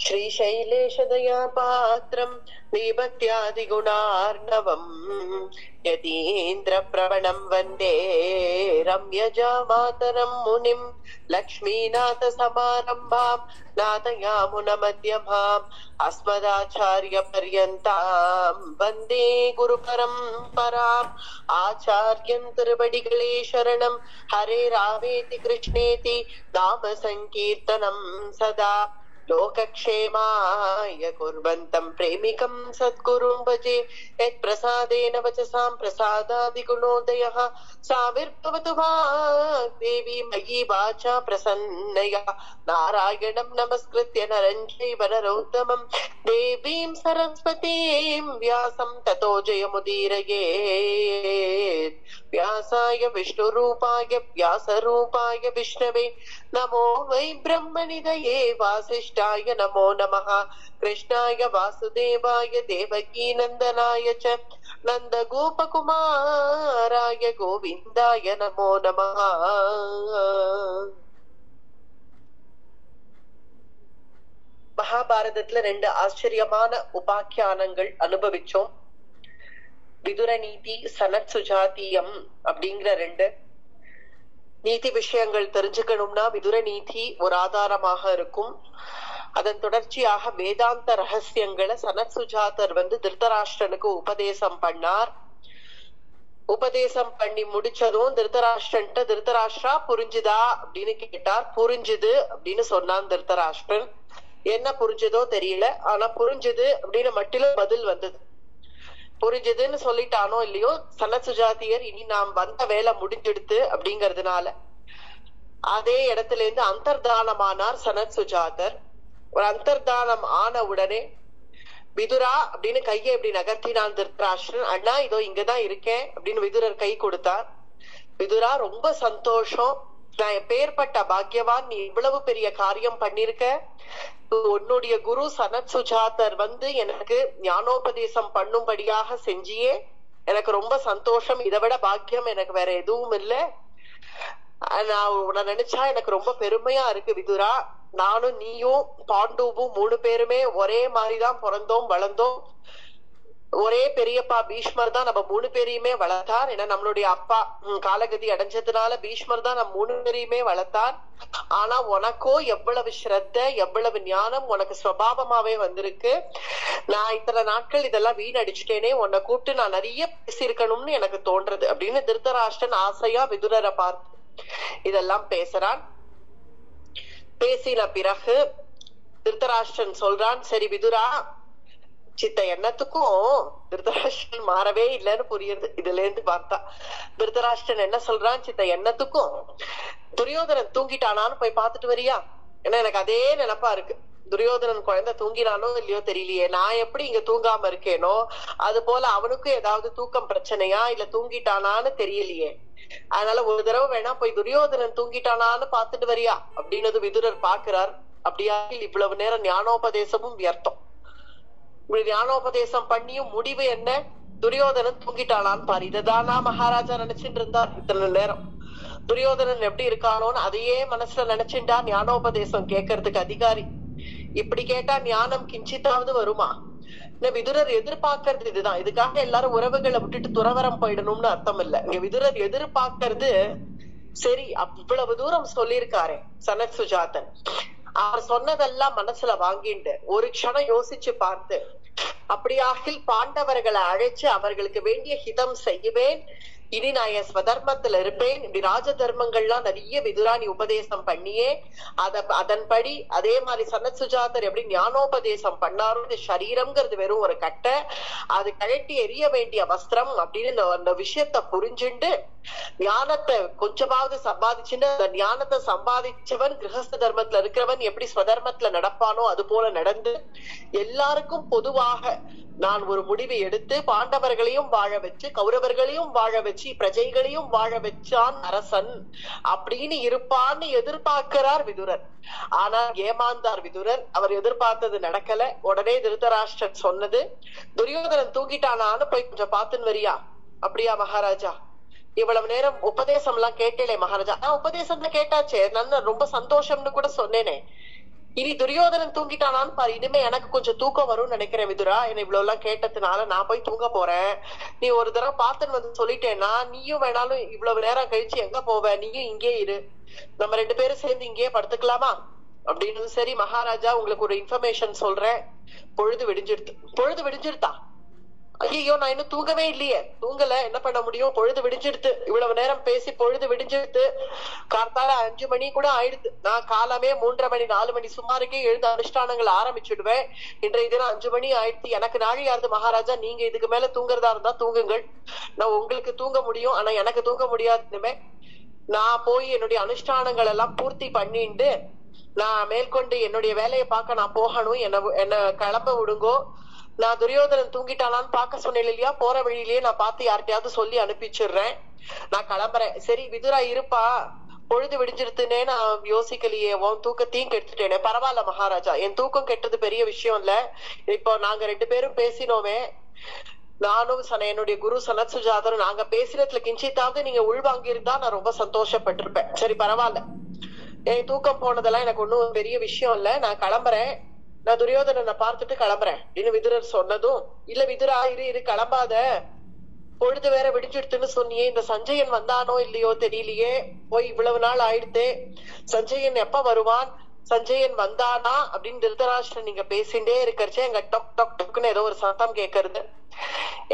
श्रीशैलेशदया पात्रं दीभक्त्यादिगुणार्णवम् यतीन्द्रप्रवणं वन्दे रम्यजामातरं मुनिं लक्ष्मीनाथसमारम्भां नाथयामुनमध्यमाम् अस्मदाचार्यपर्यन्तां वन्दे गुरुपरम्पराम् आचार्यं तिरुवडिगळे शरणं हरे रामेति कृष्णेति नाम संकीर्तनं सदा लोकक्षेमाय कुर्वन्तं प्रेमिकं सद्गुरुं भजे यत्प्रसादेन वचसां प्रसादादिगुणोदयः साविर्भवतु वाग्देवी मयि वाचा प्रसन्नया नारायणं नमस्कृत्य नरं चैव नरोत्तमं देवीं सरस्वतीं व्यासं ततो जयमुदीरयेत् व्यासाय विष्णुरूपाय व्यासरूपाय विष्णवे नमो वै ब्रह्मनिधये वासिष्ठाय नमो नमः कृष्णाय वासुदेवाय देवकी नंदनाय च नंदगोपकुमाराय गोविंदाय नमो नमः। மகாபாரதத்துல ரெண்டு ஆச்சரியமான உபாக்கியானங்கள் அனுபவிச்சோம். விதுர நீதி சனத் சுஜாத்தியம் அப்படிங்கிற ரெண்டு நீதி விஷயங்கள் தெரிஞ்சுக்கணும்னா விதுர நீதி ஒரு ஆதாரமாக இருக்கும். அதன் தொடர்ச்சியாக வேதாந்த ரகசியங்களை சனத் சுஜாதர் திருதராஷ்டிரனுக்கு உபதேசம் பண்ணார். உபதேசம் பண்ணி முடிச்சதும் திருதராஷ்டிரன்ட்ட திருதராஷ்டிரா புரிஞ்சுதா அப்படின்னு கேட்டார். புரிஞ்சுது அப்படின்னு சொன்னான் திருதராஷ்டிரன். என்ன புரிஞ்சதோ தெரியல, ஆனா புரிஞ்சுது அப்படின்னு மட்டிலும் பதில் வந்தது. புரிஞ்சதுன்னு சொல்லிட்டானோ இல்லையோ சனத் சுஜாத்தியர் இனி நாம் வந்த வேலை முடிஞ்செடுத்து அப்படிங்கறதுனால அதே இடத்துல இருந்து அந்தர்தானமானார் சனத் சுஜாதர். ஒரு அந்தர்தானம் ஆன உடனே விதுரா அப்படின்னு கையை இப்படி நகர்த்தினான் திருதராஷ்டிரன். அண்ணா இதோ இங்கதான் இருக்கேன் அப்படின்னு விதுரர் கை கொடுத்தார். விதுரா ரொம்ப சந்தோஷம், நான் எப்பேற்பட்ட பாக்கியவான், நீ இவ்வளவு பெரிய காரியம் பண்ணிருக்க. உன்னுடைய குரு சனத் சுஜாதர் எனக்கு ஞானோபதேசம் பண்ணும்படியாக செஞ்சியே, எனக்கு ரொம்ப சந்தோஷம். இதை விட பாக்கியம் எனக்கு வேற எதுவும் இல்லை. நான் உன்னை நினைச்சா எனக்கு ரொம்ப பெருமையா இருக்கு விதுரா. நானும் நீயும் பாண்டுவும் 3 பேருமே ஒரே மாதிரிதான் பிறந்தோம் வளர்ந்தோம். ஒரே பெரியப்பா பீஷ்மர் தான் நம்ம 3 பேரையுமே வளர்த்தார். ஏன்னா நம்மளுடைய அப்பா காலகதி அடைஞ்சதுனால பீஷ்மர் தான் நம்ம 3 பேரையுமே வளர்த்தார். ஆனா உனக்கோ எவ்வளவு ஸ்ரத்த எவ்வளவு ஞானம் உனக்கு சுவாவமாவே வந்திருக்கு. நான் இத்தனை நாட்கள் இதெல்லாம் வீணடிச்சுட்டேனே, உன்னை கூப்பிட்டு நான் நிறைய பேசியிருக்கணும்னு எனக்கு தோன்றது அப்படின்னு திருதராஷ்டிரன் ஆசையா விதுரரை பார்த்து இதெல்லாம் பேசுறான். பேசின பிறகு திருதராஷ்டிரன் சொல்றான், சரி விதுரா, சித்த எண்ணத்துக்கும் திருதராஷ்டிரன் மாறவே இல்லைன்னு புரியுது இதுல இருந்து பார்த்தா. திருதராஷ்டிரன் என்ன சொல்றான், சித்த எண்ணத்துக்கும் துரியோதனன் தூங்கிட்டானான்னு போய் பார்த்துட்டு வரியா? ஏன்னா எனக்கு அதே நினைப்பா இருக்கு. துரியோதனன் குழந்தை தூங்கினானோ இல்லையோ தெரியலையே, நான் எப்படி இங்க தூங்காம இருக்கேனோ அது போல அவனுக்கும் ஏதாவது தூக்கம் பிரச்சனையா இல்ல தூங்கிட்டானான்னு தெரியலையே. அதனால ஒரு தடவை வேணா போய் துரியோதனன் தூங்கிட்டானான்னு பாத்துட்டு வரியா அப்படின்னு விதுரர் பாக்குறார். அப்படியா, இவ்வளவு நேரம் ஞானோபதேசமும் வியர்த்தம். இப்படி ஞானோபதேசம் பண்ணியும் முடிவு என்ன? துரியோதனன் தூங்கிட்டானான்னு பாரு. இததானா மகாராஜா நினைச்சுட்டு இருந்தார் இத்தனை நேரம். துரியோதனன் எப்படி இருக்கானோன்னு அதையே மனசுல நினைச்சுட்டா ஞானோபதேசம் கேட்கறதுக்கு அதிகாரி. இப்படி கேட்டா ஞானம் கிஞ்சித்தாவது வருமா? விதுரர் எதிர்பார்க்கறது இதுதான். இதுக்காக எல்லாரும் உறவுகளை விட்டுட்டு துறவரம் போயிடணும்னு அர்த்தம் இல்ல. இங்க விதுரர் எதிர்பார்க்கறது, சரி அவ்வளவு தூரம் சொல்லியிருக்காரே சனத் சுஜாதன், அவர் சொன்னதெல்லாம் மனசுல வாங்கிட்டு ஒரு க்ஷணம் யோசிச்சு பார்த்து, அப்படியாகில் பாண்டவர்களை அழைச்சு அவர்களுக்கு வேண்டிய ஹிதம் செய்வேன், இனி நான் என் ஸ்வதர்மத்துல இருப்பேன். இப்படி ராஜ தர்மங்கள்லாம் நிறைய விதுராணி உபதேசம் பண்ணியே அதன்படி அதே மாதிரி சனத் சுஜாதர் எப்படி ஞானோபதேசம் பண்ணாரோ, இந்த சரீரம்ங்கிறது வெறும் ஒரு கட்டை, அது கழட்டி எரிய வேண்டிய வஸ்திரம் அப்படின்னு அந்த விஷயத்த புரிஞ்சுண்டு ஞானத்தை கொஞ்சமாவது சம்பாதிச்சுன்னு அந்த ஞானத்தை சம்பாதிச்சவன் கிரகஸ்த தர்மத்துல இருக்கிறவன் எப்படி ஸ்வதர்மத்துல நடப்பானோ அது போல நடந்து எல்லாருக்கும் பொதுவாக நான் ஒரு முடிவை எடுத்து பாண்டவர்களையும் வாழ வச்சு கௌரவர்களையும் வாழ வச்சு பிரஜைகளையும் வாழ வச்சான் அரசன் அப்படின்னு இருப்பான்னு எதிர்பார்க்கிறார் விதுரர். ஆனா ஏமாந்தார் விதுரர். அவர் எதிர்பார்த்தது நடக்கல. உடனே திருதராஷ்டிரன் சொன்னது, துரியோதனன் தூங்கிட்டானான்னு போய் கொஞ்சம் பாத்துன்னு வரியா? அப்படியா மகாராஜா? இவ்வளவு நேரம் உபதேசம் எல்லாம் கேட்டேலே மகாராஜா. உபதேசம் கேட்டாச்சே, நான் ரொம்ப சந்தோஷம்னு கூட சொன்னேனே, இனி துரியோதனன் தூங்கிட்டானான்னு பாரு, இனிமே எனக்கு கொஞ்சம் தூக்கம் வரும்னு நினைக்கிறேன் விதுரா. என்ன இவ்வளவு எல்லாம் கேட்டதுனால நான் போய் தூங்க போறேன். நீ ஒரு தடவை பாத்துன்னு வந்து சொல்லிட்டேன்னா நீயும் வேணாலும் இவ்வளவு நேரம் கழிச்சு எங்க போவ, நீயும் இங்கே இரு, நம்ம 2 பேரும் சேர்ந்து இங்கேயே படுத்துக்கலாமா அப்படின்னு. சரி மகாராஜா, உங்களுக்கு ஒரு இன்ஃபர்மேஷன் சொல்றேன். பொழுது விடிஞ்சிடுது. பொழுது விடிஞ்சிருத்தா? ஐயோ, நான் இன்னும் தூங்கவே இல்லையே. தூங்கல, என்ன பண்ண முடியும்? பொழுது விடிஞ்சிடுது. இவ்வளவு நேரம் பேசி பொழுது விடிஞ்சிடுது. கார்த்தால 5 மணி கூட ஆயிடுது. நான் காலமே 3:30 மணி 4 மணி சுமாருக்கே எழுந்து அனுஷ்டானங்கள் ஆரம்பிச்சுடுவேன். இன்றைய தினம் 5 மணி ஆயிடுச்சு. எனக்கு நாழியாருது மகாராஜா. நீங்க இதுக்கு மேல தூங்குறதா இருந்தா தூங்குங்கள். நான் உங்களுக்கு தூங்க முடியும், ஆனா எனக்கு தூங்க முடியாதுமே. நான் போய் என்னுடைய அனுஷ்டானங்கள் எல்லாம் பூர்த்தி பண்ணிட்டு நான் மேற்கொண்டு என்னுடைய வேலையை பார்க்க நான் போகணும். என்ன கிளம்ப விடுங்கோ. நான் துரியோதனன் தூங்கிட்டானான்னு பார்க்க சொன்னேன் இல்லையா, போற வழியிலேயே நான் பார்த்து யார்கிட்டயாவது சொல்லி அனுப்பிச்சிடுறேன். நான் கிளம்புறேன். சரி விதுரா இருப்பா, பொழுது விடிஞ்சிருத்துனே நான் யோசிக்கலையே, உன் தூக்கத்தையும் கெடுத்துட்டேனே. பரவாயில்ல மகாராஜா, என் தூக்கம் கெட்டது பெரிய விஷயம் இல்ல. இப்போ நாங்க 2 பேரும் பேசினோமே, நானும் என்னுடைய குரு சனத் சுஜாதரும், நாங்க பேசினதுல கிஞ்சித்தாவது நீங்க உள்வாங்கி இருந்தா நான் ரொம்ப சந்தோஷப்பட்டிருப்பேன். சரி பரவாயில்ல, என் தூக்கம் போனதெல்லாம் எனக்கு ஒண்ணும் பெரிய விஷயம் இல்ல. நான் கிளம்புறேன். நான் துரியோதனனை பார்த்துட்டு கிளம்புறேன் அப்படின்னு விதுரர் சொன்னதும், இல்ல விதுரா இரு கிளம்பாத, பொழுது வேற விடிஞ்சிடுத்துன்னு சொன்னியே, இந்த சஞ்சயன் வந்தானோ இல்லையோ தெரியலையே, போய் இவ்வளவு நாள் ஆயிடுத்தே, சஞ்சயன் எப்ப வருவான், சஞ்சயன் வந்தானா அப்படின்னு திருதராஷ்டிரன் நீங்க பேசிண்டே இருக்கிறச்சே எங்க டொக் டொக் டொக்னு ஏதோ ஒரு சத்தம் கேட்கறது.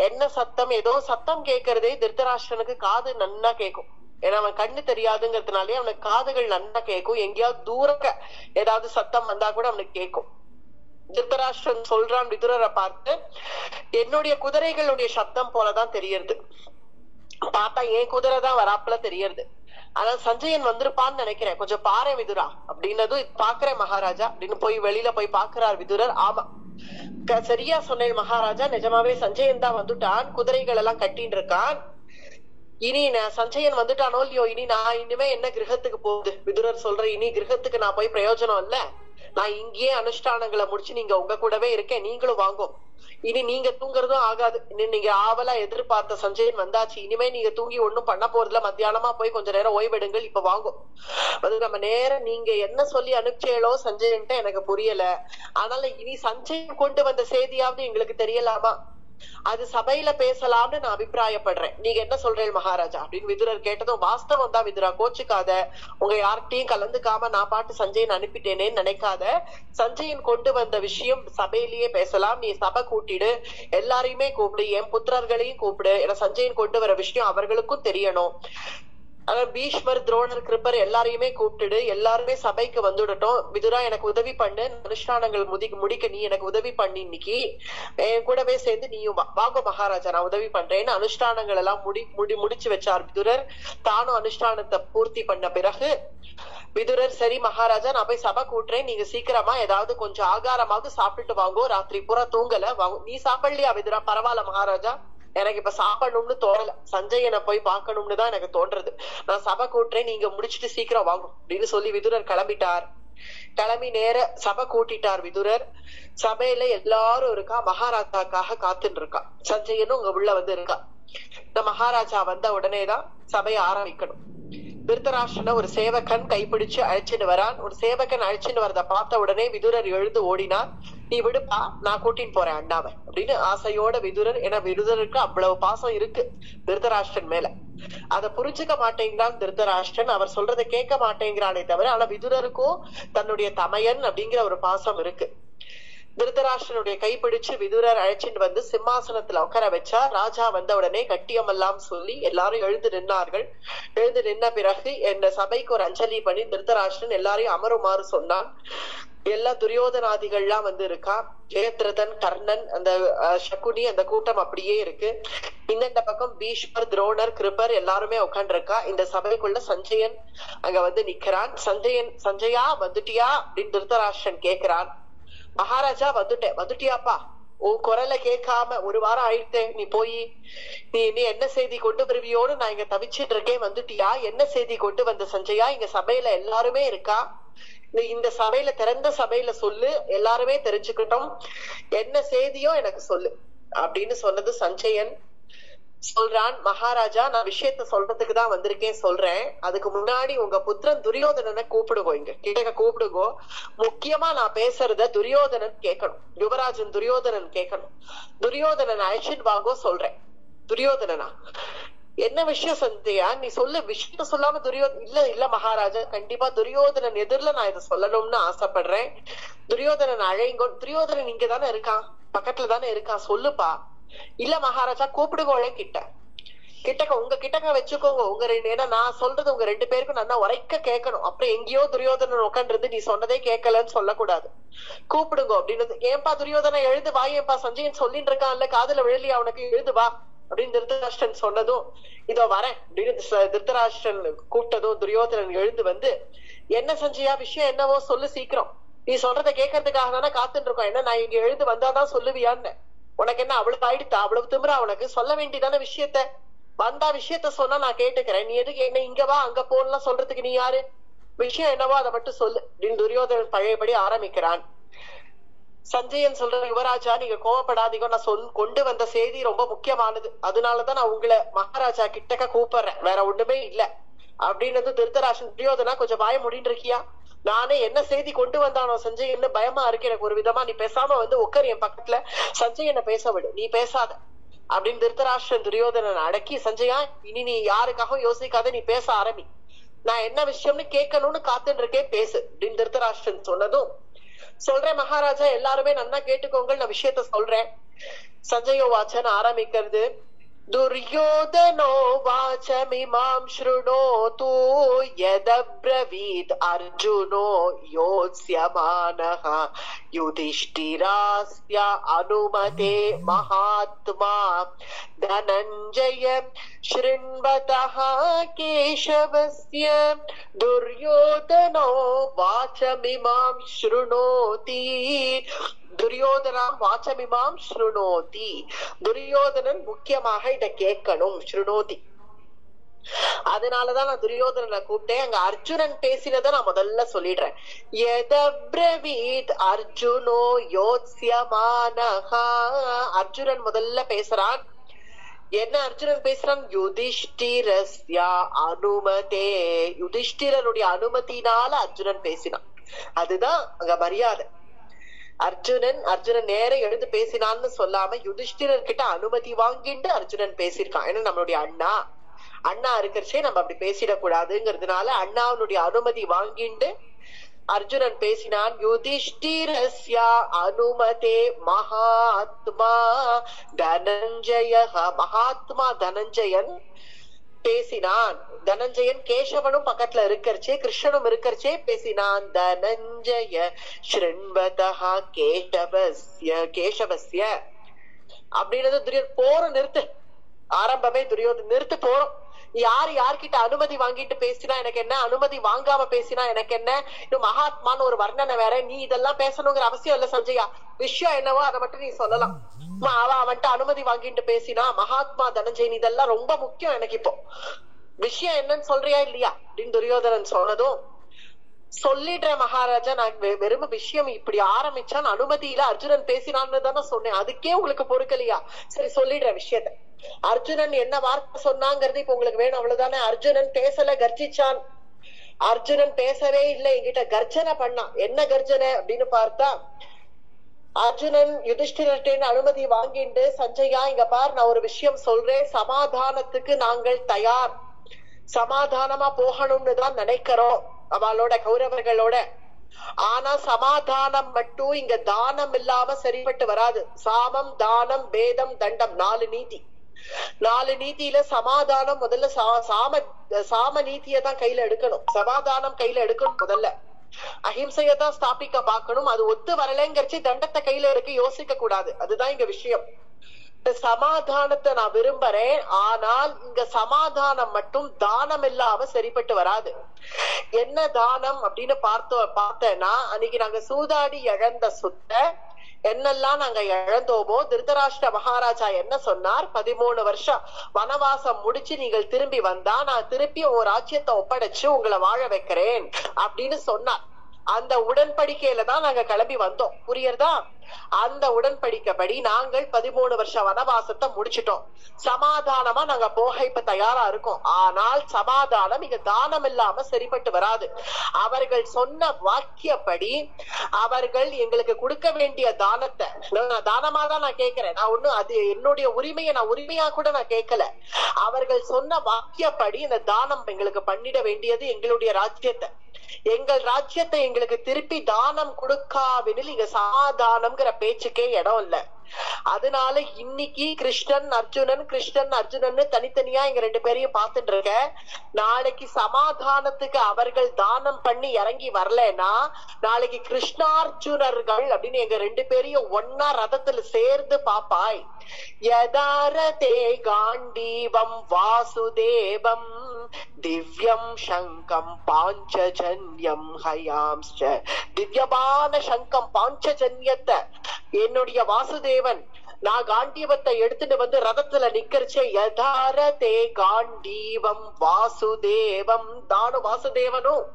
என்ன சத்தம்? ஏதோ சத்தம் கேட்கறதே திருதராஷ்டிரனுக்கு காது நன்னா கேட்கும். ஏன்னா அவன் கண்ணு தெரியாதுங்கிறதுனாலே அவனுக்கு காதுகள் நன்னா கேட்கும். எங்கேயாவது தூரக்க ஏதாவது சத்தம் வந்தா கூட அவனுக்கு கேட்கும். திருதராஷ்டிரன் சொல்றான் விதுரரை பார்த்து, என்னுடைய குதிரைகளுடைய சத்தம் போலதான் தெரியறது. பார்த்தா என் குதிரை தான் வராப்புல தெரியறது. ஆனா சஞ்சயன் வந்திருப்பான்னு நினைக்கிறேன், கொஞ்சம் பாரு விதுரா அப்படின்னதும், பாக்குறேன் மகாராஜா அப்படின்னு போய் வெளியில போய் பாக்குறார் விதுரர். ஆமா சரியா சொன்னேன் மகாராஜா, நிஜமாவே சஞ்சயன் தான் வந்துட்டான், குதிரைகள் எல்லாம் கட்டின்னு இருக்கான். இனி நான் சஞ்சயன் வந்துட்டானோ இல்லையோ, இனிமே என்ன கிரகத்துக்கு போகுது? விதுரர் சொல்ற, இனி கிரகத்துக்கு நான் போய் பிரயோஜனம் இல்ல, நான் இங்கேயே அனுஷ்டானங்களை முடிச்சு நீங்க உங்க கூடவே இருக்கேன், நீங்களும் வாங்கும். இனி நீங்க தூங்குறதும் ஆகாது. நீங்க ஆவலா எதிர்பார்த்த சஞ்சயன் வந்தாச்சு, இனிமே நீங்க தூங்கி ஒண்ணும் பண்ண போறதுல, மத்தியானமா போய் கொஞ்ச நேரம் ஓய்வெடுங்கள், இப்ப வாங்கும். அது நம்ம நேரம் நீங்க என்ன சொல்லி அனுப்பிச்சேளோ சஞ்சயன்ட்ட எனக்கு புரியல, அதனால இனி சஞ்சயன் கொண்டு வந்த செய்தியாவது எங்களுக்கு தெரியலாமா, அது சபையில பேசலாம்னு நான் அபிப்பிராயப்படுறேன், நீங்க என்ன சொல்றேன் மகாராஜா அப்படின்னு விதுரர் கேட்டதும், வாஸ்தவம் தான் விதுரா, கோச்சுக்காத, உங்க யார்கிட்டையும் கலந்துக்காம நான் பாட்டு சஞ்சயன் அனுப்பிட்டேனேன்னு நினைக்காத, சஞ்சயன் கொண்டு வந்த விஷயம் சபையிலேயே பேசலாம், நீ சபை கூட்டிடு, எல்லாரையுமே கூப்பிடு, என் புத்திரர்களையும் கூப்பிடு, ஏன்னா சஞ்சயன் கொண்டு வர விஷயம் அவர்களுக்கும் தெரியணும். ஆனா பீஷ்மர், துரோணர், கிருப்பர் எல்லாரையுமே கூப்பிட்டுடு, எல்லாருமே சபைக்கு வந்துடட்டும். விதுரா எனக்கு உதவி பண்ணு, அனுஷ்டானங்கள் முடிக்க நீ எனக்கு உதவி பண்ணி, இன்னைக்கு என் கூடவே சேர்ந்து நீயும் வாங்க மகாராஜா, நான் உதவி பண்றேன்னு அனுஷ்டானங்கள் எல்லாம் முடிச்சு வச்சார் விதுரர். தானும் அனுஷ்டானத்தை பூர்த்தி பண்ண பிறகு விதுரர், சரி மகாராஜா நான் போய் சபை கூட்டுறேன், நீங்க சீக்கிரமா ஏதாவது கொஞ்சம் ஆகாரமாவது சாப்பிட்டுட்டு வாங்கோ, ராத்திரி பூரா தூங்கல வாங்க. நீ சாப்பிடலையா விதுரா? பரவாயில்ல மகாராஜா, எனக்கு இப்ப சாப்பிடணும்னு தோணல, சஞ்சயனை போய் பார்க்கணும்னு தான் எனக்கு தோன்றது, நான் சபை கூட்டுறேன், நீங்க முடிச்சுட்டு சீக்கிரம் வாங்கும் அப்படின்னு சொல்லி விதுரர் கிளம்பிட்டார். கிளம்பி நேர சபை கூட்டிட்டார் விதுரர். சபையில எல்லாரும் இருக்கா, மகாராஜாக்காக காத்துன்னு இருக்கா. சஞ்சயனும் உங்க உள்ள வந்து இருக்கா. இந்த மகாராஜா வந்த உடனேதான் சபையை ஆரம்பிக்கணும். திருதராஷ்டிரனை ஒரு சேவகன் கைப்பிடிச்சு அழைச்சிட்டு வரான். ஒரு சேவகன் அழைச்சிட்டு வரத பார்த்த உடனே விதுரர் எழுந்து ஓடினார். நீ விடுப்பா, நான் கூட்டின்னு போறேன் அண்ணாவை அப்படின்னு ஆசையோட விதுரர், ஏன்னா விதுரருக்கு அவ்வளவு பாசம் இருக்கு திருதராஷ்டிரன் மேல. அதை புரிஞ்சுக்க மாட்டேங்கிறான் திருதராஷ்டிரன், அவர் சொல்றதை கேட்க மாட்டேங்கிறானே தவிர, ஆனா விதுரருக்கும் தன்னுடைய தமையன் அப்படிங்கிற ஒரு பாசம் இருக்கு. திருதராஷ்டிரனுடைய கைப்பிடிச்சு விதுரர் அழைச்சிட்டு வந்து சிம்மாசனத்துல உட்கார வச்சா. ராஜா வந்த உடனே கட்டியமெல்லாம் சொல்லி எல்லாரும் எழுந்து நின்னார்கள். எழுந்து நின்ன பிறகு இந்த சபைக்கு ஒரு அஞ்சலி பண்ணி திருதராஷ்டிரன் எல்லாரையும் அமருமாறு சொன்னான். எல்லா துரியோதனாதிகள்லாம் வந்து இருக்கா. ஜெயத்ரதன், கர்ணன், அந்த சகுனி, அந்த கூட்டம் அப்படியே இருக்கு. இந்த பக்கம் பீஷ்மர், துரோணர், கிருபர் எல்லாருமே உட்காந்து இருக்கா. இந்த சபைக்குள்ள சஞ்சயன் அங்க வந்து நிக்கிறான். சஞ்சயா வந்துட்டியா அப்படின்னு திருதராஷ்டிரன் கேக்குறான். மகாராஜா வந்துட்டியாப்பா, உன் குரலை கேட்காம 1 வாரம் ஆயிட்டேன், நீ போய் நீ என்ன செய்தி கொண்டு வருவியோன்னு நான் இங்க தவிச்சிட்டு இருக்கேன், வந்துட்டியா? என்ன செய்தி கொண்டு வந்த சஞ்சயா? இங்க சபையில எல்லாருமே இருக்கா, இந்த சபையில திறந்த சபையில சொல்லு, எல்லாருமே தெரிஞ்சுக்கிட்டோம், என்ன செய்தியோ எனக்கு சொல்லு அப்படின்னு சொன்னது சஞ்சயன். சொல்றான், மகாராஜா நான் விஷயத்த சொல்றதுக்கு தான் வந்திருக்கேன், சொல்றேன். அதுக்கு முன்னாடி உங்க புத்திரன் துரியோதனனை கூப்பிடுங்கோ, இங்க கிட்ட கூப்பிடுங்கோ. முக்கியமா நான் பேசுறத துரியோதனன் கேட்கணும், யுவராஜன் துரியோதனன் கேட்கணும். துரியோதனன் அழைச்சிட்டு வாங்கோ சொல்றேன். துரியோதனனா, என்ன விஷயம் சந்தியா, நீ சொல்ல, விஷயத்த சொல்லாம இல்ல மகாராஜா, கண்டிப்பா துரியோதனன் எதிரில நான் இதை சொல்லணும்னு ஆசைப்படுறேன். துரியோதனன் அழைங்கோ. துரியோதனன் இங்க தானே இருக்கான், பக்கத்துல தானே இருக்கான், சொல்லுப்பா. இல்ல மகாராஜா, கூப்பிடுங்கோளே கிட்டக்க உங்க கிட்டக்க வச்சுக்கோங்க. உங்க ஏன்னா நான் சொல்றது உங்க 2 பேருக்கும் நான் உரைக்க கேட்கணும். அப்புறம் எங்கேயோ துரியோதனன் உட்காந்துருந்து நீ சொன்னதே கேட்கலன்னு சொல்லக்கூடாது. கூப்பிடுங்க அப்படின்னு. ஏன்பா துரியோதன எழுது வா, ஏன்பா சஞ்சயன் சொல்லிட்டு இருக்கான்ல, காதுல விழலியா உனக்கு, எழுது வா அப்படின்னு திருதராஷ்டிரன் சொன்னதும், இதோ வரேன் அப்படின்னு திருதராஷ்டிரன் கூப்பிட்டதும் துரியோதனன் எழுந்து வந்து, என்ன சஞ்சயா விஷயம் என்னவோ சொல்லு சீக்கிரம், நீ சொல்றத கேட்கறதுக்காக தானே காத்துட்டு இருக்கோம். என்ன நான் இங்க எழுந்து வந்தாதான் சொல்லுவியான்னு, உனக்கு என்ன அவ்வளவு ஆயிடுத்தா, அவ்வளவு திமிரா உனக்கு, சொல்ல வேண்டியதான விஷயத்த, வந்தா விஷயத்த சொன்னா நான் கேட்டுக்கிறேன், நீ எதுக்கு என்ன இங்க வா அங்க போலாம் சொல்றதுக்கு நீ யாரு, விஷயம் என்னவோ அதை மட்டும் சொல்லு அப்படின்னு துரியோதனன் பழையபடி ஆரம்பிக்கிறான். சஞ்சயன் சொல்ற, யுவராஜா நீங்க கோவப்படாதீங்க, நான் கொண்டு வந்த செய்தி ரொம்ப முக்கியமானது, அதனாலதான் நான் உங்களை மகாராஜா கிட்டக்க கூப்பிடுறேன், வேற ஒண்ணுமே இல்ல அப்படின்னது. திருதராஷ்டிரன், துரியோதனா கொஞ்சம் பய முடின்னு இருக்கியா, நானே என்ன செய்தி கொண்டு வந்தானோ சஞ்சயன்னு பயமா இருக்கு எனக்கு ஒரு விதமா, நீ பேசாம வந்து உட்கார் என் பக்கத்துல, சஞ்சயனை பேச விடு, நீ பேசாத அப்படின்னு திருதராஷ்டிரன் துரியோதனன் அடக்கி, சஞ்சயா இனி நீ யாருக்காகவும் யோசிக்காத, நீ பேச ஆரம்பி, நான் என்ன விஷயம்னு கேட்கணும்னு காத்துட்டு இருக்கேன், பேசு அப்படின்னு திருதராஷ்டிரன் சொன்னதும், சொல்றேன் மகாராஜா எல்லாருமே நன்னா கேட்டுக்கோங்க, நான் விஷயத்த சொல்றேன். சஞ்சயோ வாச்சன் ஆரம்பிக்கிறது. துரியோதனோ வாசமிமாம் ஸ்ருணோது யதப்ரவீத் அர்ஜுனோ யோத்ஸ்யமானஹ யுதிஷ்டிராஸ்ய அனுமதே மகாத்மா தனஞ்சய ஸ்ருண்வதஹ கேசவஸ்ய துரியோதனோ வாசமிமாம் ஸ்ருணோதி. துரியோதனாம் வாச்சமிமாம் ஸ்ருணோதி, துரியோதனன் முக்கியமாக இத கேட்கணும், ஸ்ருணோதி. அதனாலதான் நான் துரியோதனனை கூப்பிட்டேன். அங்க அர்ஜுனன் பேசினத நான் முதல்ல சொல்லிடுறேன். யதப்ரவீத் அர்ஜுனோ யோத்ஸ்யமானஹா, அர்ஜுனன் முதல்ல பேசுறான். என்ன அர்ஜுனன் பேசுறான், யுதிஷ்டிரஸ்ய அனுமதே, யுதிஷ்டிரனுடைய அனுமதினால அர்ஜுனன் பேசினான், அதுதான் அங்க மரியாதை. அர்ஜுனன் நேர எழுந்து பேசினான்னு சொல்லாம யுதிஷ்டிரர் கிட்ட அனுமதி வாங்கிட்டு அர்ஜுனன் பேசியிருக்கான். ஏன்னா நம்மளுடைய அண்ணா இருக்கிறச்சே நம்ம அப்படி பேசிடக்கூடாதுங்கிறதுனால அண்ணாவுடைய அனுமதி வாங்கிட்டு அர்ஜுனன் பேசினான். யுதிஷ்டிரஸ்ய அனுமதே மகாத்மா தனஞ்சய, மகாத்மா தனஞ்சயன் பேசினான். தனஞ்சயன் கேசவனும் பக்கத்துல இருக்கறச்சே, கிருஷ்ணனும் இருக்கறச்சே பேசினான். தனஞ்சய ஸ்ருண்வதஹ கேசவஸ்ய அப்படின்றது போறோம், நிறுத்து, ஆரம்பமே துரியோதனன் நிறுத்து, போறோம். யார்கிட்ட அனுமதி வாங்கிட்டு பேசினா எனக்கு என்ன, அனுமதி வாங்காம பேசினா எனக்கு என்ன, இன்னும் மகாத்மான்னு ஒரு வர்ணனை வேற, நீ இதெல்லாம் பேசணுங்கிற அவசியம் இல்ல சஞ்சயா, விஷயம் என்னவோ அதை மட்டும் நீ சொல்லலாம். அவன்ட்டு அனுமதி வாங்கிட்டு பேசினா, மகாத்மா தனஞ்சயன் இதெல்லாம் ரொம்ப முக்கியம் எனக்கு, இப்போ விஷயம் என்னன்னு சொல்றியா இல்லையா அப்படின்னு துரியோதனன் சொன்னதும், சொல்லிடுற மகாராஜா, நான் வெறும் விஷயம் இப்படி ஆரம்பிச்சான், அனுமதியில அர்ஜுனன் பேசினான்னு தானே சொன்னேன், அதுக்கே உங்களுக்கு பொறுக்கலையா, சரி சொல்லிடுற விஷயத்த. அர்ஜுனன் என்ன வார்த்தை சொன்னாங்கிறது இப்ப உங்களுக்கு வேணும், அவ்வளவுதானே. அர்ஜுனன் பேசல, கர்ஜிச்சான். அர்ஜுனன் பேசவே இல்லை, என்கிட்ட கர்ஜனை பண்ணான். என்ன கர்ஜனை அப்படின்னு பார்த்தா, அர்ஜுனன் யுதிஷ்டிரர்கிட்ட அனுமதி வாங்கிட்டு, சஞ்சயா இங்க பார், நான் ஒரு விஷயம் சொல்றேன், சமாதானத்துக்கு நாங்கள் தயார், சமாதானமா போகணும்னு தான் நினைக்கிறோம் அவளோட கௌரவர்களோட. ஆனா சமாதானம் மட்டும் இங்க தானம் இல்லாம சரிப்பட்டு வராது. சாமம் தானம் பேதம் தண்டம் 4 நீதி. 4 நீதியில சமாதானம் முதல்ல, சாம நீதியை தான் கையில எடுக்கணும், சமாதானம் கையில எடுக்கணும். முதல்ல அஹிம்சையதான் ஸ்தாபிக்க பாக்கணும். அது ஒத்து வரலங்கிறச்சு தண்டத்தை கையில எடுக்க யோசிக்க கூடாது. அதுதான் இங்க விஷயம். சமாதானத்தை நான் விரும்புறேன், ஆனால் இங்க சமாதானம் மட்டும் தானம் இல்லாம சரிப்பட்டு வராது. என்ன தானம் அப்படின்னு பார்த்தேன்னா, அன்னைக்கு நாங்க சூதாடி இழந்த சுத்த என்னெல்லாம் நாங்க இழந்தோமோ, திருதராஷ்டிர மகாராஜா என்ன சொன்னார், 13 வருஷம் வனவாசம் முடிச்சு நீங்கள் திரும்பி வந்தா நான் திருப்பி ஒரு ராஜ்யத்தை ஒப்படைச்சு உங்களை வாழ வைக்கிறேன் அப்படின்னு சொன்னார். அந்த உடன்படிக்கையில தான் நாங்க கிளம்பி வந்தோம். புரியுறதா? அந்த உடன்படிக்கைப்படி நாங்கள் 13 வருஷ வனவாசத்தை முடிச்சிட்டோம். சமாதானமா நாங்க போக இப்ப தயாரா இருக்கோம். ஆனால் சமாதானம் இங்க தானம் இல்லாம சரிப்பட்டு வராது. அவர்கள் சொன்ன வாக்கியப்படி அவர்கள் எங்களுக்கு கொடுக்க வேண்டிய தானத்தை தானமா தான் நான் கேட்கிறேன். நான் ஒண்ணு அது என்னுடைய உரிமையை நான் உரிமையா கூட நான் கேட்கல. அவர்கள் சொன்ன வாக்கியப்படி இந்த தானம் எங்களுக்கு பண்ணிட வேண்டியது எங்களுடைய ராஜ்யத்தை. எங்கள் ராஜ்யத்தை எங்களுக்கு திருப்பி தானம் கொடுக்காவினில் இங்க சமாதானம்ங்கிற பேச்சுக்கே இடம் இல்ல. அதனால இன்னைக்கு கிருஷ்ணன் அர்ஜுனன் தனித்தனியா எங்க 2 பேரையும் பார்த்துட்டு இருக்க. நாளைக்கு சமாதானத்துக்கு அவர்கள் தானம் பண்ணி இறங்கி வரலன்னா நாளைக்கு கிருஷ்ணார்ஜுனர்கள் அப்படின்னு எங்க 2 பேரையும் ஒன்னா ரதத்துல சேர்ந்து பாப்பாய். யதாரதே காண்டீவம் வாசுதேவம் திவ்யம் சங்கம் பாஞ்சஜன்யம் ஹயாம்ச்ச. திவ்யமான சங்கம் பாஞ்சஜன்யத்தை என்னுடைய வாசுதேவன் நான் காண்டீவத்தை எடுத்துட்டு வந்து ரதத்துல நிக்கிறச்சே. யதாரதே காண்டீவம் வாசுதேவம் வாசுதேவனும்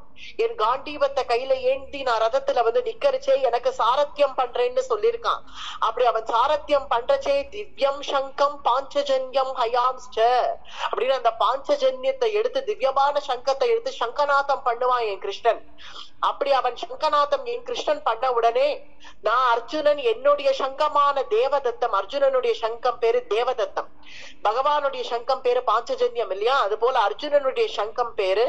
என் காண்டீவத்தை கையில ஏந்தி நான் ரதத்துல வந்து நிக்கிறச்சே எனக்கு சாரத்தியம் பண்றேன்னு சொல்லியிருக்கான். அப்படி அவன் சாரத்தியம் பண்றச்சே திவ்யம் சங்கம் பாஞ்சஜன்யம் ஹயாம்ச்ச அப்படின்னு அந்த பாஞ்சஜன்யத்தை எடுத்து திவ்யமான சங்கத்தை எடுத்து சங்கநாதம் பண்ணுவான் என் கிருஷ்ணன். அப்படி அவன் சங்கநாதம் என் கிருஷ்ணன் பண்ண உடனே நான் அர்ஜுனன் என்னுடைய சங்கமான தேவதத்தம். அர்ஜுனனுடைய சங்கம் பேரு தேவதத்தம், பகவானுடைய சங்கம் பேரு பாஞ்சஜன்யம் இல்லையா? அது போல அர்ஜுனனுடைய சங்கம் பேரு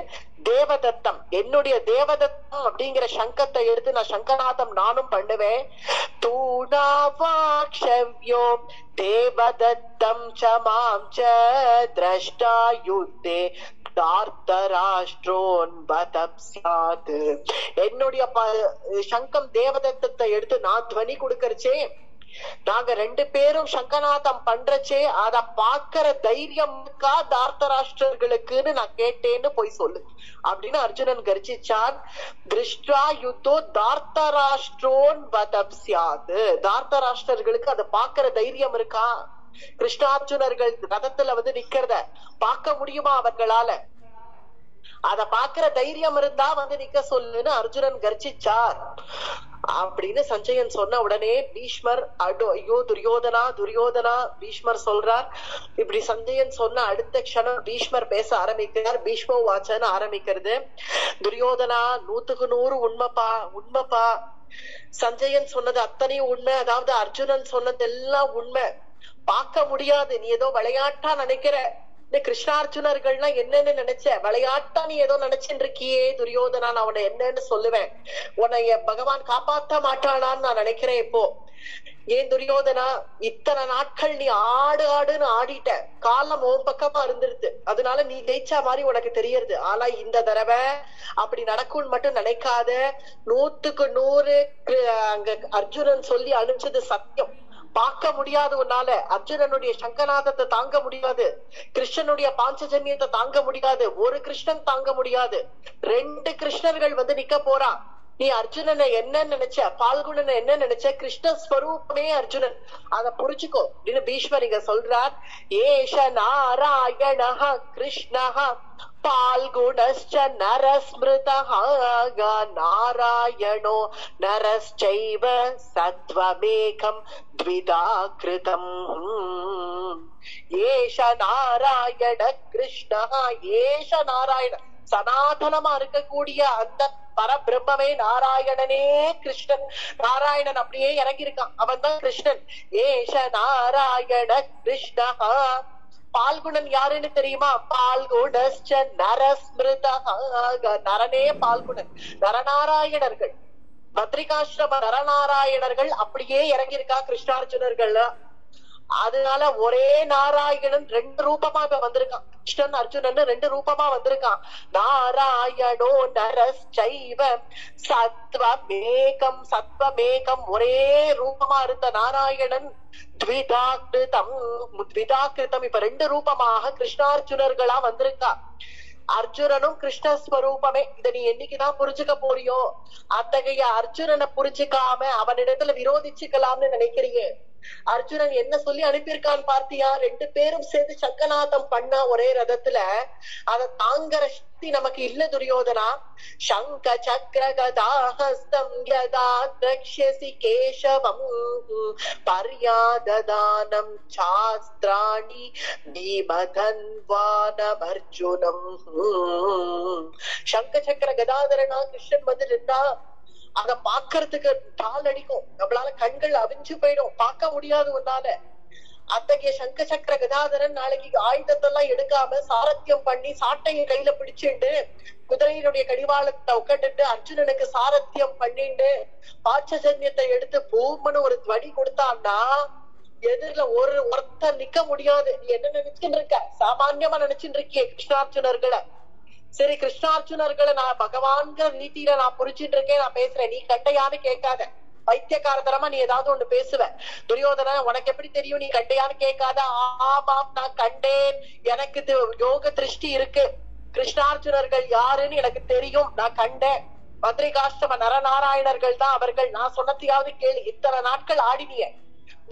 தேவதத்தம். என்னுடைய தேவதத்தம் அப்படிங்கிற சங்கத்தை எடுத்து நான் சங்கநாதம் நானும் பண்ணுவேன். தூணாவாக்ஷவ்யோ தேவதத்தம் ச மாம் ச த்ரஷ்டா யுத்தே என்னுடைய சங்கம் தேவதத்தத்தை எடுத்து நான் துவனி கொடுக்கறச்சே நாங்க 2 பேரும் சங்கநாதம் பண்றச்சே அத பாக்குற தைரியம் இருக்கா தார்த்தராஷ்டிரர்களுக்குன்னு நான் கேட்டேன்னு போய் சொல்லு அப்படின்னு அர்ஜுனன் கர்ஜிச்சான். திருஷ்டா யுத்தோ தார்த்தராஷ்டிரோன் வதப்ஸ்யாத். தார்த்தராஷ்டிரர்களுக்கு அதை பாக்குற தைரியம் இருக்கா? கிருஷ்ணார்ஜுனர்கள் ரதத்துல வந்து நிக்கிறத பார்க்க முடியுமா அவர்களால? அத பாக்குற தைரியம் இருந்தா வந்து நிக்க சொல்லுன்னு அர்ஜுனன் கர்ஜிச்சார் அப்படின்னு சஞ்சயன் சொன்ன உடனே பீஷ்மர் ஐயோ துரியோதனா பீஷ்மர் சொல்றார். இப்படி சஞ்சயன் சொன்ன அடுத்த க்ஷணம் பீஷ்மர் பேச ஆரம்பிக்கிறார். பீஷ்ம வாச்சன்னு ஆரம்பிக்கிறது. துரியோதனா 100க்கு 100 உண்மைப்பா. சஞ்சயன் சொன்னது அத்தனையும் உண்மை. அதாவது அர்ஜுனன் சொன்னது எல்லாம் உண்மை. பார்க்க முடியாது, நீ ஏதோ விளையாட்டா நினைக்கிற. இந்த கிருஷ்ணார்ஜுனர்கள்லாம் என்னன்னு நினைச்ச விளையாட்டா நீ ஏதோ நினைச்சுட்டு இருக்கியே துரியோதனா. நான் உன்னை என்னன்னு சொல்லுவேன், உன்னை பகவான் காப்பாற்ற மாட்டானான்னு நான் நினைக்கிறேன் இப்போ. ஏன் துரியோதனா, இத்தனை நாட்கள் நீ ஆடுன்னு ஆடிட்ட, காலம் உன் பக்கமா இருந்துருது, அதனால நீ ஜெயிச்சா மாதிரி உனக்கு தெரியறது. ஆனா இந்த தடவை அப்படி நடக்கும்னு மட்டும் நினைக்காத. 100க்கு 100 அங்க அர்ஜுனன் சொல்லி அனுப்பிச்சது சத்தியம். பார்க்க முடியாது உன்னால. அர்ஜுனனுடைய சங்கநாதத்தை தாங்க முடியாது, கிருஷ்ணனுடைய பாஞ்சஜன்யத்தை தாங்க முடியாது, ஒரு கிருஷ்ணன் தாங்க முடியாது. 2 கிருஷ்ணர்கள் வந்து நிக்க போறான். நீ அர்ஜுனனை என்ன நினைச்ச, பால்குணனை என்ன நினைச்ச? கிருஷ்ணஸ்வரூபமே அர்ஜுனன். அத புரிச்சுக்கோ அப்படின்னு பீஷ்மர் இங்க சொல்றார். ஏஷ நாராயணஹ கிருஷ்ணஹ பால்குணஸ்ச நரஸ்மிருதஹ நாராயணோ நரஸ்சைவ சத்வமேகம் த்விதா கிருதம். ஏஷ நாராயண கிருஷ்ணஹ, ஏஷ நாராயண சனாதனமா இருக்கக்கூடிய அந்த பரபிரம்மே நாராயணனே கிருஷ்ணன். நாராயணன் அப்படியே இறங்கியிருக்கான், அவன் தான் கிருஷ்ணன். ஏஷ நாராயண கிருஷ்ணஹ. பால்குணன் யாருன்னு தெரியுமா? பால்குணஸ்ச நரஸ்மிருதஹ, நரனே பால்குணன். நரநாராயணர்கள், பத்ரிகாசிரம நரநாராயணர்கள் அப்படியே இறங்கியிருக்கா கிருஷ்ணார்ஜுனர்கள். அதனால ஒரே நாராயணன் 2 ரூபமா இப்ப வந்திருக்கான். கிருஷ்ணன் அர்ஜுனன் 2 ரூபமா வந்திருக்கான். நாராயணோ நரஸ்சைவ சத்வமேகம், சத்வமேகம் ஒரே ரூபமா இருந்த நாராயணன் த்விதாகிருதம் இப்ப 2 ரூபமாக கிருஷ்ணார்ஜுனர்களா வந்திருக்கா. அர்ஜுனனும் கிருஷ்ணஸ்வரூபமே. இத நீ என்னைக்குதான் புரிஞ்சுக்க போறியோ? அத்தகைய அர்ஜுனனை புரிஞ்சுக்காம அவனிடத்துல விரோதிச்சுக்கலாம்னு நினைக்கிறீங்க. அர்ஜுனன் என்ன சொல்லி அனுப்பியிருக்கான் பார்த்தியா? 2 பேரும் சேர்ந்து சங்கநாதம் பண்ணா ஒரே ரதத்துல, அதை தாங்கற சக்தி நமக்கு இல்ல துரியோதனா. சங்க சக்கர கதாஹஸ்தம் யதா திரக்ஷ்யசி கேசவம் பர்யாததானம் சாஸ்திராணி பீமதன்வானம் அர்ஜுனம். சங்க சக்கர கதாதரனா கிருஷ்ணன் வந்து நின்றா, அத பாக்குறதுக்கு டால் அடிக்கும், நம்மளால கண்கள் அவிஞ்சு போயிடும், பார்க்க முடியாது உன்னால. அத்தகைய சங்க சக்கர கதாதரன் நாளைக்கு ஆயுதத்தெல்லாம் எடுக்காம சாரத்தியம் பண்ணி சாட்டையை கையில பிடிச்சுண்டு குதிரையினுடைய கடிவாளத்தை உட்கட்டு அர்ஜுனனுக்கு சாரத்தியம் பண்ணிண்டு பாச்சஜன்யத்தை எடுத்து பூமனு ஒரு துவடி கொடுத்தான்னா எதிரில ஒருத்தர் நிக்க முடியாது. நீ என்ன நினைச்சுட்டு இருக்க? சாமான்யமா நினைச்சுட்டு இருக்கிய கிருஷ்ணார்ஜுனர்களை. சரி, கிருஷ்ணார்ஜுனர்களை நான் பகவான்கிற நீதியில நான் புரிஞ்சுட்டு இருக்கேன், நான் பேசுறேன், நீ கண்டையான்னு கேட்காத. பைத்தியக்காரத்தனமா நீ ஏதாவது ஒண்ணு பேசுவ. துரியோதன, உனக்கு எப்படி தெரியும்? நீ கண்டையான்னு கேட்காத. ஆமாம், நான் கண்டேன், எனக்கு யோக திருஷ்டி இருக்கு, கிருஷ்ணார்ஜுனர்கள் யாருன்னு எனக்கு தெரியும், நான் கண்டேன். மந்திரிகாஷ்டம நரநாராயணர்கள் தான் அவர்கள். நான் சொன்னதையாவது கேளு. இத்தனை நாட்கள் ஆடினிய,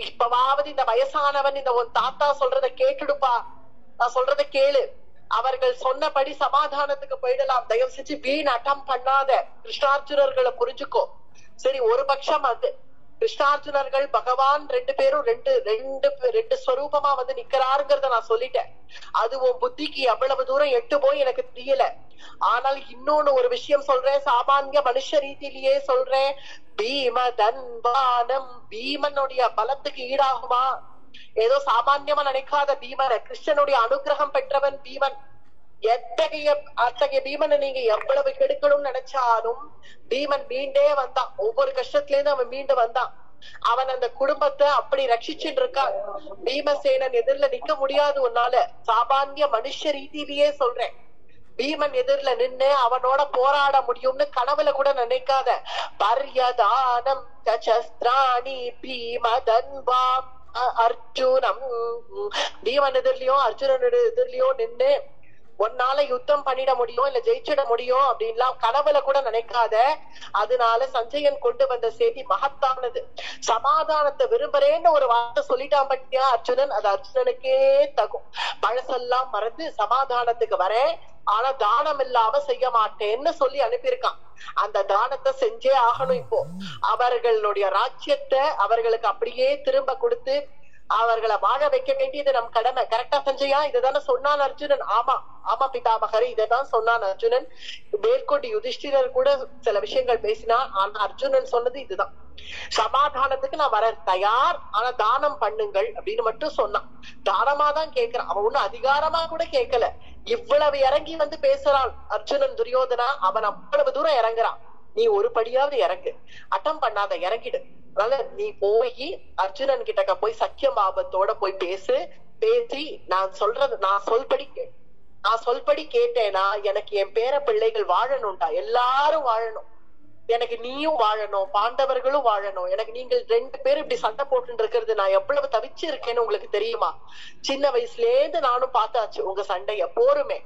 இப்பவாவது இந்த வயசானவன் இந்த உன் தாத்தா சொல்றத கேட்டுடுப்பா, நான் சொல்றத கேளு. அவர்கள் சொன்னபடி சமாதானத்துக்கு போயிடலாம். தயவு செஞ்சு வீண் அட்டம் பண்ணாத. கிருஷ்ணார்ஜுனர்களை புரிஞ்சுக்கோ. சரி, ஒரு பட்சம் அது கிருஷ்ணார்ஜுனர்கள் பகவான் 2 பேரும் ரெண்டு ஸ்வரூபமா வந்து நிக்கிறாருங்கிறத நான் சொல்லிட்டேன். அது உன் புத்திக்கு எவ்வளவு தூரம் எட்டு போய் எனக்கு தெரியல. ஆனால் இன்னொன்னு ஒரு விஷயம் சொல்றேன், சாமானிய மனுஷ ரீதியிலேயே சொல்றேன். பீமதன்வானம், பீமனுடைய பலத்துக்கு ஈடாகுமா? ஏதோ சாமான்யமா நினைக்காத பீமன், கிருஷ்ணனுடைய அனுகிரகம் பெற்றவன் பீமன். அத்தகைய பீமனை நீங்க எவ்வளவு கெடுக்கணும்னு நினைச்சாலும் பீமன் மீண்டே வந்தான். ஒவ்வொரு கஷ்டத்துல இருந்து அவன் மீண்டு வந்தான். அவன் அந்த குடும்பத்தை அப்படி ரட்சிச்சுட்டு இருக்கான். பீமசேனன் எதிரில நிக்க முடியாது உன்னால. சாமானிய மனுஷ ரீதியிலேயே சொல்றேன். பீமன் எதிரில நின்னு அவனோட போராட முடியும்னு கனவுல கூட நினைக்காத. பர்யதானம் சஸ்திராணி பீமதன்வா அர்ஜுனம். பீமன் எதிரிலயோ அர்ஜுனன் எதிரிலயோ நின்னு உன்னால யுத்தம் பண்ணிட முடியும், இல்ல ஜெயிச்சிட முடியும் அப்படின்லாம் கனவுல கூட நினைக்காத. அதனால சஞ்சயன் கொண்டு வந்த செய்தி மகத்தானது. சமாதானத்தை விரும்புறேன்னு ஒரு வார்த்தை சொல்லிட்டான் பட்டியா அர்ஜுனன், அது அர்ஜுனனுக்கே தகும். பழசெல்லாம் மறந்து சமாதானத்துக்கு வரேன், ஆனா தானம் இல்லாம செய்ய மாட்டேன்னு சொல்லி அனுப்பியிருக்கான். அந்த தானத்தை செஞ்சே ஆகணும். இப்போ அவர்களுடைய ராஜ்யத்தை அவர்களுக்கு அப்படியே திரும்ப கொடுத்து அவர்களை வாழ வைக்க வேண்டியது நம் கடமை. கரெக்டா சஞ்சயா? இதுதானே சொன்னான் அர்ஜுனன்? ஆமா ஆமா பிதாமகரே, இதைதான் சொன்னான் அர்ஜுனன். மேற்கொண்டு யுதிஷ்டிரர் கூட சில விஷயங்கள் பேசினா, ஆனா அர்ஜுனன் சொன்னது இதுதான். சமாதானத்துக்கு நான் வர தயார், ஆனா தானம் பண்ணுங்கள் அப்படின்னு மட்டும் சொன்னான். தானமா தான் கேட்கிறான், அவன் ஒண்ணு அதிகாரமா கூட கேட்கல. இவ்வளவு இறங்கி வந்து பேசுறான் அர்ஜுனன் துரியோதனா. அவன் அவ்வளவு தூரம் இறங்குறான். நீ ஒரு படியாவது இறங்கு, அட்டம் பண்ணாத, இறங்கிடு. அதனால நீ போய் அர்ஜுனன் கிட்ட போய் சக்கிய பாபத்தோட போய் பேசி நான் சொல்படி கேட்டேனா எனக்கு என் பேர பிள்ளைகள் வாழணும்டா, எல்லாரும் வாழணும், எனக்கு நீயும் வாழணும், பாண்டவர்களும் வாழணும். எனக்கு நீங்கள் 2 பேரும் இப்படி சண்டை போட்டு இருக்கிறது நான் எவ்வளவு தவிச்சு இருக்கேன்னு உங்களுக்கு தெரியுமா? சின்ன வயசுல இருந்து நானும் பார்த்தாச்சு உங்க சண்டைய போருமே.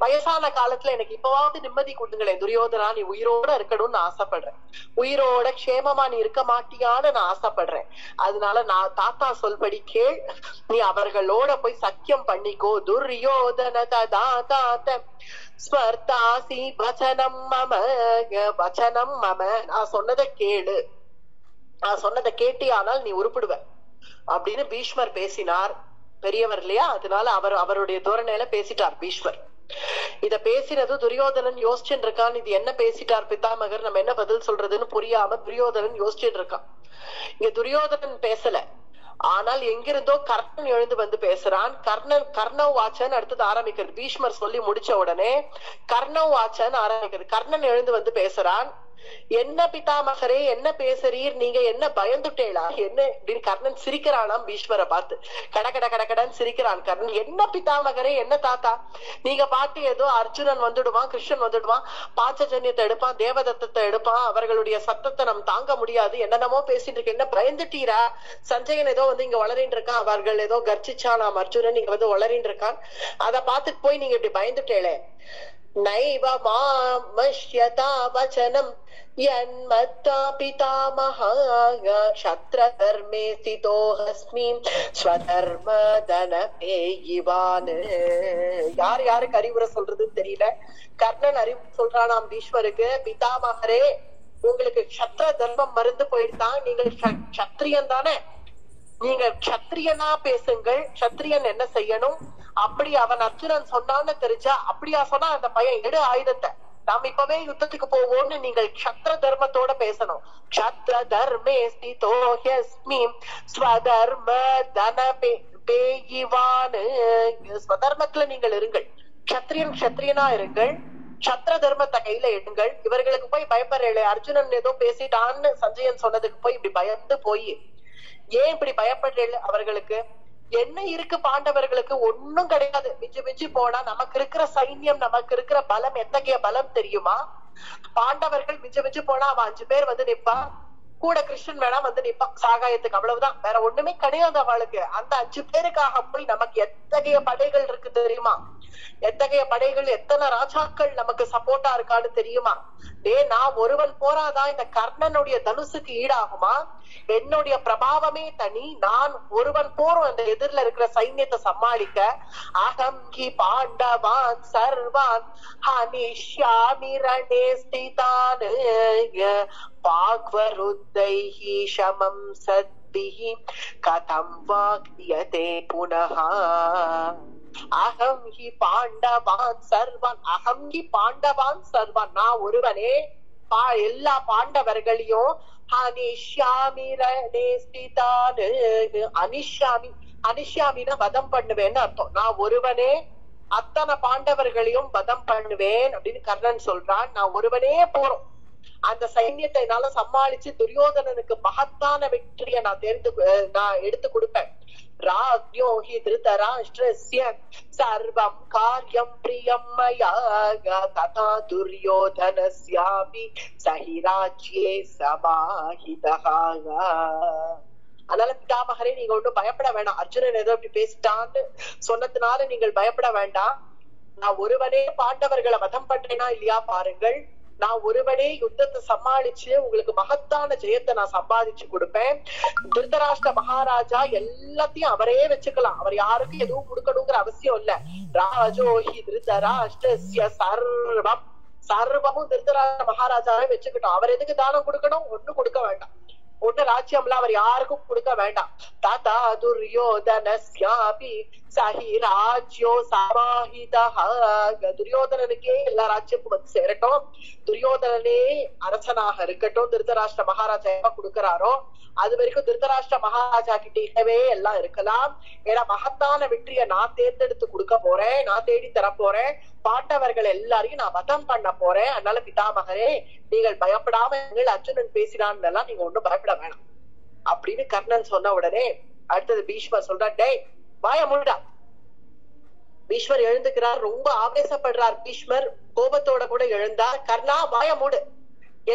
வயசான காலத்துல எனக்கு இப்பவாவது நிம்மதி கொடுங்களேன் துரியோதனா. நீ உயிரோட இருக்கணும்னு ஆசைப்படுறேன், உயிரோட க்ஷேமமா நீ இருக்க மாட்டியான்னு நான் ஆசைப்படுறேன். அதனால நான் தாத்தா சொல்படி கேள், நீ அவர்களோட போய் சக்கியம் பண்ணிக்கோ. துரியோதன தாத்த ஸ்வர்தாசி வசனம் மம வசனம் மம. நான் சொன்னதை கேளு, நான் சொன்னதை கேட்டியானால் நீ உருப்பிடுவ அப்படின்னு பீஷ்மர் பேசினார். பெரியவர் இல்லையா, அதனால அவருடைய தோரணையில பேசிட்டார் பீஷ்மர். இத பேசினது துரியோதனன் யோசிச்சுட்டு இருக்கான். இது என்ன பேசிட்டார் பிதாமகர், நம்ம என்ன பதில் சொல்றதுன்னு புரியாம துரியோதனன் யோசிச்சுட்டு இருக்கான். இங்க துரியோதனன் பேசல, ஆனால் எங்கிருந்தோ கர்ணன் எழுந்து வந்து பேசுறான். கர்ணவ் வாச்சன் அடுத்தது ஆரம்பிக்கிறது. பீஷ்மர் சொல்லி முடிச்ச உடனே கர்ணவ் வாச்சன் ஆரம்பிக்கிறது. கர்ணன் எழுந்து வந்து பேசுறான். என்ன பிதாமகரே, என்ன பேசுறீர் நீங்க, என்ன பயந்துட்டேளா என்ன அப்படின்னு கர்ணன் சிரிக்கிறானாம் பீஷ்மரை பார்த்து. கடகடன்னு சிரிக்கிறான் கர்ணன். என்ன பிதாமகரே, என்ன தாத்தா, நீங்க பாட்டு ஏதோ அர்ஜுனன் வந்துடுவான், கிருஷ்ணன் வந்துடுவான், பாஞ்சஜன்யத்தை எடுப்பான், தேவதத்தத்தை எடுப்பான், அவர்களுடைய சத்தத்தை நம்ம தாங்க முடியாது, என்னென்னமோ பேசிட்டு இருக்கு, என்ன பயந்துட்டீரா? சஞ்சயன் ஏதோ வந்து இங்க வளரின்னு இருக்கான், அவர்கள் ஏதோ கர்ச்சிச்சானாம் அர்ஜுனன், இங்க வந்து வளரின்னு இருக்கான், அதை பார்த்துட்டு போய் நீங்க இப்படி பயந்துட்டேளே, நைவ மாமஷ்யதா வசனம் யன்மத்தா பிதாமஹः க்ஷத்ர தர்மே ஸ்திதோஹஸ்மி ஸ்வதர்ம தனபேயிவான். யார் யாருக்கு அறிவுரை சொல்றதுன்னு தெரியல. கர்ணன் அறிவுரை சொல்றானாம் பீஷ்மருக்கு, பிதாமகரே உங்களுக்கு க்ஷத்ர தர்மம் மறந்து போயிட்டான், நீங்கள் க்ஷத்ரியன் தானே, நீங்க க்ஷத்ரியனா பேசுங்கள். க்ஷத்ரியன் என்ன செய்யணும், அப்படி அவன் அர்ஜுனன் சொன்னான்னு தெரிஞ்சா, அப்படியா சொன்னா அந்த பையன் எடு ஆயுதத்தை, நாம் இப்பவே யுத்தத்துக்கு போவோம்னு நீங்கள் க்ஷத்ர தர்மத்தோட பேசணும். க்ஷத்ர தர்மே ஸ்திதோ ஹஸ்மி ஸ்வதர்ம தனபேயிவான். ஸ்வதர்மத்துல நீங்கள் இருங்கள், க்ஷத்ரியன் க்ஷத்ரியனா இருங்கள், க்ஷத்ர தர்மத்தை கையில எடுங்கள். இவர்களுக்கு போய் பயப்படுறே, அர்ஜுனன் ஏதோ பேசிட்டான்னு சஞ்சயன் சொன்னதுக்கு போய் இப்படி பயந்து போய் ஏன் இப்படி பயப்படுறீங்க? அவர்களுக்கு என்ன இருக்கு? பாண்டவர்களுக்கு ஒண்ணும் கிடையாது. மிஞ்சி மிஞ்சி போனா நமக்கு இருக்கிற சைன்யம், நமக்கு இருக்கிற பலம் எத்தகைய பலம் தெரியுமா? பாண்டவர்கள் மிஞ்சி மிஞ்சி போனா அவன் 5 பேர் வந்து நிப்பா, கூட கிருஷ்ணன் வேணா வந்து நிப்பா சாகாயத்துக்கு, அவ்வளவுதான், வேற ஒண்ணுமே கிடையாது அவளுக்கு. அந்த 5 பேருக்காக போய் நமக்கு எத்தகைய படைகள் இருக்கு தெரியுமா? எத்தகைய படைகள், எத்தனை ராஜாக்கள் நமக்கு சப்போர்ட்டா இருக்கான்னு தெரியுமா? நான் ஒருவன் போராதான் இந்த கர்ணனுடைய தனுசுக்கு ஈடாகுமா? என்னுடைய பிரபாவமே தனி, நான் ஒருவன் போறோம் அந்த எதிரில இருக்கிற சைன்யத்தை சமாளிக்க. அகம் கி பாண்டவான் சர்வான் ஹனிஷ்யாமி ரணே ஸ்திதான் பாக்வருத்தைஹி ஷமம் சத்பிஹி கதம் வாக்யதே புனஹ. அகம் ஹி பாண்டவான் சர்வான், அகம் ஹி பாண்டவான் சர்வான், நான் ஒருவனே எல்லா பாண்டவர்களையும் அனிஷ்யாமின வதம் பண்ணுவேன்னு அர்த்தம். நான் ஒருவனே அத்தனை பாண்டவர்களையும் வதம் பண்ணுவேன் அப்படின்னு கர்ணன் சொல்றான். நான் ஒருவனே போறோம், அந்த சைன்யத்தை என்னால சமாளிச்சு துரியோதனனுக்கு மகத்தான வெற்றியை நான் எடுத்து கொடுப்பேன். ராஜ்யோ ஹி திருதராஷ்டிரஸ்ய சர்வம் காரியம் பிரியம் மயா ததா துரியோதனஸ்யாபி சஹி ராஜ்யே சமாஹிதஹ. அதனால பிதாமகரே நீங்க ஒன்றும் பயப்பட வேண்டாம், அர்ஜுனன் ஏதோ இப்படி பேசிட்டான்னு சொன்னதுனால நீங்கள் பயப்பட வேண்டாம். நான் ஒருவனே பாண்டவர்களை வதம் பண்றேனா இல்லையா பாருங்கள். நான் ஒருவனே யுத்தத்தை சமாளிச்சு உங்களுக்கு மகத்தான ஜெயத்தை நான் சம்பாதிச்சு கொடுப்பேன். திருதராஷ்டிர மகாராஜா எல்லாத்தையும் அவரே வச்சுக்கலாம், அவர் யாருக்கும் எதுவும் கொடுக்கணுங்கிற அவசியம் இல்ல. ராஜோஹி திருதராஷ்டிரஸ்ய சர்வம், சர்வமும் திருதராஷ்டிர மகாராஜாவே வச்சுக்கிட்டோம். அவர் எதுக்கு தானம் கொடுக்கணும்? ஒண்ணும் கொடுக்க வேண்டாம், ஒண்ணு ராஜ்யம்ல அவர் யாருக்கும் கொடுக்க வேண்டாம். ததா துரியோதனஸ்யாபி சஹி ராஜ்யோ சமாஹிதஹ. துரியோதனனுக்கே எல்லா ராஜ்யமும் வந்து சேரட்டும், துரியோதனனே அரசனாக இருக்கட்டும். திருதராஷ்டிர மகாராஜா எப்ப கொடுக்கிறாரோ அது வரைக்கும் திருதராஷ்டிர மகாராஜா கிட்டவே எல்லாம் இருக்கலாம். ஏன்னா மகத்தான வெற்றியை நான் தேர்ந்தெடுத்து கொடுக்க போறேன், நான் தேடி தர போறேன், பாண்டவர்கள் எல்லாரையும் நான் வதம் பண்ண போறேன். அதனால பிதாமகரே நீங்கள் பயப்படாம, அர்ஜுனன் பேசினான்னு எல்லாம் நீங்க ஒண்ணும் பயப்பட வேணாம் அப்படின்னு கர்ணன் சொன்ன உடனே அடுத்தது பீஷ்மர் சொல்றார், டேய் வாய மூடா. பீஷ்மர் எழுந்துக்கிறார், ரொம்ப ஆவேசப்படுறார். பீஷ்மர் கோபத்தோட கூட எழுந்தார். கர்ணா வாய மூடு,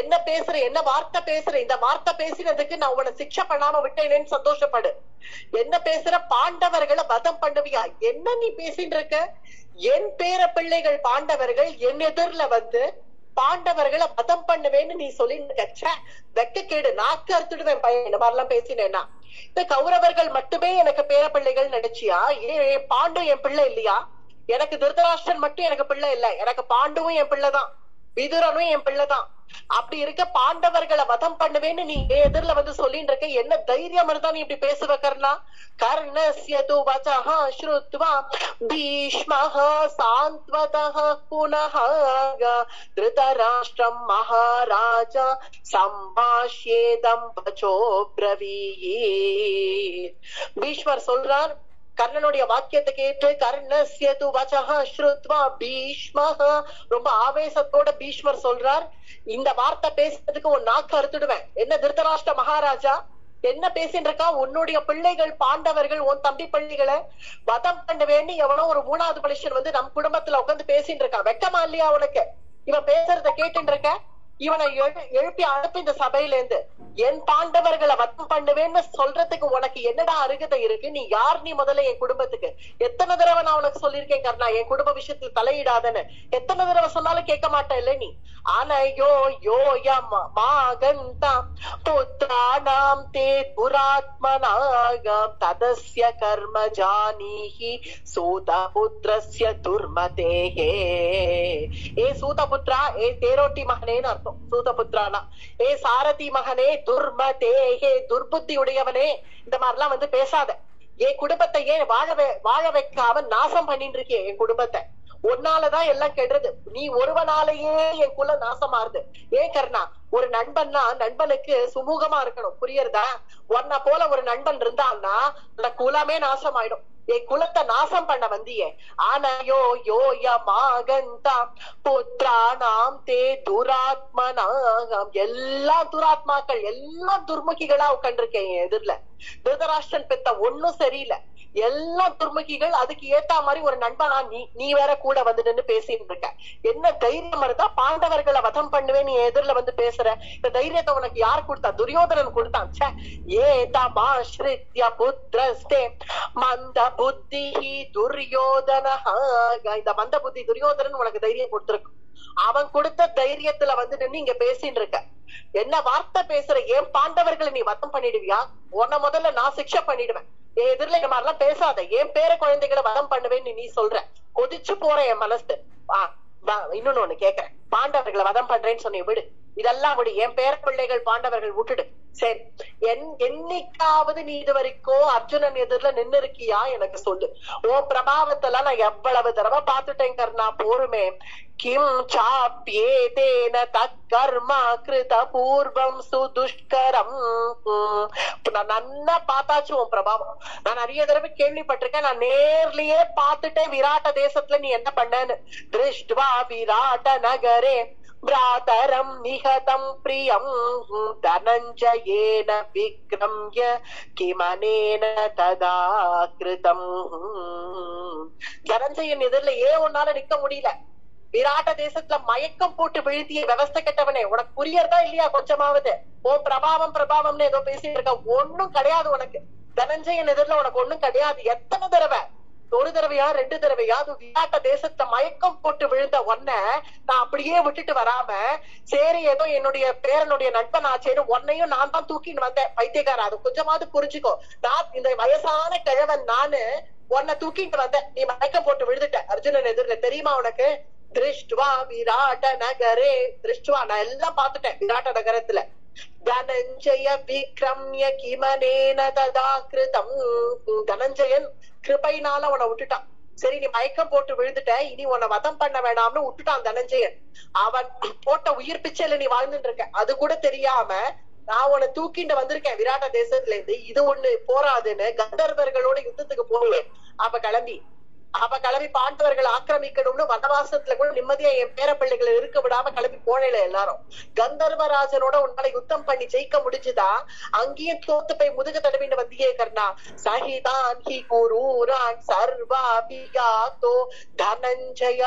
என்ன பேசுற, என்ன வார்த்தை பேசுற, இந்த வார்த்தை பேசினதுக்கு நான் உன்னை சிக்ஷை பண்ணாம விட்டேனேன்னு சந்தோஷப்படு. என்ன பேசுற, பாண்டவர்களை வதம் பண்ணுவியா? என்ன நீ பேசிட்டு இருக்க? என் பேர பிள்ளைகள் பாண்டவர்கள் என் எதிரில வந்து பாண்டவர்களை வதம் பண்ணுவேன்னு நீ சொல்லிட்டு வெக்க கேடு, நாக்கு அறுத்துடுவேன் பையன் இந்த மாதிரிலாம் பேசினேன்னா. இந்த கௌரவர்கள் மட்டுமே எனக்கு பேர பிள்ளைகள் நினைச்சியா? பாண்டு என் பிள்ளை இல்லையா? எனக்கு திருதராஷ்டிரன் மட்டும் எனக்கு பிள்ளை இல்ல, எனக்கு பாண்டுவும் என் பிள்ளைதான், விதுரனும் என் பிள்ளைதான். அப்படி இருக்க பாண்டவர்களை வதம் பண்ணுவேன்னு நீ எதிரில வந்து சொல்லிட்டு இருக்க, என்ன தைரியம் இருந்தா நீ இப்படி பேசுவ கர்ணா? கர்ணஸ்ய து வசஹ ஸ்ருத்வா பீஷ்மஹ சாந்த்வதஹ புனஹ திருதராஷ்டிரம் மகாராஜா சம்பாஷ்யேதம் வசோ ப்ரவீத். பீஷ்மர் சொல்றார், கர்ணனுடைய வாக்கியத்தை கேட்டு கர்ணஸ்ய து வசஹ ஸ்ருத்வா பீஷ்மஹ, ரொம்ப ஆவேசத்தோட பீஷ்மர் சொல்றார், இந்த வார்த்தை பேசுறதுக்கு உன் நாக்கு அறுத்துடுவேன். என்ன திருதராஷ்டிர மகாராஜா என்ன பேசிட்டு இருக்கா? உன்னுடைய பிள்ளைகள் பாண்டவர்கள், உன் தம்பி பிள்ளைகளை வதம் பண்ணுவேன்னு எவனோ ஒரு 3வது மனுஷன் வந்து நம் குடும்பத்துல உட்காந்து பேசிட்டு இருக்கான். வெக்கமா இல்லையா உனக்கு? இவன் பேசுறத கேட்டு இருக்க? இவனை எழுப்பி அனுப்பி இந்த சபையில இருந்து என் பாண்டவர்களை வதம் பண்ணுவேன்னு சொல்றதுக்கு உனக்கு என்னடா அருகதை இருக்கு? நீ யார்? நீ முதல்ல என் குடும்பத்துக்கு. எத்தனை தடவை நான் உனக்கு சொல்லியிருக்கேன் கர்ணா, என் குடும்ப விஷயத்துல தலையிடாதன்னு. எத்தனை தடவை சொன்னாலும் கேட்க மாட்டேன் இல்ல நீ. அனயோ யோயமாகந்தாம் புத்ராணாம் தே புராத்மனாகம் ததஸ்ய கர்ம ஜானீஹி சூதபுத்ரஸ்ய துர்மதேஹே. ஏ சூதபுத்ரா, ஏ தேரோட்டி மகனேன்னு அர்த்தம் சூதபுத்ரானா. ஏ சாரதி மகனே, துர்மதேஹே துர்புத்தி உடையவனே, இந்த மாதிரிலாம் வந்து பேசாத. என் குடும்பத்தை ஏன் வாழ வைக்காம நாசம் பண்ணிட்டு இருக்கிய என் குடும்பத்தை. உன்னாலதான் எல்லாம் கெடுறது. நீ ஒருவனாலேயே என் குல நாசமாறுது. ஏன் கர்ணா, ஒரு நண்பன்னா நண்பனுக்கு சுமூகமா இருக்கணும், புரியுறதா? உன்ன போல ஒரு நண்பன் இருந்தான்னா அந்த குலமே நாசம் ஆயிடும். என் குலத்தை நாசம் பண்ண வந்தியே. ஆனயோ யோயமாகந்தாம் புத்ராணாம் தே துராத்மனாகம். எல்லா துராத்மாக்கள், எல்லாம் துர்முகிகளா உட்காந்துருக்கேன் என் எதிரில. திருதராஷ்டிரன் பெத்த ஒன்னும் சரியில்லை, எல்லாம் துர்முகிகள். அதுக்கு ஏத்தா மாதிரி ஒரு நண்பனா நீ வேற கூட வந்து நின்று பேசிட்டு இருக்க. என்ன தைரியம் இருந்தா பாண்டவர்களை வதம் பண்ணுவேன் நீ எதிரில வந்து பேசுற? இந்த தைரியத்தை உனக்கு யார் கொடுத்தா? துரியோதனன் கொடுத்தான். ஏதமாஸ்ரித்ய புத்ரஸ்தே மந்த புத்தி துரியோதன. இந்த மந்த புத்தி துரியோதனன் உனக்கு தைரியம் கொடுத்திருக்கும். அவன் கொடுத்த தைரியத்துல வந்து நின்று இங்க பேசிட்டு இருக்க. என்ன வார்த்தை பேசுற? ஏன் பாண்டவர்களை நீ வதம் பண்ணிடுவியா? உன்ன முதல்ல நான் சிக்ஷை பண்ணிடுவேன். என் எதிரில இந்த மாதிரிலாம் பேசாத. என் பேர குழந்தைகளை வதம் பண்ணுவேன்னு நீ சொல்ற. கொதிச்சு போற என் மனசு. இன்னொன்னு ஒண்ணு கேக்குறேன். பாண்டவர்களை வதம் பண்றேன்னு சொன்ன விடு, இதெல்லாம் விடு. என் பேர பிள்ளைகள் பாண்டவர்கள் விட்டுடு. சரி, என்னைக்காவது நீ இது வரைக்கும் அர்ஜுனன் எதிரில நின்னு இருக்கியா? எனக்கு சொல்லு. உன் பிரபாவத்தெல்லாம் நான் எவ்வளவு தடவை பாத்துட்டேன் கர்ணா, போருமே. கிம் சாப்யேதேன தக்கர்மா கிருத பூர்வம் சுதுஷ்கரம். நான் நன்னா பார்த்தாச்சு உன் பிரபாவம். நான் நிறைய தடவை கேள்விப்பட்டிருக்கேன். நான் நேர்லயே பார்த்துட்டேன் விராட்ட தேசத்துல நீ என்ன பண்ணன்னு. திருஷ்டுவா விராட்ட நகரே பிராதரம் நிகதம் பிரியம் தனஞ்சயேன விக்ரம்ய கிமனேன ததா கிருதம். தனஞ்சயன் எதிரில ஏன் உன்னால நிக்க முடியல? விராட்ட தேசத்துல மயக்கம் போட்டு வீழ்த்திய விவஸ்தை கெட்டவனே, உனக்கு புரியறதா இல்லையா கொஞ்சமாவது? உன் பிரபாவம்னு ஏதோ பேசிட்டு இருக்க. ஒன்னும் கிடையாது உனக்கு. தனஞ்சயன் எதிரில உனக்கு ஒண்ணும் கிடையாது. எத்தனை தடவை? ஒரு தடவையா, 2 தடவையா? அது விராட்ட தேசத்தை மயக்கம் போட்டு விழுந்த ஒன்ன நான் அப்படியே விட்டுட்டு வராம, சரி ஏதோ என்னுடைய பேரனுடைய நண்பன் ஆச்சேன்னு உன்னையும் நான் தான் தூக்கின்னு வந்தேன். பைத்தியக்காரா, அது கொஞ்சமாவது புரிஞ்சுக்கோ. நான் இந்த வயசான கிழவன் நானு உன்னை தூக்கிட்டு வந்தேன். நீ மயக்கம் போட்டு விழுந்துட்ட அர்ஜுனன் எதிரில. தெரியுமா உனக்கு? திருஷ்டுவா விராட்ட நகரே. திருஷ்டுவா, நான் எல்லாம் பாத்துட்டேன் விராட்ட நகரத்துல. தனஞ்சய விக்ரம்ய கிமனேன ததா கிருதம். தனஞ்சயன் கிருபையினால உன்னை விட்டுட்டான். சரி, நீ மயக்கம் போட்டு விழுந்துட்ட, இனி உன்னை வதம் பண்ண வேண்டாம்னு விட்டுட்டான் தனஞ்சயன். அவன் போட்ட உயிர் பிச்சையில நீ வாழ்ந்துட்டு இருக்க. அது கூட தெரியாம நான் உன்னை தூக்கிட்டு வந்திருக்கேன் விராட்ட தேசத்துல இருந்து. இது ஒண்ணு போராதுன்னு கந்தர்வர்களோட யுத்தத்துக்கு போவேன். அப்ப கிளம்பி பாண்டவர்கள் ஆக்கிரமிக்கணும்னு வனவாசத்துல கூட நிம்மதியா என் பேர பிள்ளைகளை இருக்க விடாம கிளம்பி போனேல எல்லாரும். கந்தர்வராஜனோட உன்னால யுத்தம் பண்ணி ஜெயிக்க முடிஞ்சுதா? அங்கேயும் தோத்து போய் முதுக தடவின்னு வந்தியே கர்ணா. சஹிதான் ஹி குரூரான் சர்வாபியாதோ தனஞ்சய.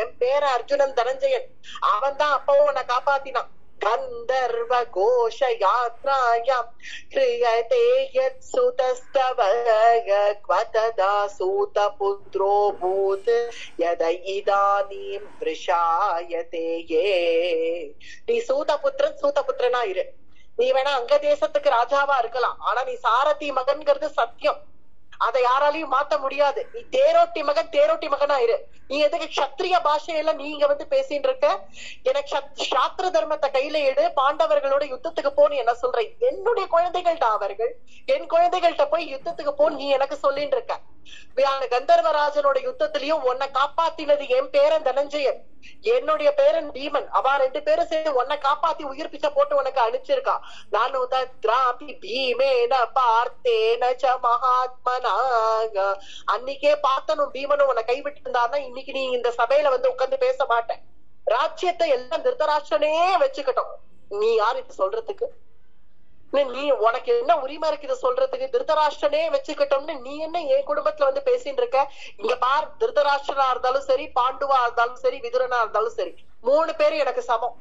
என் பேர அர்ஜுனன் தனஞ்சயன். அவன் தான் அப்பவும் உன்னை காப்பாத்தினான். கந்தர்வ கோஷ யாத்ராயாம் கிரியதே யத் சுதஸ்தவ க்வததா சூத புத்ரோ பூத் யத இதானீம் த்ரிஷாயதே. நீ சூதபுத்திரனா இரு. நீ வேணா அங்க தேசத்துக்கு ராஜாவா இருக்கலாம். ஆனா நீ சாரதி மகன்கிறது சத்தியம். அதை யாராலையும் மாத்த முடியாது. நீ தேரோட்டி மகனா இரு. நீ எதுக்கு கஷத்திரிய பாஷையில நீங்க வந்து பேசிட்டு இருக்க? எனக்கு சாஸ்திர தர்மத்தை கையில எடு, பாண்டவர்களோட யுத்தத்துக்கு போன்னு என்ன சொல்ற? என்னுடைய குழந்தைகள்ட்ட அவர்கள். என் குழந்தைகள்ட்ட போய் யுத்தத்துக்கு போ நீ எனக்கு சொல்லிட்டு இருக்க. கந்தர்வராஜனோட யுத்தத்திலயும் உன்னை காப்பாத்தினது என் பேரன் தனஞ்சயன், என்னுடைய பேரன் பீமன். அவ 2 பேரும் சேர்ந்து உன்னை காப்பாத்தி உயிர் பிச்சை போட்டு உனக்கு அனுப்பிச்சிருக்கா. நானும் திராபி பீமேன பார்த்தேன ச மகாத்மனாக. அன்னைக்கே பார்த்தனும் பீமனும் உன்னை கைவிட்டு இருந்தான்னா இன்னைக்கு நீ இந்த சபையில வந்து உட்கார்ந்து பேச மாட்டேன். ராஜ்யத்தை எல்லாம் திருதராஷ்டிரனே வச்சுக்கிட்டோம். நீ யார் இது சொல்றதுக்கு? நீ உனக்கு என்ன உரிமை இருக்கு இதை சொல்றதுக்கு? திருதராஷ்டிரனே வச்சுக்கிட்டோம்னு நீ என்ன என் குடும்பத்துல வந்து பேசிட்டு இருக்க? இங்க பார், திருதராஷ்டிரனா இருந்தாலும் சரி, பாண்டுவா இருந்தாலும் சரி, விதுரனா இருந்தாலும் சரி, 3 பேரும் எனக்கு சமம்.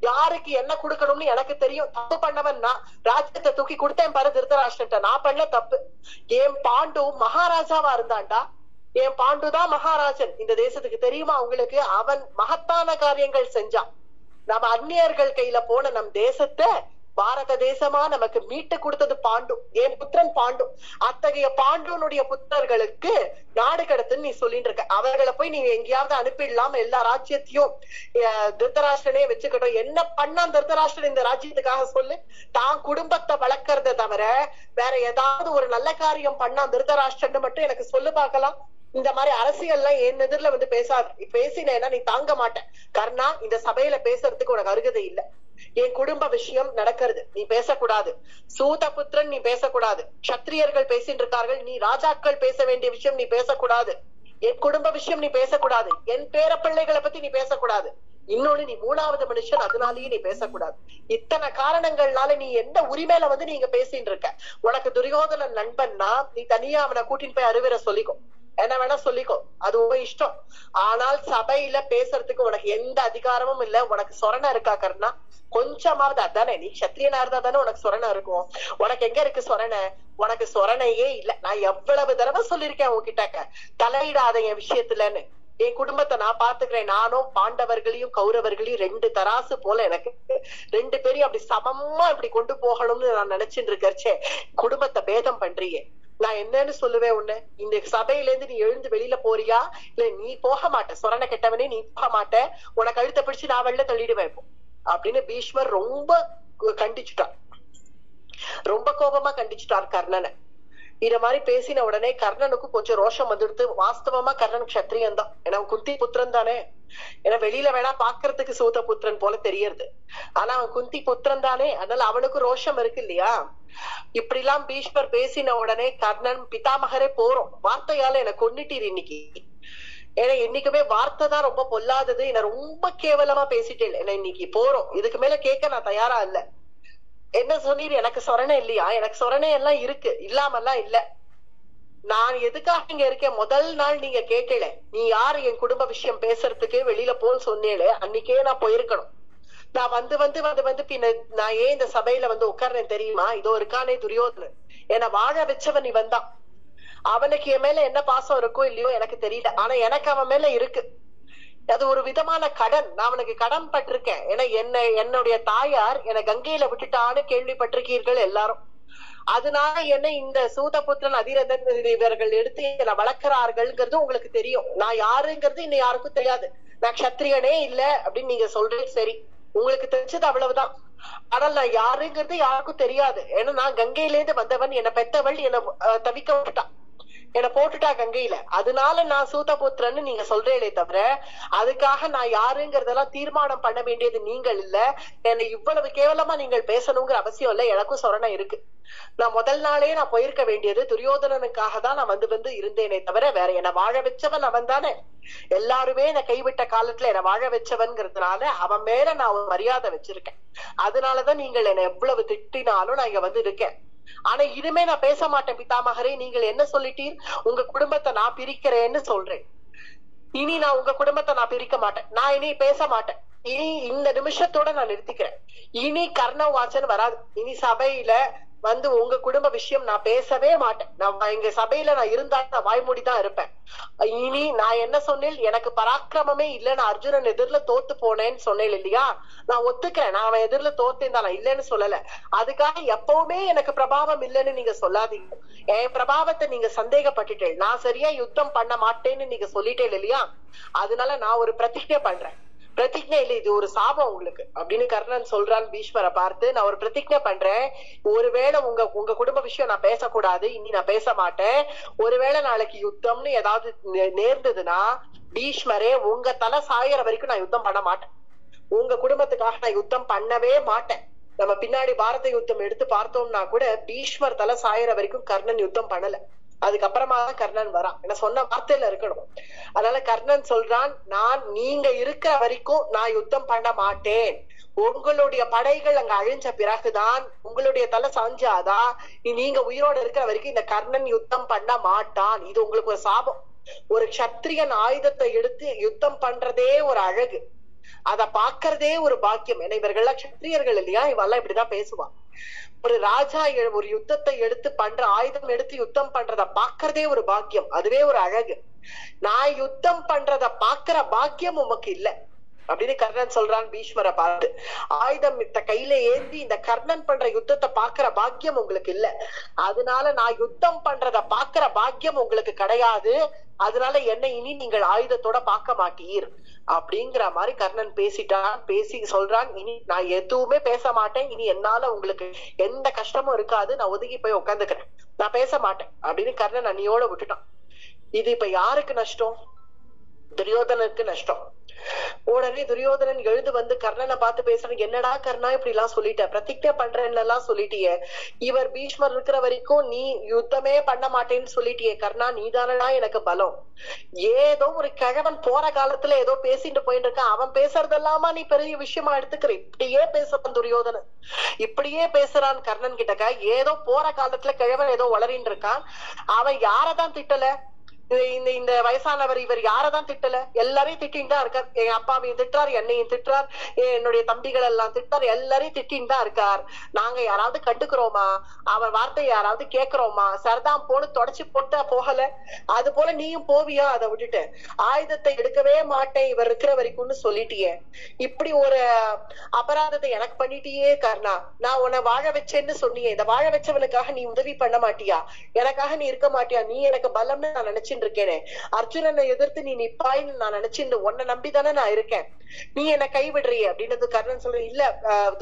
யாருக்கு என்ன கொடுக்கணும்னு எனக்கு தெரியும். தப்பு பண்ணவன் நான். ராஜ்யத்தை தூக்கி கொடுத்தேன் பாரு திருதராஷ்டிரன்ட்ட. நான் பண்ண தப்பு. என் பாண்டு மகாராஜாவா இருந்தான்டா. என் பாண்டுதான் மகாராஜன் இந்த தேசத்துக்கு, தெரியுமா உங்களுக்கு? அவன் மகத்தான காரியங்கள் செஞ்சான். நம்ம அந்நியர்கள் கையில போன நம் தேசத்தை பாரத தேசமா நமக்கு மீட்டு கொடுத்தது பாண்டு, என் புத்திரன் பாண்டு. அத்தகைய பாண்டுனுடைய புத்திரர்களுக்கு நாடு கடத்துன்னு நீ சொல்லிட்டு இருக்க. அவர்களை போய் நீ எங்கேயாவது அனுப்பிடலாம், எல்லா ராஜ்யத்தையும் திருதராஷ்டிரனே வச்சுக்கிட்டோம். என்ன பண்ணான் திருதராஷ்டிரன் இந்த ராஜ்யத்துக்காக சொல்லு? தான் குடும்பத்தை வளர்க்கறத தவிர வேற ஏதாவது ஒரு நல்ல காரியம் பண்ணான் திருதராஷ்டிரன் மட்டும் எனக்கு சொல்லு பார்க்கலாம். இந்த மாதிரி அரசியல்லாம் என் எதிரில வந்து பேசாது. பேசினேன்னா நீ தாங்க மாட்டேன். கர்ணா, இந்த சபையில பேசுறதுக்கு உனக்கு அருகதை இல்லை. என் குடும்ப விஷயம் நடக்கிறது, நீ பேசக்கூடாது. சூதபுத்திரன் நீ பேசக்கூடாது. சத்திரியர்கள் பேசிட்டு இருக்கார்கள், நீ ராஜாக்கள் பேச வேண்டிய விஷயம் நீ பேசக்கூடாது. என் குடும்ப விஷயம் நீ பேசக்கூடாது. என் பேர பிள்ளைகளை பத்தி நீ பேசக்கூடாது. இன்னொன்னு, நீ 3வது மனுஷன், அதனாலேயே நீ பேசக்கூடாது. இத்தனை காரணங்கள்னால நீ எந்த உரிமையில வந்து நீங்க பேசிட்டு இருக்க? உனக்கு துரியோதனன் நண்பன்னா நீ தனியா அவனை கூட்டின்னு போய் அருவரை சொல்லிக்கோ, என்ன வேணா சொல்லிக்கோ, அது உங்க இஷ்டம். ஆனால் சபையில பேசுறதுக்கு உனக்கு எந்த அதிகாரமும் இல்ல. உனக்கு சொரணை இருக்கா கர்ணா? கொஞ்சமாவது அதானே, நீ சத்திரியனா இருந்தா தானே உனக்கு சொரணை இருக்கும். உனக்கு எங்க இருக்கு சொரணை? உனக்கு சொரணையே இல்ல. நான் எவ்வளவு தடவை சொல்லிருக்கேன் உன்கிட்ட, தலையிடாத என் விஷயத்துலன்னு. என் குடும்பத்தை நான் பாத்துக்கிறேன். நானும் பாண்டவர்களையும் கௌரவர்களையும் 2 தராசு போல எனக்கு 2 பேரையும் அப்படி சமமா இப்படி கொண்டு போகணும்னு நான் நினைச்சுட்டு இருக்கே. குடும்பத்தை பேதம் பண்றியே. நான் என்னன்னு சொல்லுவேன் உன்ன? இந்த சபையில இருந்து நீ எழுந்து வெளியில போறியா? இல்ல நீ போக மாட்ட, சொரணை கெட்டவனே நீ போக மாட்ட, உனக்கு கழுத்தை பிடிச்சு நான் வெளில தள்ளிடுவேன் அப்படின்னு பீஷ்மர் ரொம்ப கண்டிச்சுட்டார். ரொம்ப கோபமா கண்டிச்சுட்டார் கர்ணனை. இத மாதிரி பேசின உடனே கர்ணனுக்கு கொஞ்சம் ரோஷம் வந்துடுது. வாஸ்தவமா கர்ணன் க்ஷத்ரியன் தான், ஏன்னா குந்தி புத்திரன் தானே. ஏன்னா வெளியில வேணா பாக்குறதுக்கு சூத புத்திரன் போல தெரியறது, ஆனா அவன் குந்தி புத்திரன் தானே. அதனால அவனுக்கு ரோஷம் இருக்கு இல்லையா? இப்படி எல்லாம் பீஷ்மர் பேசின உடனே கர்ணன், பிதாமகரே போறோம், வார்த்தையால எனக்கு கொன்னிட்டீர் இன்னைக்கு. ஏன்னா என்னைக்குமே வார்த்தை தான் ரொம்ப பொல்லாதது. என்ன ரொம்ப கேவலமா பேசிட்டேன். என்ன இன்னைக்கு போறோம், இதுக்கு மேல கேட்க நான் தயாரா இல்ல. என்ன சொன்னீர்? எனக்கு சொரணை இல்லையா? எனக்கு சொரணை எல்லாம் இருக்கு, இல்லாமல்லாம் இல்ல. நான் எதுக்காக இங்க இருக்கேன்? முதல் நாள் நீங்க கேட்கல, நீ யாரு என் குடும்ப விஷயம் பேசுறதுக்கு வெளியில போன்னு சொன்னேளே, அன்னைக்கே நான் போயிருக்கணும். நான் வந்து பின்ன நான் ஏன் இந்த சபையில வந்து உட்கார்றேன் தெரியுமா? இதோ இருக்கானே துரியோதனன், என்னை வாழ வச்சவன் இவன் தான். அவனுக்கு என் மேல என்ன பாசம் இருக்கோ இல்லையோ எனக்கு தெரியல, ஆனா எனக்கு அவன் மேல இருக்கு. அது ஒரு விதமான கடன், நான் அவனுக்கு கடன் பட்டிருக்கேன். ஏன்னா என்னுடைய தாயார் என்னை கங்கையில விட்டுட்டான்னு கேள்விப்பட்டிருக்கீர்கள் எல்லாரும். அதனால என்ன இந்த சூதபுத்திரன் அதிரதன் இவர்கள் எடுத்து என்னை வளர்க்கிறார்கள்ங்கிறது உங்களுக்கு தெரியும். நான் யாருங்கிறது இன்னும் யாருக்கும் தெரியாது. நான் க்ஷத்ரியனே இல்ல அப்படின்னு நீங்க சொல்றது சரி, உங்களுக்கு தெரிஞ்சது அவ்வளவுதான். ஆனால் நான் யாருங்கிறது யாருக்கும் தெரியாது. ஏன்னா நான் கங்கையில இருந்து வந்தவன், என்னை பெத்தவள் என்னை தவிக்க விட்டான், என்னை போட்டுட்டா கங்கையில. அதனால நான் சூதபுத்திரன்னு நீங்க சொல்றீங்களே தவிர அதுக்காக நான் யாருங்கிறதெல்லாம் தீர்மானம் பண்ண வேண்டியது நீங்கள் இல்ல. என்னை இவ்வளவு கேவலமா நீங்கள் பேசணுங்கிற அவசியம் இல்ல. எனக்கும் சொரணை இருக்கு. நான் முதல் நாளே நான் போயிருக்க வேண்டியது துரியோதனனுக்காக தான் நான் வந்து இருந்தேனே தவிர வேற என்னை வாழ வச்சவன் அவன் தானே. எல்லாருமே என்னை கைவிட்ட காலத்துல என்னை வாழ வச்சவன்கிறதுனால அவன் மேல நான் ஒரு மரியாதை வச்சிருக்கேன். அதனாலதான் நீங்கள் என்னை எவ்வளவு திட்டினாலும் நான் இங்க வந்து இருக்கேன். ஆனா இனிமே நான் பேச மாட்டேன் பிதாமகரே. நீங்கள் என்ன சொல்லிட்டீர்? உங்க குடும்பத்தை நான் பிரிக்கிறேன்னு சொல்றேன். இனி நான் உங்க குடும்பத்தை நான் பிரிக்க மாட்டேன். நான் இனி பேச மாட்டேன். இனி இந்த நிமிஷத்தோட நான் நிறுத்திக்கிறேன். இனி கர்ண வாச்சன் வராது. இனி சபையில வந்து உங்க குடும்ப விஷயம் நான் பேசவே மாட்டேன். நான் எங்க சபையில நான் இருந்தா நான் வாய்மூடிதான் இருப்பேன். இனி நான் என்ன சொன்னேன்? எனக்கு பராக்கிரமமே இல்ல, நான் அர்ஜுனன் எதிரில தோத்து போனேன்னு சொன்னேன் இல்லையா? நான் ஒத்துக்கிறேன், நான் அவன் எதிரில தோத்தேன் தான், நான் இல்லைன்னு சொல்லல. அதுக்காக எப்பவுமே எனக்கு பிரபாவம் இல்லைன்னு நீங்க சொல்லாதீங்க. என் பிரபாவத்தை நீங்க சந்தேகப்பட்டுட்டேன். நான் சரியா யுத்தம் பண்ண மாட்டேன்னு நீங்க சொல்லிட்டேன் இல்லையா? அதனால நான் ஒரு பிரதிஜை பண்றேன். பிரதிஜை இல்ல, இது ஒரு சாபம் உங்களுக்கு அப்படின்னு கர்ணன் சொல்றான் பீஷ்மரை பார்த்து. நான் ஒரு பிரதிஜை பண்றேன், ஒருவேளை உங்க குடும்ப விஷயம் நான் பேசக்கூடாது, இனி நான் பேச மாட்டேன். ஒருவேளை நாளைக்கு யுத்தம்னு ஏதாவது நேர்ந்ததுன்னா பீஷ்மரே உங்க தலை சாயற வரைக்கும் நான் யுத்தம் பண்ண மாட்டேன். உங்க குடும்பத்துக்காக நான் யுத்தம் பண்ணவே மாட்டேன். நம்ம பின்னாடி பாரத யுத்தம் எடுத்து பார்த்தோம்னா கூட பீஷ்மர் தலை சாயற வரைக்கும் கர்ணன் யுத்தம் பண்ணல. அதுக்கப்புறமா தான் கர்ணன் வரான். என்ன சொன்ன வார்த்தையில இருக்கணும். அதனால கர்ணன் சொல்றான், நான் நீங்க இருக்கிற வரைக்கும் நான் யுத்தம் பண்ண மாட்டேன். உங்களுடைய படைகள் அங்க அழிஞ்ச பிறகுதான் உங்களுடைய தலை சாஞ்சாதான் நீங்க உயிரோட இருக்கிற வரைக்கும் இந்த கர்ணன் யுத்தம் பண்ண மாட்டான். இது உங்களுக்கு ஒரு சாபம். ஒரு க்ஷத்ரியன் ஆயுதத்தை எடுத்து யுத்தம் பண்றதே ஒரு அழகு. அத பாக்குறதே ஒரு பாக்கியம். ஏன்னா இவர்கள்லாம் கஷத்திரியர்கள் இல்லையா, இவெல்லாம் இப்படிதான் பேசுவா. ஒரு ராஜா ஒரு யுத்தத்தை எடுத்து பண்ற, ஆயுதம் எடுத்து யுத்தம் பண்றத பாக்குறதே ஒரு பாக்கியம், அதுவே ஒரு அழகு. நான் யுத்தம் பண்றத பாக்குற பாக்கியம் உமக்கு இல்ல அப்படின்னு கர்ணன் சொல்றான் பீஷ்மரை பார்த்து. ஆயுதம் கையில ஏந்தி இந்த கர்ணன் பண்ற யுத்தத்தை பாக்குற பாக்கியம் உங்களுக்கு இல்ல, அதனால நான் யுத்தம் பண்றத பாக்குற பாக்கியம் உங்களுக்கு கிடையாது, அதனால என்ன இனி நீங்கள் ஆயுதத்தோட பார்க்க மாட்டீர் அப்படிங்கிற மாதிரி கர்ணன் பேசிட்டான். பேசி சொல்றான், இனி நான் எதுவுமே பேச மாட்டேன், இனி என்னால உங்களுக்கு எந்த கஷ்டமும் இருக்காது, நான் ஒதுங்கி போய் உட்காந்துக்கிறேன், நான் பேச மாட்டேன் அப்படின்னு கர்ணன் அன்னியோட விட்டுட்டான். இது இப்ப யாருக்கு நஷ்டம்? துரியோதனனுக்கு நஷ்டம். உடனே துரியோதனன் எழுந்து வந்து கர்ணனை பார்த்து பேசுறான், என்னடா கர்ணா இப்படி எல்லாம் சொல்லிட்ட, பிரதிஜ்ஞை பண்றேன்னு எல்லாம் சொல்லிட்டியே, இவர் பீஷ்மர் இருக்கிற வரைக்கும் நீ யுத்தமே பண்ண மாட்டேன்னு சொல்லிட்டியே கர்ணா, நீதானடா எனக்கு பலம். ஏதோ ஒரு கிழவன் போற காலத்துல ஏதோ பேசிட்டு போயிட்டு இருக்கான், அவன் பேசுறதெல்லாமா நீ பெரிய விஷயமா எடுத்துக்கிற, இப்படியே பேசுறான் துரியோதனன், இப்படியே பேசுறான் கர்ணன் கிட்டக்க. ஏதோ போற காலத்துல கிழவன் ஏதோ வளரின்னு இருக்கான், அவன் யாரதான் திட்டல, இந்த வயசானவர் இவர் யாரதான் திட்டல, எல்லாரையும் திட்டின்னு தான் இருக்கார். என் அப்பாவையும் திட்டுறார், என்னையும் திட்டுறார், என்னுடைய தம்பிகள் எல்லாம் திட்டார், எல்லாரையும் திட்டின்னு தான் இருக்கார். நாங்க யாராவது கண்டுக்கிறோமா, அவன் வார்த்தையை யாராவது கேக்குறோமா? சரதாம் போன்னு தொடச்சு போட்டா போகல, அது போல நீயும் போவியா? அதை விட்டுட்டு ஆயுதத்தை எடுக்கவே மாட்டேன் இவர் இருக்கிற வரைக்கும்னு சொல்லிட்டியே, இப்படி ஒரு அபராதத்தை எனக்கு பண்ணிட்டியே கர்ணா. நான் உன்னை வாழ வச்சேன்னு சொன்னியே, இந்த வாழ வச்சவனுக்காக நீ உதவி பண்ண மாட்டியா? எனக்காக நீ இருக்க மாட்டியா? நீ எனக்கு பலம்னு நான் நினைச்சு இருக்கேனே, அர்ஜுனனை எதிர்த்து நீ நிப்பாயின்னு நான் நினைச்சுட்டு உன்னை நம்பிதானே நான் இருக்கேன், நீ என்ன கைவிடுறிய அப்படின்னு கர்ணன் சொல்ற. இல்ல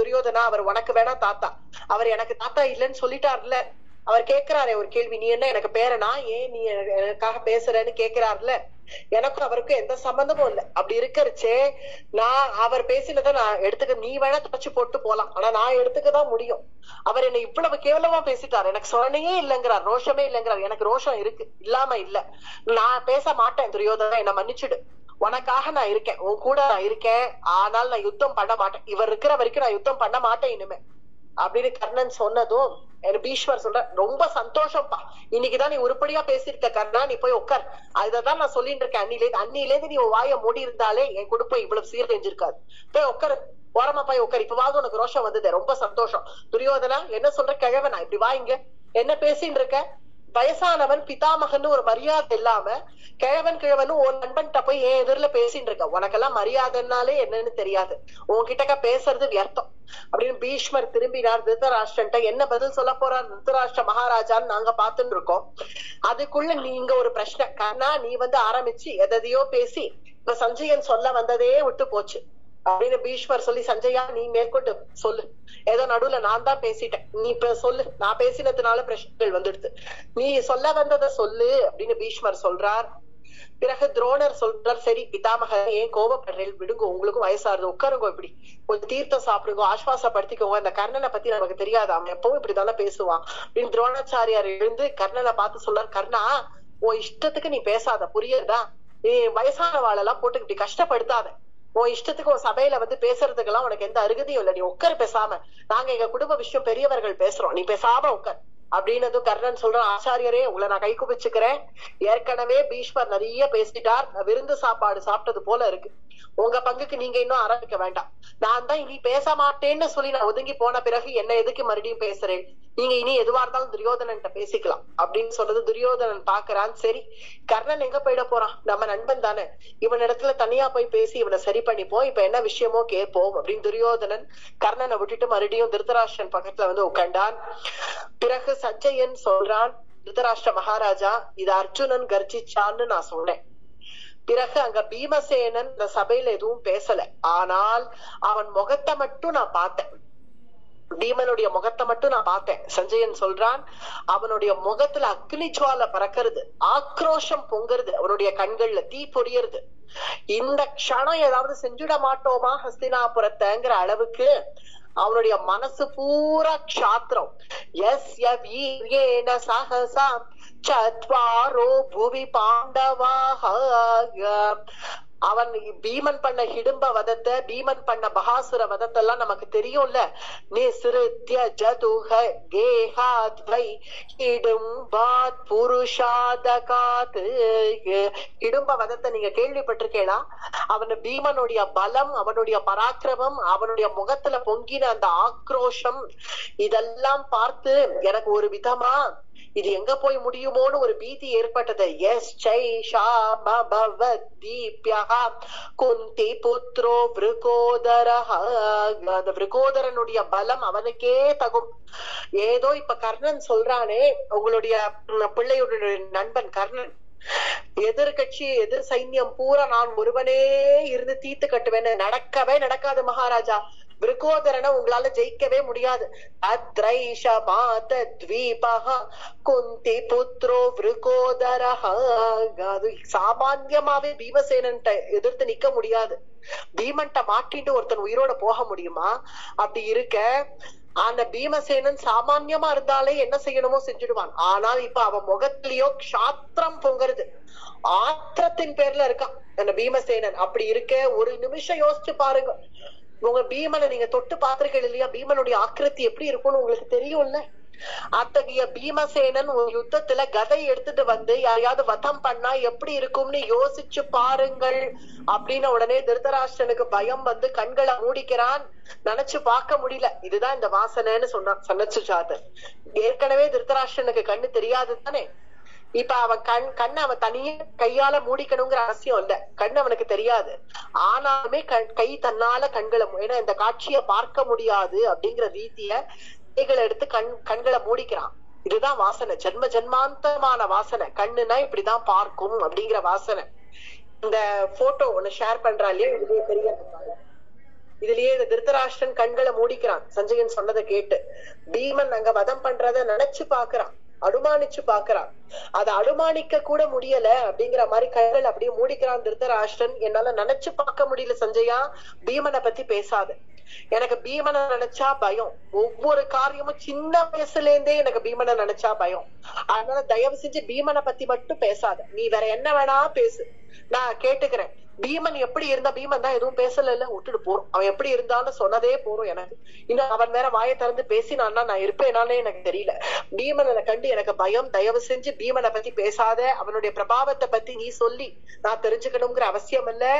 துரியோதனா, அவர் உனக்கு வேணா தாத்தா, அவர் எனக்கு தாத்தா இல்லைன்னு சொல்லிட்டார்ல. அவர் கேட்கிறாரே ஒரு கேள்வி, நீ என்ன எனக்கு பேரனா, ஏன் நீ எனக்காக பேசுறேன்னு கேட்கிறாருல. எனக்கும் அவருக்கும் எந்த சம்பந்தமும் இல்லை. அப்படி இருக்கிறச்சே நான் அவர் பேசினதை நான் எடுத்துக்க, நீ வேணா துவச்சு போட்டு போலாம், ஆனா நான் எடுத்துக்கதான் முடியும். அவர் என்னை இவ்வளவு கேவலமா பேசிட்டார், எனக்கு சொரணையே இல்லைங்கிறார், ரோஷமே இல்லைங்கிறார். எனக்கு ரோஷம் இருக்கு, இல்லாம இல்ல, நான் பேச மாட்டேன் துரியோதனா, என்ன மன்னிச்சுடு, உனக்காக நான் இருக்கேன், உன் கூட நான் இருக்கேன், ஆனால் நான் யுத்தம் பண்ண மாட்டேன், இவர் இருக்கிற வரைக்கும் நான் யுத்தம் பண்ண மாட்டேன் இனிமே அப்படின்னு கர்ணன் சொன்னதும் பீஷ்மர் சொல்ற, ரொம்ப சந்தோஷம்ப்பா, இன்னைக்குதான் நீ உருப்படியா பேசியிருக்க கர்ணா, நீ போய் உட்கார், அதுதான் நான் சொல்லிட்டு இருக்கேன் அன்னிலேருந்து நீ வாயை மூடி இருந்தாலே என் குடும்பம் இவ்வளவு சீரழிஞ்சிருக்காது, போய் உட்காரு, ஓரமா போய் உட்கார், இப்பவாவது உனக்கு ரோஷம் வந்தது, ரொம்ப சந்தோஷம். துரியோதனா, என்ன சொல்ற கிழவனா, இப்படி வாங்க, என்ன பேசின்னு இருக்க? வயசானவன் பிதாமகன் ஒரு மரியாதை இல்லாம கிழவனும் உன் நண்பன்கிட்ட போய் என் எதிரில பேசிட்டு இருக்க, உனக்கெல்லாம் மரியாதைனாலே என்னன்னு தெரியாது, உன்கிட்ட பேசுறது வியர்த்தம் அப்படின்னு பீஷ்மர் திரும்பினார். திருதராஷ்டிரன்ட்ட என்ன பதில் சொல்ல போறார் திருதராஷ்டிர மகாராஜான்னு நாங்க பாத்துட்டு இருக்கோம். அதுக்குள்ள நீங்க ஒரு பிரச்சனை, கர்ணா நீ வந்து ஆரம்பிச்சு எதையோ பேசி இப்ப சஞ்சயன் சொல்ல வந்ததே விட்டு போச்சு அப்படின்னு பீஷ்மர் சொல்லி, சஞ்சயா நீ மேற்கொண்டு சொல்லு, ஏதோ நடுவுல நான் தான் பேசிட்டேன், நீ இப்ப சொல்லு, நான் பேசினதுனால பிரச்சனைகள் வந்துடுது, நீ சொல்ல வந்ததை சொல்லு அப்படின்னு பீஷ்மர் சொல்றார். பிறகு துரோணர் சொல்றார், சரி பிதாமகன் ஏன் கோபப்படுறேன், விடுங்க, உங்களுக்கும் வயசாருது, உட்காருங்க, இப்படி கொஞ்சம் தீர்த்தம் சாப்பிடுங்க, ஆஸ்வாசப்படுத்திக்கோங்க, இந்த கர்ணனை பத்தி நமக்கு தெரியாது, அவன் எப்பவும் இப்படிதானே பேசுவான் அப்படின்னு துரோணாச்சாரியார் எழுந்து கர்ணனை பார்த்து சொல்றார், கர்ணா உன் இஷ்டத்துக்கு நீ பேசாத, புரியுதா, நீ வயசானவாளெல்லாம் போட்டு இப்படி கஷ்டப்படுத்தாத, உன் இஷ்டத்துக்கு உன் சபையில வந்து பேசுறதுக்கெல்லாம் உனக்கு எந்த அருகதையும் இல்லை, நீ உட்காரு பேசாம, நாங்க எங்க குடும்ப விஷயம் பெரியவர்கள் பேசுறோம், நீ பேசாம உட்கார் அப்படின்னு கர்ணன் சொல்றான். ஆச்சாரியரே, உங்களை நான் கை குபிச்சுக்கிறேன், ஏற்கனவே பீஷ்மர் நிறைய பேசிட்டார், விருந்து சாப்பாடு சாப்பிட்டது போல இருக்கு, உங்க பங்குக்கு நீங்க இன்னும் ஆரம்பிக்க வேண்டாம், நான் தான் இனி பேச மாட்டேன்னு சொல்லி நான் ஒதுங்கி போன பிறகு என்ன எதுக்கு மறுபடியும் பேசுறேன், நீங்க இனி எதுவா இருந்தாலும் துரியோதனன் பேசிக்கலாம் அப்படின்னு சொன்னது. துரியோதனன் பாக்குறான், சரி கர்ணன் எங்க போயிட போறான், நம்ம நண்பன் தானே, இவன் இடத்துல தனியா போய் பேசி இவனை சரி பண்ணிப்போம், இப்ப என்ன விஷயமோ கேட்போம் அப்படின்னு துரியோதனன் கர்ணனை விட்டுட்டு மறுபடியும் திருதராஷ்டிரன் பக்கத்துல வந்து உட்காண்டான். பிறகு சஞ்சயன் சொல்றான், திருதராஷ்டிர மகாராஜா இது அர்ஜுனன் கர்ஜிச்சான்னு நான் சொன்னேன், பிறகு அங்க பீமசேனன் இந்த சபையில எதுவும் பேசல, ஆனால் அவன் முகத்தை மட்டும் நான் பார்த்தேன், பீமனுடைய முகத்தை மட்டும் நான் பார்த்தேன். சஞ்சயன் சொல்றான், அவனுடைய முகத்துல அக்னி ஜுவாலை பறக்கிறது, ஆக்ரோஷம் பொங்குறது, அவனுடைய கண்கள்ல தீ பொரியறது, இந்த க்ஷணம் ஏதாவது செஞ்சுட மாட்டோமா ஹஸ்தினாபுரத்தைங்கிற அளவுக்கு அவனுடைய மனசு பூரா க்ஷாத்திரம். யஸ்ய வீர்யேன சஹசா சத்வாரோ புவி பாண்டவாஹ, அவன் பீமன் பண்ண ஹிடும்ப வதத்தை, பீமன் பண்ண பகாசுர வதத்தை எல்லாம் நமக்கு தெரியும்ல. நிஸ்ருத்ய ஜதுஹ கேஹாத்வை ஹிடும்பாத் புருஷாதகாத். ஹிடும்ப வதத்தை நீங்க கேள்விப்பட்டிருக்கேளா? அவன் பீமனுடைய பலம், அவனுடைய பராக்கிரமம், அவனுடைய முகத்துல பொங்கின அந்த ஆக்ரோஷம், இதெல்லாம் பார்த்து எனக்கு ஒரு விதமா இது எங்க போய் முடியுமோன்னு ஒரு பீதி ஏற்பட்டது. எஸ் குந்தி புத்ரோ விருகோதரஹ. அந்த விருகோதரனுடைய பலம் அவனுக்கே தகும். ஏதோ இப்ப கர்ணன் சொல்றானே, உங்களுடைய பிள்ளையுடைய நண்பன் கர்ணன், எதிர்கட்சி எதிர் சைன்யம் பூரா நான் ஒருவனே இருந்து தீத்து கட்டுவேன்னு. நடக்கவே நடக்காது மகாராஜா. விருகோதரனை உங்களால ஜெயிக்கவே முடியாது. குந்தி புத்ரோ விருகோதரஹ. அது சாமான்யமாவே பீமசேனன் எதிர்த்து நிக்க முடியாது. பீமன்ட்ட மாட்டிட்டு ஒருத்தன் உயிரோட போக முடியுமா? அப்படி இருக்க அந்த பீமசேனன் சாமான்யமா இருந்தாலே என்ன செய்யணுமோ செஞ்சிடுவான். ஆனால் இப்ப அவன் முகத்திலயோ க்ஷாத்திரம் பொங்குறது, ஆத்திரத்தின் பேர்ல இருக்கான் அந்த பீமசேனன். அப்படி இருக்க ஒரு நிமிஷம் யோசிச்சு பாருங்க. உங்க பீமனை நீங்க தொட்டு பாத்திருக்கீங்க இல்லையா? பீமனுடைய ஆக்கிருத்தி எப்படி இருக்கும்னு உங்களுக்கு தெரியும்ல. அத்தகைய பீமசேனன் ஒரு யுத்தத்துல கதை எடுத்துட்டு வந்து யாரையாவது வதம் பண்ணா எப்படி இருக்கும்னு யோசிச்சு பாருங்கள் அப்படின்னு உடனே திருதராஷ்டிரனுக்கு பயம் வந்து கண்களை மூடிக்கிறான். நினைச்சு பார்க்க முடியல. இதுதான் இந்த வாசனைன்னு சொன்னான் சனத்சுஜாதன். ஏற்கனவே திருதராஷ்டிரனுக்கு கண்ணு தெரியாது தானே. இப்ப அவன் கண்ணை அவன் தனியே கையால மூடிக்கணுங்கிற அவசியம் இல்ல. கண் அவனுக்கு தெரியாது. ஆனாலுமே கை தன்னால கண்களை, ஏன்னா இந்த காட்சியை பார்க்க முடியாது அப்படிங்கிற ரீதிய கைகளை எடுத்து கண்களை மூடிக்கிறான். இதுதான் வாசனை, ஜென்ம ஜென்மாந்தமான வாசனை. கண்ணுனா இப்படிதான் பார்க்கும் அப்படிங்கிற வாசனை. இந்த போட்டோ ஒண்ணு ஷேர் பண்றா இல்லையா, இதுலயே பெரிய இதுலயே இந்த திருதராஷ்டிரன் கண்களை மூடிக்கிறான் சஞ்சயன் சொன்னதை கேட்டு. பீமன் அங்க வதம் பண்றத நினைச்சு பாக்குறான், அனுமானிச்சு பாக்குறான். அதை அனுமானிக்க கூட முடியல அப்படிங்கிற மாதிரி கைகள் அப்படியே மூடிக்கிறான் திருதராஷ்டிரன். என்னால நினைச்சு பார்க்க முடியல சஞ்சயா, பீமனை பத்தி பேசாத. எனக்கு பீமனை நினைச்சா பயம். ஒவ்வொரு காரியமும் சின்ன வயசுல இருந்தே எனக்கு பீமனை நினைச்சா பயம். அதனால தயவு செஞ்சு பீமனை பத்தி மட்டும் பேசாத. நீ வேற என்ன வேணா பேசு, நான் கேட்டுக்கிறேன். பீமன் எப்படி இருந்தா, பீமன் தான் எதுவும் பேசல, விட்டுட்டு போறோம். அவன் எப்படி இருந்தாலும் சொன்னதே போறோம் எனக்கு. இன்னும் அவன் வேற வாயை திறந்து பேசினான்னா நான் இருப்பேனாலே எனக்கு தெரியல. பீமனை கண்டு எனக்கு பயம். தயவு செஞ்சு பீமனை பத்தி பேசாத. அவனுடைய பிரபாவத்தை பத்தி நீ சொல்லி நான் தெரிஞ்சுக்கணுங்கிற அவசியம் இல்ல.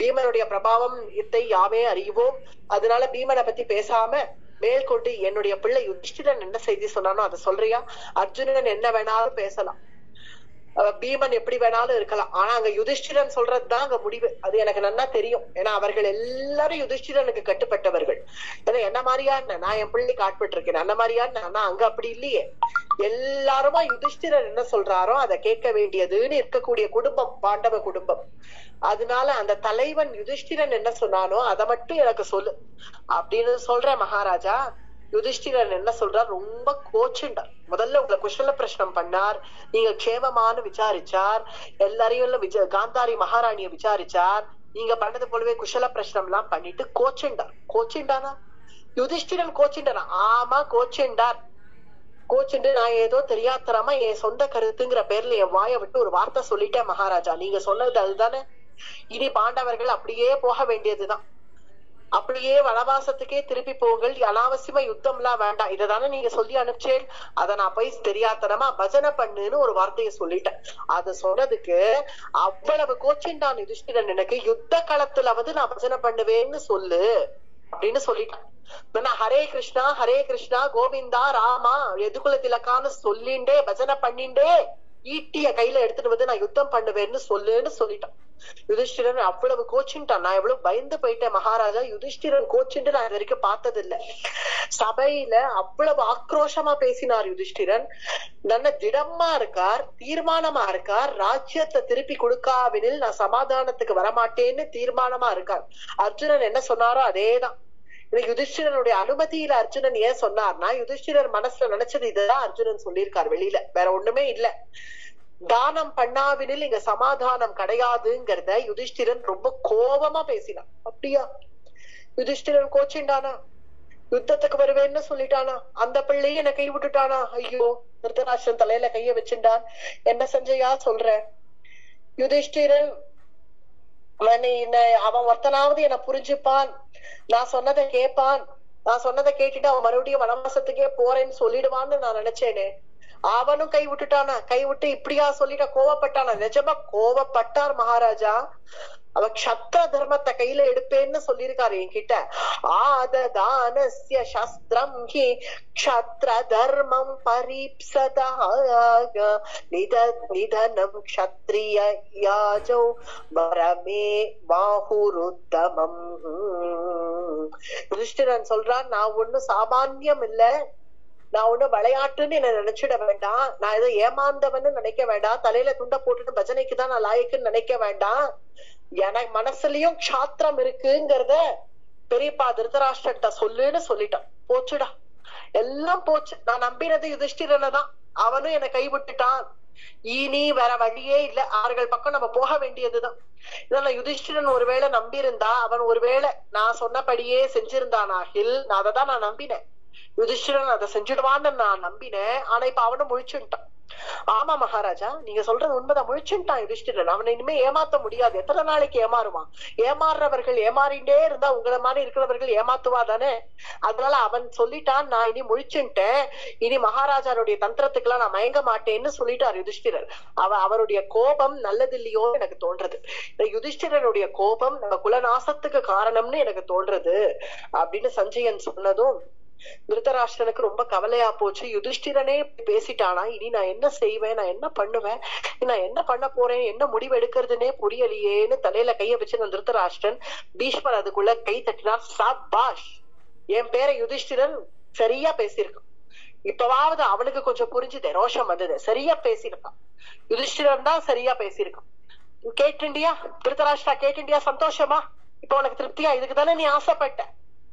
பீமனுடைய பிரபாவம் இத்தை யாவே அறிவோம். அதனால பீமனை பத்தி பேசாம மேற்கொண்டு என்னுடைய பிள்ளை யுதிஷ்டிரன் என்ன செய்தி சொன்னானோ அதை சொல்றியா? அர்ஜுனன் என்ன வேணாலும் பேசலாம், பீமன் எப்படி வேணாலும் இருக்கலாம். ஆனா அங்க யுதிஷ்டிரன் சொல்றதுதான் அங்க முடிவு. அது எனக்கு நல்லா தெரியும். ஏன்னா அவர்கள் எல்லாரும் யுதிஷ்டிரனுக்கு கட்டுப்பட்டவர்கள். ஏன்னா என்ன மாதிரியா நான் என் பிள்ளைக்கு ஆட்பட்டு இருக்கேன், அந்த மாதிரியா நான் அங்க அப்படி இல்லையே. எல்லாருமா யுதிஷ்டிரன் என்ன சொல்றாரோ அதை கேட்க வேண்டியதுன்னு இருக்கக்கூடிய குடும்பம் பாண்டவ குடும்பம். அதனால அந்த தலைவன் யுதிஷ்டிரன் என்ன சொன்னானோ அதை மட்டும் எனக்கு சொல்லு அப்படின்னு சொல்றேன் மகாராஜா. யுதிஷ்டிரன் என்ன சொல்றார்? ரொம்ப கோச்சுண்டார். முதல்ல உங்களை குஷல பிரஷ்னம் பண்ணார், நீங்க க்ஷேமமானு விசாரிச்சார், எல்லாரையும் காந்தாரி மகாராணிய விசாரிச்சார். நீங்க பண்ணது போலவே குஷல பிரஷ்னம் எல்லாம் பண்ணிட்டு கோச்சுண்டார். கோச்சுண்டானா? யுதிஷ்டிரன் கோச்சுண்டானா? ஆமா கோச்சுண்டார். கோச்சுண்டு நான் ஏதோ தெரியாதரமா என் சொந்த கருத்துங்கிற பேர்ல என் வாயை விட்டு ஒரு வார்த்தை சொல்லிட்டேன் மகாராஜா. நீங்க சொன்னது அதுதானே. இனி பாண்டவர்கள் அப்படியே போக வேண்டியதுதான். அப்படியே வனவாசத்துக்கே திருப்பி போங்கள், அனாவசியமா யுத்தம் எல்லாம் வேண்டாம். இததானே நீங்க சொல்லி அனுப்பிச்சேன். அத நான் போய் தெரியாதனமா பஜனை பண்ணுன்னு ஒரு வார்த்தையை சொல்லிட்டேன். அத சொன்னதுக்கு அவ்வளவு கோச்சின்டான் யுதிஷ்டிரன். எனக்கு யுத்த களத்துல நான் பஜனை பண்ணுவேன்னு சொல்லு அப்படின்னு சொல்லிட்டான். ஹரே கிருஷ்ணா கோவிந்தா ராமா எதுகுல திலக்கான்னு சொல்லிண்டே பஜனை பண்ணிண்டே ஈட்டிய கையில எடுத்துட்டு நான் யுத்தம் பண்ணுவேன்னு சொல்லுன்னு சொல்லிட்டான். யுதிஷ்டிரன் அவ்வளவு கோச்சுட்டான். நான் எவ்வளவு பயந்து போயிட்டேன் மகாராஜா. யுதிஷ்டிரன் கோச்சுட்டு நான் இது வரைக்கும் பார்த்தது இல்ல. சபையில அவ்வளவு ஆக்ரோஷமா பேசினார் யுதிஷ்டிரன். நல்ல திடமா இருக்கார், தீர்மானமா இருக்கார். ராஜ்யத்தை திருப்பி கொடுக்காவினில் நான் சமாதானத்துக்கு வரமாட்டேன்னு தீர்மானமா இருக்கார். அர்ஜுனன் என்ன சொன்னாரோ அதேதான். யுதிஷ்டிரனுடைய அனுமதியில அர்ஜுனன் ஏன் சொன்னார்னா, யுதிஷ்டிரர் மனசுல நினைச்சது இதுதான் அர்ஜுனன் சொல்லியிருக்கார். வெளியில வேற ஒண்ணுமே இல்ல. தானம் பண்ணாவினில் இங்க சமாதானம் கிடையாதுங்கிறத யுதிஷ்டிரன் ரொம்ப கோபமா பேசினான். அப்படியா? யுதிஷ்டிரன் கோச்சிண்டானா? யுத்தத்துக்கு வருவேன்னு சொல்லிட்டானா? அந்த பிள்ளைய என்ன கை விட்டுட்டானா? ஐயோ, திருதராஷ்டிரன் தலையில கைய வச்சுட்டான். என்ன சஞ்சயா சொல்ற? யுதிஷ்டிரன் அவன் ஒருத்தனாவது என்ன புரிஞ்சுப்பான், நான் சொன்னதை கேட்பான், நான் சொன்னதை கேட்டுட்டு அவன் மறுபடியும் வனவாசத்துக்கே போறேன்னு சொல்லிடுவான்னு நான் நினைச்சேனே. அவனும் கை விட்டுட்டானா, கை விட்டு இப்படியா சொல்லிட்ட, கோவப்பட்டானா. நிஜமா கோவப்பட்டார் மகாராஜா. அவ க்ஷத்ர தர்மத்தை கையில எடுப்பேன்னு சொல்லியிருக்காரு என்கிட்ட. ஆததானஸ்ய சஸ்திரம் ஹி க்ஷத்ர தர்மம் பரீப்சதாக நிதனம் க்ஷத்ரிய யாஜோ பரமே பாஹுருத்தமம். யுதிஷ்டிரன் சொல்றான், நான் ஒண்ணும் சாமான்யம் இல்ல, நான் ஒண்ணு விளையாட்டுன்னு என்ன நினைச்சிட வேண்டாம், நான் ஏதோ ஏமாந்தவன்னு நினைக்க வேண்டாம், தலையில துண்ட போட்டுட்டு பஜனைக்குதான் நான் லாயக்குன்னு நினைக்க வேண்டாம். எனக்கு மனசுலயும் க்ஷாத்திரம் இருக்குங்கிறத பெரியப்பா திருதராஷ்டிரன்ட்ட சொல்லுன்னு சொல்லிட்டான். போச்சுடா, எல்லாம் போச்சு. நான் நம்பினது யுதிஷ்டிரனை தான், அவனும் என்னை கைவிட்டுட்டான். இனி வேற வழியே இல்ல, அவர்கள் பக்கம் நம்ம போக வேண்டியதுதான். இதெல்லாம் யுதிஷ்டிரன் ஒருவேளை நம்பி இருந்தா, அவன் ஒருவேளை நான் சொன்னபடியே செஞ்சிருந்தானாகில், நான் அதைதான் நான் நம்பினேன். யுதிஷ்டிரன் அதை செஞ்சிடுவான்னு நான் நம்பினேன். ஆனா இப்ப அவனும் முழிச்சுட்டான். ஆமா மகாராஜா, நீங்க சொல்றது உண்மைதான், முழிச்சுட்டான் யுதிஷ்டிரன். அவனை இனிமே ஏமாத்த முடியாது. எத்தனை நாளைக்கு ஏமாறுவான்? ஏமாறுறவர்கள் ஏமாறிண்டே இருந்தா உங்களை மாதிரி இருக்கிறவர்கள் ஏமாத்துவா தானே. அதனால அவன் சொல்லிட்டான், நான் இனி முழிச்சுட்டேன், இனி மகாராஜாவுடைய தந்திரத்துக்கு எல்லாம் நான் மயங்க மாட்டேன்னு சொல்லிட்டார் யுதிஷ்டிரர். அவருடைய கோபம் நல்லது இல்லையோ எனக்கு தோன்றது. யுதிஷ்டிரனுடைய கோபம் நம்ம குலநாசத்துக்கு காரணம்னு எனக்கு தோன்றது அப்படின்னு சஞ்சயன் சொன்னதும் திருதராஷ்டிரனுக்கு ரொம்ப கவலையா போச்சு. யுதிஷ்டிரனே பேசிட்டானா, இனி நான் என்ன செய்வேன், நான் என்ன பண்ணுவேன், நான் என்ன பண்ண போறேன், என்ன முடிவு எடுக்கிறதுனே புரியலையேன்னு தலையில கைய வச்சு நான் திருதராஷ்டிரன். பீஷ்மர் அதுக்குள்ள கை தட்டினார். சபாஷ், என் பேரை யுதிஷ்டிரன் சரியா பேசியிருக்கான். இப்பவாவது அவனுக்கு கொஞ்சம் புரிஞ்சுதே, ரோஷம் வந்தது, சரியா பேசியிருக்கான். யுதிஷ்டிரன் தான் சரியா பேசியிருக்கான். கேட்டுண்டியா திருதராஷ்டிரா, கேட்டுண்டியா? சந்தோஷமா? இப்ப உனக்கு திருப்தியா? இதுக்கு தானே நீ ஆசைப்பட்ட.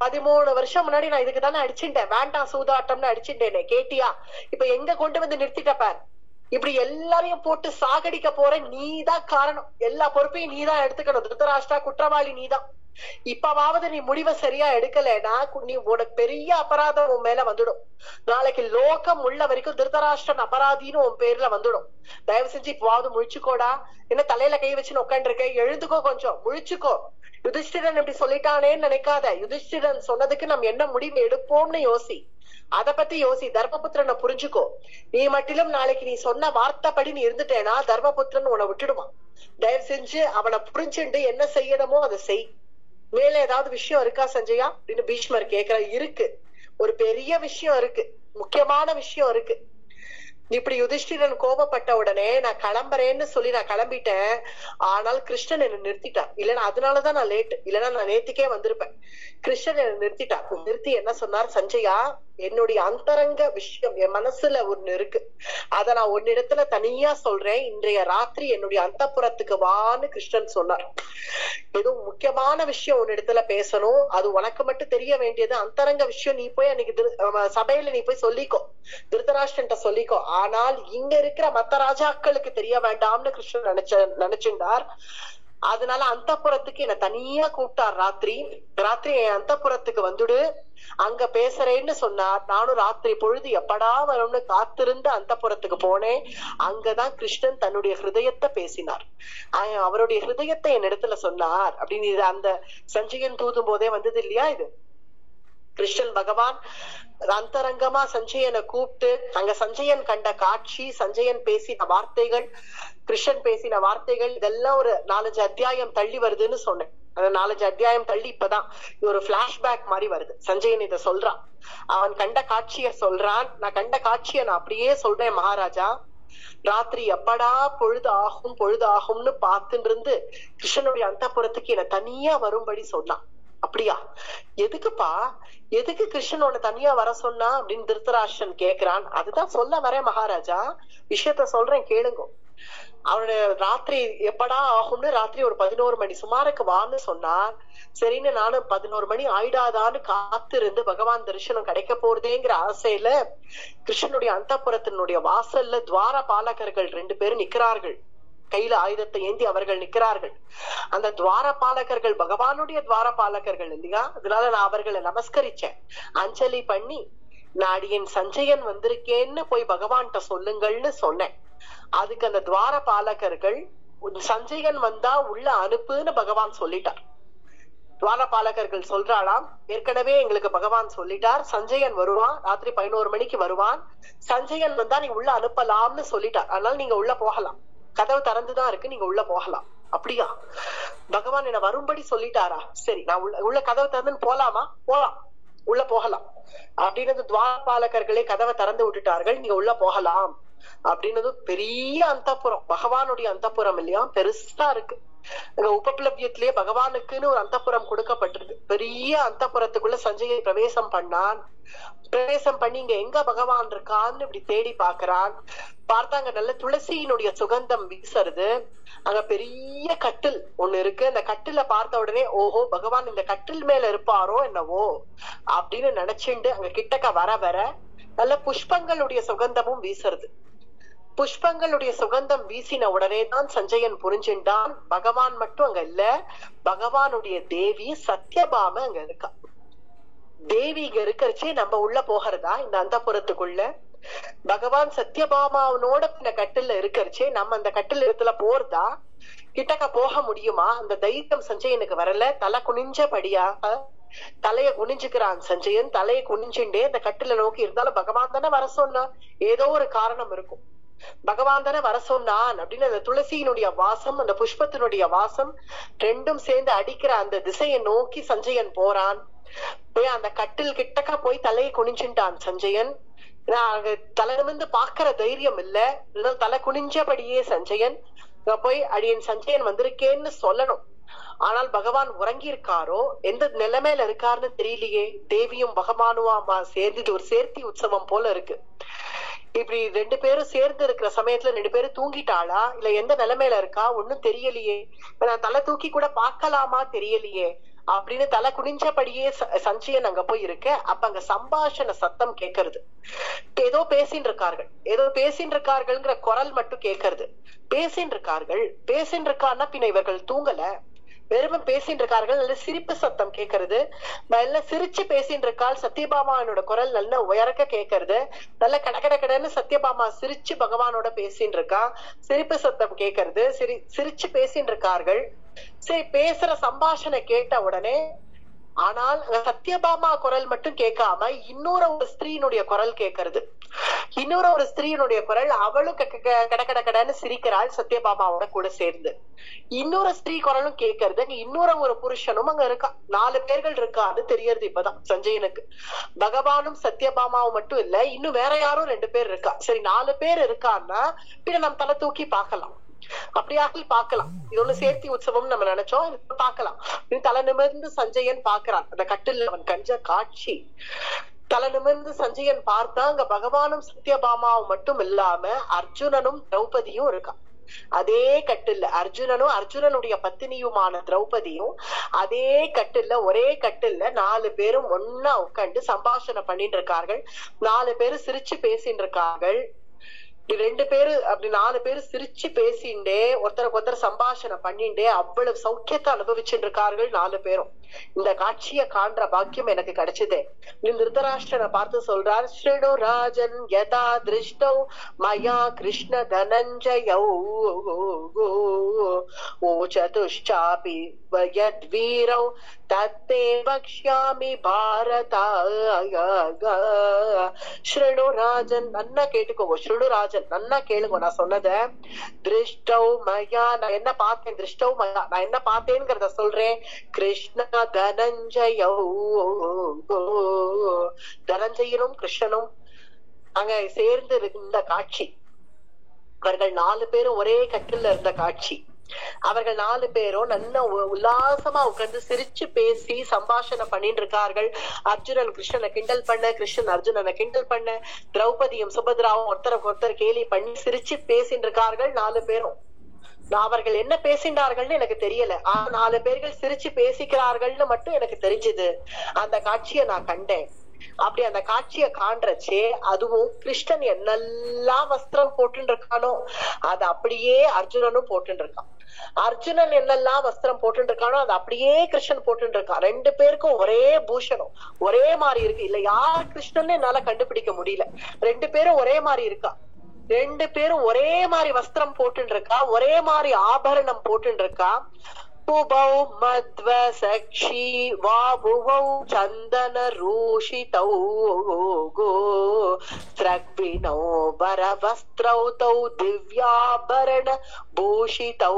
13 வருஷம் முன்னாடி நான் இதுக்கு தானே அடிச்சுட்டேன், வேண்டாம் சூதாட்டம்னு அடிச்சுட்டேனே, கேட்டியா? இப்ப எங்க கொண்டு வந்து நிறுத்திட்ட பார். இப்படி எல்லாரையும் போட்டு சாகடிக்க போற, நீதான் காரணம், எல்லா பொறுப்பையும் நீதான் எடுத்துக்கணும். திருதராஷ்டிரா, குற்றவாளி நீதான். இப்பவாவது நீ முடிவை சரியா எடுக்கலைன்னா நீ உனக்கு பெரிய அபராதம் உன் மேல வந்துடும். நாளைக்கு லோகம் உள்ள வரைக்கும் திருதராஷ்டிரன் அபராதின்னு உன் பேர்ல வந்துடும். தயவு செஞ்சு இப்பவாவது முழிச்சுக்கோடா. என்ன தலையில கை வச்சுன்னு உட்காந்துருக்க, எழுந்துக்கோ, கொஞ்சம் முழிச்சுக்கோ. யுதிஷ்டிரன் இப்படி சொல்லிட்டானேன்னு நினைக்காத. யுதிஷ்டிரன் சொன்னதுக்கு நம்ம என்ன முடிவு எடுப்போம்னு யோசி, அத பத்தி யோசி. தர்மபுத்திரனை புரிஞ்சுக்கோ. நீ மட்டிலும் நாளைக்கு நீ சொன்ன வார்த்தைப்படி நீ இருந்துட்டேனா தர்மபுத்திரன் உன்னை விட்டுடுவான். தயவு செஞ்சு அவனை புரிஞ்சுட்டு என்ன செய்யணுமோ அதை செய். மேல ஏதாவது விஷயம் இருக்கா சஞ்சயா அப்படின்னு பீஷ்மர் கேக்குற. இருக்கு, ஒரு பெரிய விஷயம் இருக்கு, முக்கியமான விஷயம் இருக்கு. இப்படி யுதிஷ்டிரன் கோபப்பட்ட உடனே நான் கிளம்புறேன்னு சொல்லி நான் கிளம்பிட்டேன். ஆனால் கிருஷ்ணன் என்ன நிறுத்திட்டார். இல்லைன்னா அதனாலதான் நான் லேட், இல்லைன்னா நான் நேத்துக்கே வந்திருப்பேன். கிருஷ்ணன் என்ன நிறுத்திட்டார். நிறுத்தி என்ன சொன்னார்? சஞ்சயா, என்னுடைய அந்தரங்க விஷயம் என் மனசுல ஒண்ணு இருக்கு, அத நான் ஒன்னிடத்துல தனியா சொல்றேன். இன்றைய ராத்திரி என்னுடைய அந்தப்புறத்துக்கு வான்னு கிருஷ்ணன் சொன்னார். ஏதோ முக்கியமான விஷயம் உன்னிடத்துல பேசணும், அது உனக்கு மட்டும் தெரிய வேண்டியது அந்தரங்க விஷயம். நீ போய் அன்னைக்கு சபையில நீ போய் சொல்லிக்கோ, திருதராஷ்டிரன்ட்ட சொல்லிக்கோ. ஆனால் இங்க இருக்கிற மத்த ராஜாக்களுக்கு தெரிய வேண்டாம்னு கிருஷ்ணன் நினைச்சிருந்தார். அதனால அந்தப்புறத்துக்கு என்ன தனியா கூப்பிட்டார். ராத்திரி என் அந்தப்புறத்துக்கு வந்துடு, அங்க பேசுறேன்னு சொன்னார். நானும் ராத்திரி பொழுது எப்படா வரும்னு காத்திருந்து அந்தப்புறத்துக்கு போனேன். அங்கதான் கிருஷ்ணன் தன்னுடைய ஹிருதயத்தை பேசினார். அவருடைய ஹிருதயத்தை என் இடத்துல சொன்னார் அப்படின்னு இது அந்த சஞ்சயன் தூதும் போதே வந்தது இல்லையா? இது கிருஷ்ணன் பகவான் அந்தரங்கமா சஞ்சயனை கூப்பிட்டு, அங்க சஞ்சயன் கண்ட காட்சி, சஞ்சயன் பேசின வார்த்தைகள், கிருஷ்ணன் பேசின வார்த்தைகள், இதெல்லாம் ஒரு 4-5 அத்தியாயம் தள்ளி வருதுன்னு சொன்னேன். அந்த 4-5 அத்தியாயம் தள்ளி இப்பதான் ஒரு பிளாஷ்பேக் மாதிரி வருது. சஞ்சயன் இத சொல்றான், அவன் கண்ட காட்சிய சொல்றான். நான் கண்ட காட்சிய நான் அப்படியே சொல்றேன் மகாராஜா. ராத்திரி எப்படா பொழுது ஆகும்னு பார்த்துட்டு இருந்து கிருஷ்ணனுடைய அந்தப்புறத்துக்கு என்ன தனியா வரும்படி சொன்னான். அப்படியா? எதுக்குப்பா, எதுக்கு கிருஷ்ணனோட தனியா வர சொன்னா அப்படின்னு திருதராஷ்டிரன் கேக்குறான். அதுதான் சொல்ல வரேன் மகாராஜா, விஷயத்த சொல்றேன் கேளுங்க. அவனுடைய ராத்திரி எப்படா ஆகும்னு ராத்திரி ஒரு 11 மணி சுமாருக்கு வான்னு சொன்னார். சரின்னு நானும் 11 மணி ஆயிடாதான்னு காத்திருந்து பகவான் தரிசனம் கிடைக்க போறதேங்கிற ஆசையில கிருஷ்ணனுடைய அந்தப்புறத்தினுடைய வாசல்ல துவார பாலகர்கள் 2 பேரும் நிக்கிறார்கள். கையில ஆயுதத்தை ஏந்தி அவர்கள் நிக்கிறார்கள். அந்த துவார பாலகர்கள் பகவானுடைய துவார பாலகர்கள் இல்லையா? அதனால நான் அவர்களை நமஸ்கரிச்சேன், அஞ்சலி பண்ணி, நாடியன் சஞ்சயன் வந்திருக்கேன்னு போய் பகவான்கிட்ட சொல்லுங்கள்னு சொன்னேன். அதுக்கு அந்த துவார பாலகர்கள் சஞ்சயன் வந்தா உள்ள அனுப்புன்னு பகவான் சொல்லிட்டார். துவாரபாலகர்கள் சொல்றாளாம், ஏற்கனவே எங்களுக்கு பகவான் சொல்லிட்டார், சஞ்சயன் வருவான், ராத்திரி 11 மணிக்கு வருவான், சஞ்சயன் வந்தா நீங்க உள்ள அனுப்பலாம்னு சொல்லிட்டார், அதனால நீங்க உள்ள போகலாம், கதவு திறந்துதான் இருக்கு, நீங்க உள்ள போகலாம். அப்படியா, பகவான் என்ன வரும்படி சொல்லிட்டாரா? சரி, நான் உள்ள கதவு திறந்துன்னு போலாமா? போலாம், உள்ள போகலாம் அப்படின்னு துவாரபாலகர்களே கதவை திறந்து விட்டுட்டார்கள், நீங்க உள்ள போகலாம் அப்படின்னது. பெரிய அந்தப்புறம், பகவானுடைய அந்தப்புறம் இல்லையா, பெருசா இருக்கு. உபப்ளவியத்திலேயே பகவானுக்குன்னு ஒரு அந்தப்புறம் கொடுக்கப்பட்டிருக்கு. பெரிய அந்தப்புறத்துக்குள்ள சஞ்சயன் பிரவேசம் பண்ணான். பிரவேசம் பண்ணி இங்க எங்க பகவான் இருக்கான்னு இப்படி தேடி பாக்குறான். பார்த்தாங்க நல்ல துளசியினுடைய சுகந்தம் வீசுறது. அங்க பெரிய கட்டில் ஒண்ணு இருக்கு. அந்த கட்டில பார்த்த உடனே ஓஹோ பகவான் இந்த கட்டில் மேல இருப்பாரோ என்னவோ அப்படின்னு நினைச்சுண்டு அங்க கிட்டக்க வர வர நல்ல புஷ்பங்களுடைய சுகந்தமும் வீசுறது. புஷ்பங்களுடைய சுகந்தம் வீசின உடனே தான் சஞ்சயன் புரிஞ்சுட்டான், பகவான் மட்டும் அங்க இல்ல, பகவானுடைய தேவி சத்யபாமா அங்க இருக்கா. தேவி இங்க இருக்கிறச்சே நம்ம உள்ள போகிறதா இந்த அந்தப்புறத்துக்குள்ள? பகவான் சத்யபாமாவனோட இந்த கட்டில இருக்கிறச்சே நம்ம அந்த கட்டில் இடத்துல போறதா? கிட்டக்க போக முடியுமா? அந்த தைரியம் சஞ்சயனுக்கு வரல. தலை குனிஞ்சபடியாக தலைய குனிஞ்சுக்கிறான் சஞ்சயன். தலையை குனிஞ்சுட்டே அந்த கட்டில நோக்கி இருந்தாலும் பகவான் தானே வர சொன்னா, ஏதோ ஒரு காரணம் இருக்கும், பகவான் தானே வர சொன்னான் அப்படின்னு அந்த துளசியினுடைய வாசம் அந்த புஷ்பத்தினுடைய வாசம் ரெண்டும் சேர்ந்து அடிக்கிற அந்த திசையை நோக்கி சஞ்சயன் போறான். போய் அந்த கட்டில் கிட்டக்க போய் தலையை குனிஞ்சுட்டான் சஞ்சயன். தலை நிமிர்ந்து பாக்குற தைரியம் இல்ல, தலை குனிஞ்சபடியே சஞ்சயன் போய் அடியன் சஞ்சயன் வந்திருக்கேன்னு சொல்லணும். ஆனால் பகவான் உறங்கி இருக்காரோ, எந்த நிலைமையில இருக்காருன்னு தெரியலையே. தேவியும் பகவானுமா சேர்ந்துட்டு ஒரு சேர்த்தி உற்சவம் போல இருக்கு. இப்படி ரெண்டு பேரும் சேர்ந்து இருக்கிற சமயத்துல ரெண்டு பேரும் தூங்கிட்டாளா இல்ல எந்த நிலைமையில இருக்கா ஒண்ணும் தெரியலையே. நான் தலை தூக்கி கூட பாக்கலாமா தெரியலையே அப்படின்னு தலை குனிஞ்சபடியே சஞ்சயன் அங்க போய் இருக்க. அப்ப அங்க சம்பாஷண சத்தம் கேட்கறது. ஏதோ பேசின்னு இருக்கார்கள், ஏதோ பேசின்னு இருக்கார்கள்ங்கிற குரல் மட்டும் கேட்கறது. பேசின்னு இருக்காருன்னா பின்ன இவர்கள் தூங்கல, வெறும் பேசிட்டு இருக்கார்கள். நல்ல சிரிப்பு சத்தம் கேட்கறது, நல்ல சிரிச்சு பேசிட்டு இருக்காள். சத்யபாமாவோட குரல் நல்ல உயரக்க கேட்கறது. நல்ல கடன்னு சத்யபாமா சிரிச்சு பகவானோட பேசிட்டு இருக்கா. சிரிப்பு சத்தம் கேட்கறது, சிரிச்சு பேசிட்டு இருக்கார்கள். சரி, பேசுற சம்பாஷணை கேட்ட உடனே ஆனால் சத்யபாமா குரல் மட்டும் கேட்காம இன்னொரு ஒரு ஸ்திரீனுடைய குரல் கேட்கறது. இன்னொரு ஒரு ஸ்திரீனுடைய குரல், அவளும் கடன்னு சிரிக்கிறாள் சத்யபாமாவோட கூட சேர்ந்து. இன்னொரு ஸ்திரீ குரலும் கேட்கறது. இன்னொரு ஒரு புருஷனும் அங்க இருக்கா. 4 பேர்கள் இருக்கான்னு தெரியறது இப்பதான் சஞ்சயனுக்கு. பகவானும் சத்யபாமாவும் மட்டும் இல்ல, இன்னும் வேற யாரும் 2 பேர் இருக்கா. சரி, 4 பேர் இருக்கான்னா பின்ன நம்ம தலை தூக்கி பாக்கலாம், அப்படியாக பாக்கலாம். இது ஒண்ணு சேர்த்தி உற்சவம் நம்ம நினைச்சோம், பாக்கலாம். தலை நிமிர்ந்து சஞ்சயன் பாக்குறான் அந்த கட்டில் அவன் கஞ்ச காட்சி. தலை நிமிர்ந்து சஞ்சயன் பார்த்தா அங்க பகவானும் சத்யபாமாவும் மட்டும் இல்லாம அர்ஜுனனும் திரௌபதியும் இருக்கா. அதே கட்டில்ல அர்ஜுனனுடைய பத்தினியுமான திரௌபதியும் அதே கட்டில்ல, ஒரே கட்டில்ல 4 பேரும் ஒன்னா உட்காந்து சம்பாஷணை பண்ணிட்டு இருக்கார்கள். 4 பேரும் சிரிச்சு பேசிட்டு இருக்கார்கள். 2 பேரு அப்படி 4 பேரு சிரிச்சு பேசிண்டே ஒருத்தருக்கு ஒருத்தர் சம்பாஷணை பண்ணிண்டே அவ்வளவு சௌக்கியத்தை அனுபவிச்சுட்டு இருக்கார்கள் 4 பேரும். இந்த காட்சியை காண்ற பாக்கியம் எனக்கு கிடைச்சதே. திருதராஷ்டிரனை பார்த்து சொல்றார், ஸ்ரீணு ராஜன் யதா திருஷ்டௌ மயா கிருஷ்ண தனஞ்சயௌ ஓசதுஷ்சாபி யத்வீரௌ தத்தே வக்ஷ்யாமி பாரதா. ஸ்ரீணு ராஜன், நன்னா கேட்டுக்கோங்க, ஸ்ரீணு ராஜன் நன்னா கேளுங்க நான் சொன்னத. திருஷ்டௌ மயா, நான் என்ன பார்த்தேன், திருஷ்டௌ மயா நான் என்ன பார்த்தேங்கிறத சொல்றேன். கிருஷ்ண தனஞ்சயௌ, தனஞ்சயனும் கிருஷ்ணனும் அங்க சேர்ந்து இருந்த காட்சி. அவர்கள் 4 பேரும் ஒரே கட்டில இருந்த காட்சி. அவர்கள் 4 பேரும் நல்ல உல்லாசமா உட்கார்ந்து சிரிச்சு பேசி சம்பாஷணை பண்ணிட்டு இருக்கார்கள். அர்ஜுனன் கிருஷ்ணனை கிண்டல் பண்ண, கிருஷ்ணன் அர்ஜுனனை கிண்டல் பண்ண, திரௌபதியும் சுபத்ராவும் ஒருத்தருக்கு ஒருத்தர் கேலி பண்ணி சிரிச்சு பேசிட்டு இருக்கார்கள் 4 பேரும். அவர்கள் என்ன பேசினார்கள்னு எனக்கு தெரியல, ஆனா 4 பேர்கள் சிரிச்சு பேசிக்கிறார்கள்னு மட்டும் எனக்கு தெரிஞ்சது. அந்த காட்சியை நான் கண்டேன். அப்படி அந்த காட்சியை காண்றச்சே, அதுவும் கிருஷ்ணன் என்னெல்லாம் வஸ்திரம் போட்டுட்டு இருக்கானோ அது அப்படியே அர்ஜுனனும் போட்டுட்டு இருக்கான். அர்ஜுனன் என்னெல்லாம் வஸ்திரம் போட்டுட்டு இருக்கானோ அது அப்படியே கிருஷ்ணன் போட்டுட்டு இருக்கான். 2 பேருக்கும் ஒரே பூஷணம் ஒரே மாதிரி இருக்கு. இல்ல யார் கிருஷ்ணன் என்னால கண்டுபிடிக்க முடியல, 2 பேரும் ஒரே மாதிரி இருக்கா. ரெண்டு பேரும் ஒரே மாதிரி வஸ்திரம் போட்டு இருக்கா, ஒரே மாதிரி ஆபரணம் போட்டு இருக்கா. உபௌ மத்வ சக்ஷி வாபுவௌ சந்தன ரூஷிதௌ ஸ்ரக்வினௌ வரவஸ்த்ரௌ தௌ திவ்யாபரண பூஷிதௌ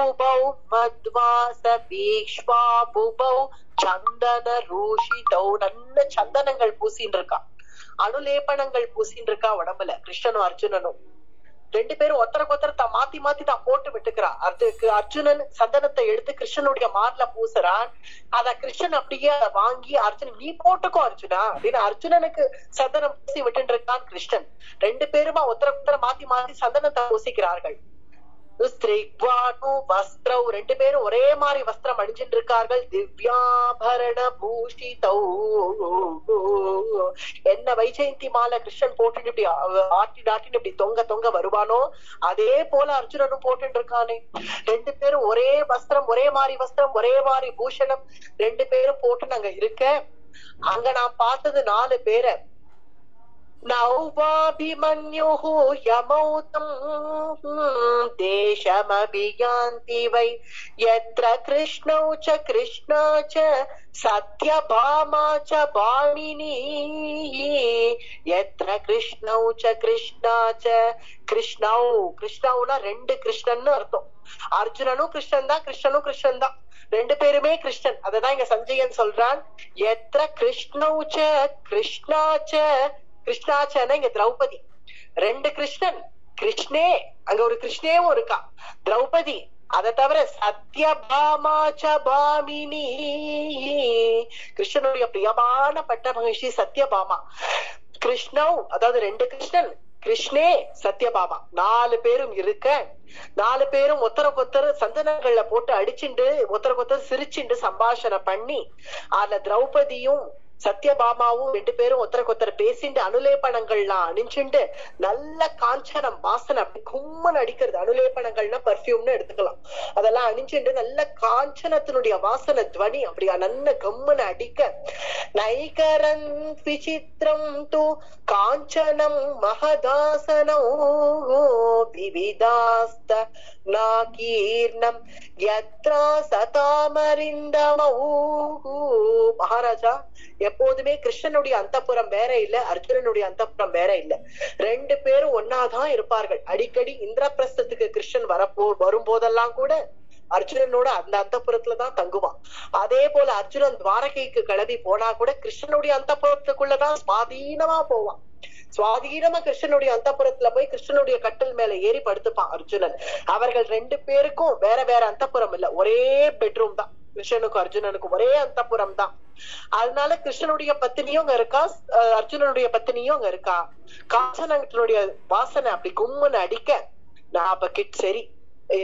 உபௌ மத்வாச பீக்ஷ்வா புபௌ சந்தன ரூஷிதௌ. நல்ல சந்தனங்கள் பூசின்னு இருக்கா, அனுலேபனங்கள் பூசின்னு இருக்கா உடம்புல கிருஷ்ணனும் அர்ஜுனனும். ரெண்டு பேரும் ஒருத்தருக்கு ஒருத்தர் மாத்தி மாத்தி தான் போட்டு விட்டுக்கிறா. அதுக்கு அர்ஜுனன் சந்தனத்தை எடுத்து கிருஷ்ணனுடைய மார்ல பூசுறான். அத கிருஷ்ணன் அப்படியே வாங்கி அர்ஜுனன் நீ போட்டுக்கோ அர்ஜுனா அப்படின்னு அர்ஜுனனுக்கு சந்தனம் பூசி விட்டு இருக்கான் கிருஷ்ணன். ரெண்டு பேருமா ஒருத்தருக்கு ஒருத்தர் மாத்தி மாத்தி சந்தனத்தை பூசிக்கிறார்கள். வஸ்திரௌ ரெண்டு பேரும் ஒரே மாதிரி வஸ்திரம் அணிஞ்சிட்டு இருக்கார்கள். திவ்யாபரண பூஷிதௌ என்ன வைஜெயந்தி மாலை கிருஷ்ணன் போட்டுட்டு இப்படி ஆட்டி டாட்டின்னு இப்படி தொங்க தொங்க வருவானோ அதே போல அர்ஜுனனும் போட்டுட்டு இருக்கானே. ரெண்டு பேரும் ஒரே வஸ்திரம், ஒரே மாதிரி வஸ்திரம், ஒரே மாதிரி பூஷணம் ரெண்டு பேரும் போட்டு நாங்க இருக்க. அங்க நான் பார்த்தது 4 பேரை. நௌவாபிமன்யுः யமௌதம் தேசமபியாந்தி வை யத்ர கிருஷ்ணௌ ச கிருஷ்ணா ச சத்யபாமா ச பாமினி யத்ர கிருஷ்ணௌ ச கிருஷ்ணா ச கிருஷ்ணௌ. கிருஷ்ணவுனா 2 கிருஷ்ணன்னு அர்த்தம். அர்ஜுனனும் கிருஷ்ணன் தான், கிருஷ்ணனும் கிருஷ்ணன் தான், ரெண்டு பேருமே கிருஷ்ணன். அததான் இங்க சஞ்சயன் சொல்றான். யத்ர கிருஷ்ணௌ ச கிருஷ்ணா ச. கிருஷ்ணாச்சன இங்க திரௌபதி. 2 கிருஷ்ணன், கிருஷ்ணே அங்க ஒரு கிருஷ்ணேவும் இருக்கா, திரௌபதி. அதை தவிர சத்யபாமா ச பாமினி கிருஷ்ணனுடைய பிரியமான பட்ட மகிழ்ச்சி சத்யபாமா. கிருஷ்ணவ் அதாவது 2 கிருஷ்ணன், கிருஷ்ணே சத்யபாமா 4 பேரும் இருக்க. 4 பேரும் ஒருத்தருக்கு ஒருத்தர் சந்தனங்கள்ல போட்டு அடிச்சுண்டு ஒருத்தருக்கு ஒருத்தர் சிரிச்சுண்டு சம்பாஷணை பண்ணி அதுல திரௌபதியும் சத்யபாமாவும் 2 பேரும் ஒருத்தருக்கு ஒருத்தர் பேசிட்டு அனுலேபனங்கள்லாம் அணிஞ்சுண்டு நல்ல காஞ்சனம் வாசனை அப்படி கும்மன் அடிக்கிறது. அனுலேபனங்கள்னா பர்ஃபியூம்னு எடுத்துக்கலாம். அதெல்லாம் அணிஞ்சுண்டு நல்ல காஞ்சனத்தினுடைய வாசனை துவனி அப்படியா நல்ல கம்மன் அடிக்க. நைகரன் விசித்திரம் து காஞ்சனம் மகதாசனோ விவிதாஸ்த நாகீர்ணம் யத்ரா சதாமரிந்தமௌ. மகாராஜா எப்போதுமே கிருஷ்ணனுடைய அந்தப்புறம் வேற இல்ல, அர்ஜுனனுடைய அந்தப்புறம் வேற இல்ல. 2 பேரும் ஒன்னாதான் இருப்பார்கள். அடிக்கடி இந்திரபிரஸ்தத்துக்கு கிருஷ்ணன் வரும்போதெல்லாம் கூட அர்ஜுனனோட அந்த அந்தப்புறத்துலதான் தங்குவான். அதே போல அர்ஜுனன் துவாரகைக்கு கிளம்பி போனா கூட கிருஷ்ணனுடைய அந்தப்புறத்துக்குள்ளதான் சுவாதீனமா போவான். சுவாதீனமா கிருஷ்ணனுடைய அந்தப்புறத்துல போய் கிருஷ்ணனுடைய கட்டில் மேல ஏறி படுத்துப்பான் அர்ஜுனன். அவர்கள் 2 பேருக்கும் வேற வேற அந்தப்புறம் இல்ல, ஒரே பெட்ரூம் தான். கிருஷ்ணனுக்கும் அர்ஜுனனுக்கும் ஒரே அந்தப்புறம் தான். அதனால கிருஷ்ணனுடைய பத்தினியும் அங்க இருக்கா, அர்ஜுனனுடைய பத்தினியும் அங்க இருக்கா. காஞ்சனத்தினுடைய வாசனை அப்படி கும்முன்னு அடிக்க நான் அப்ப சரி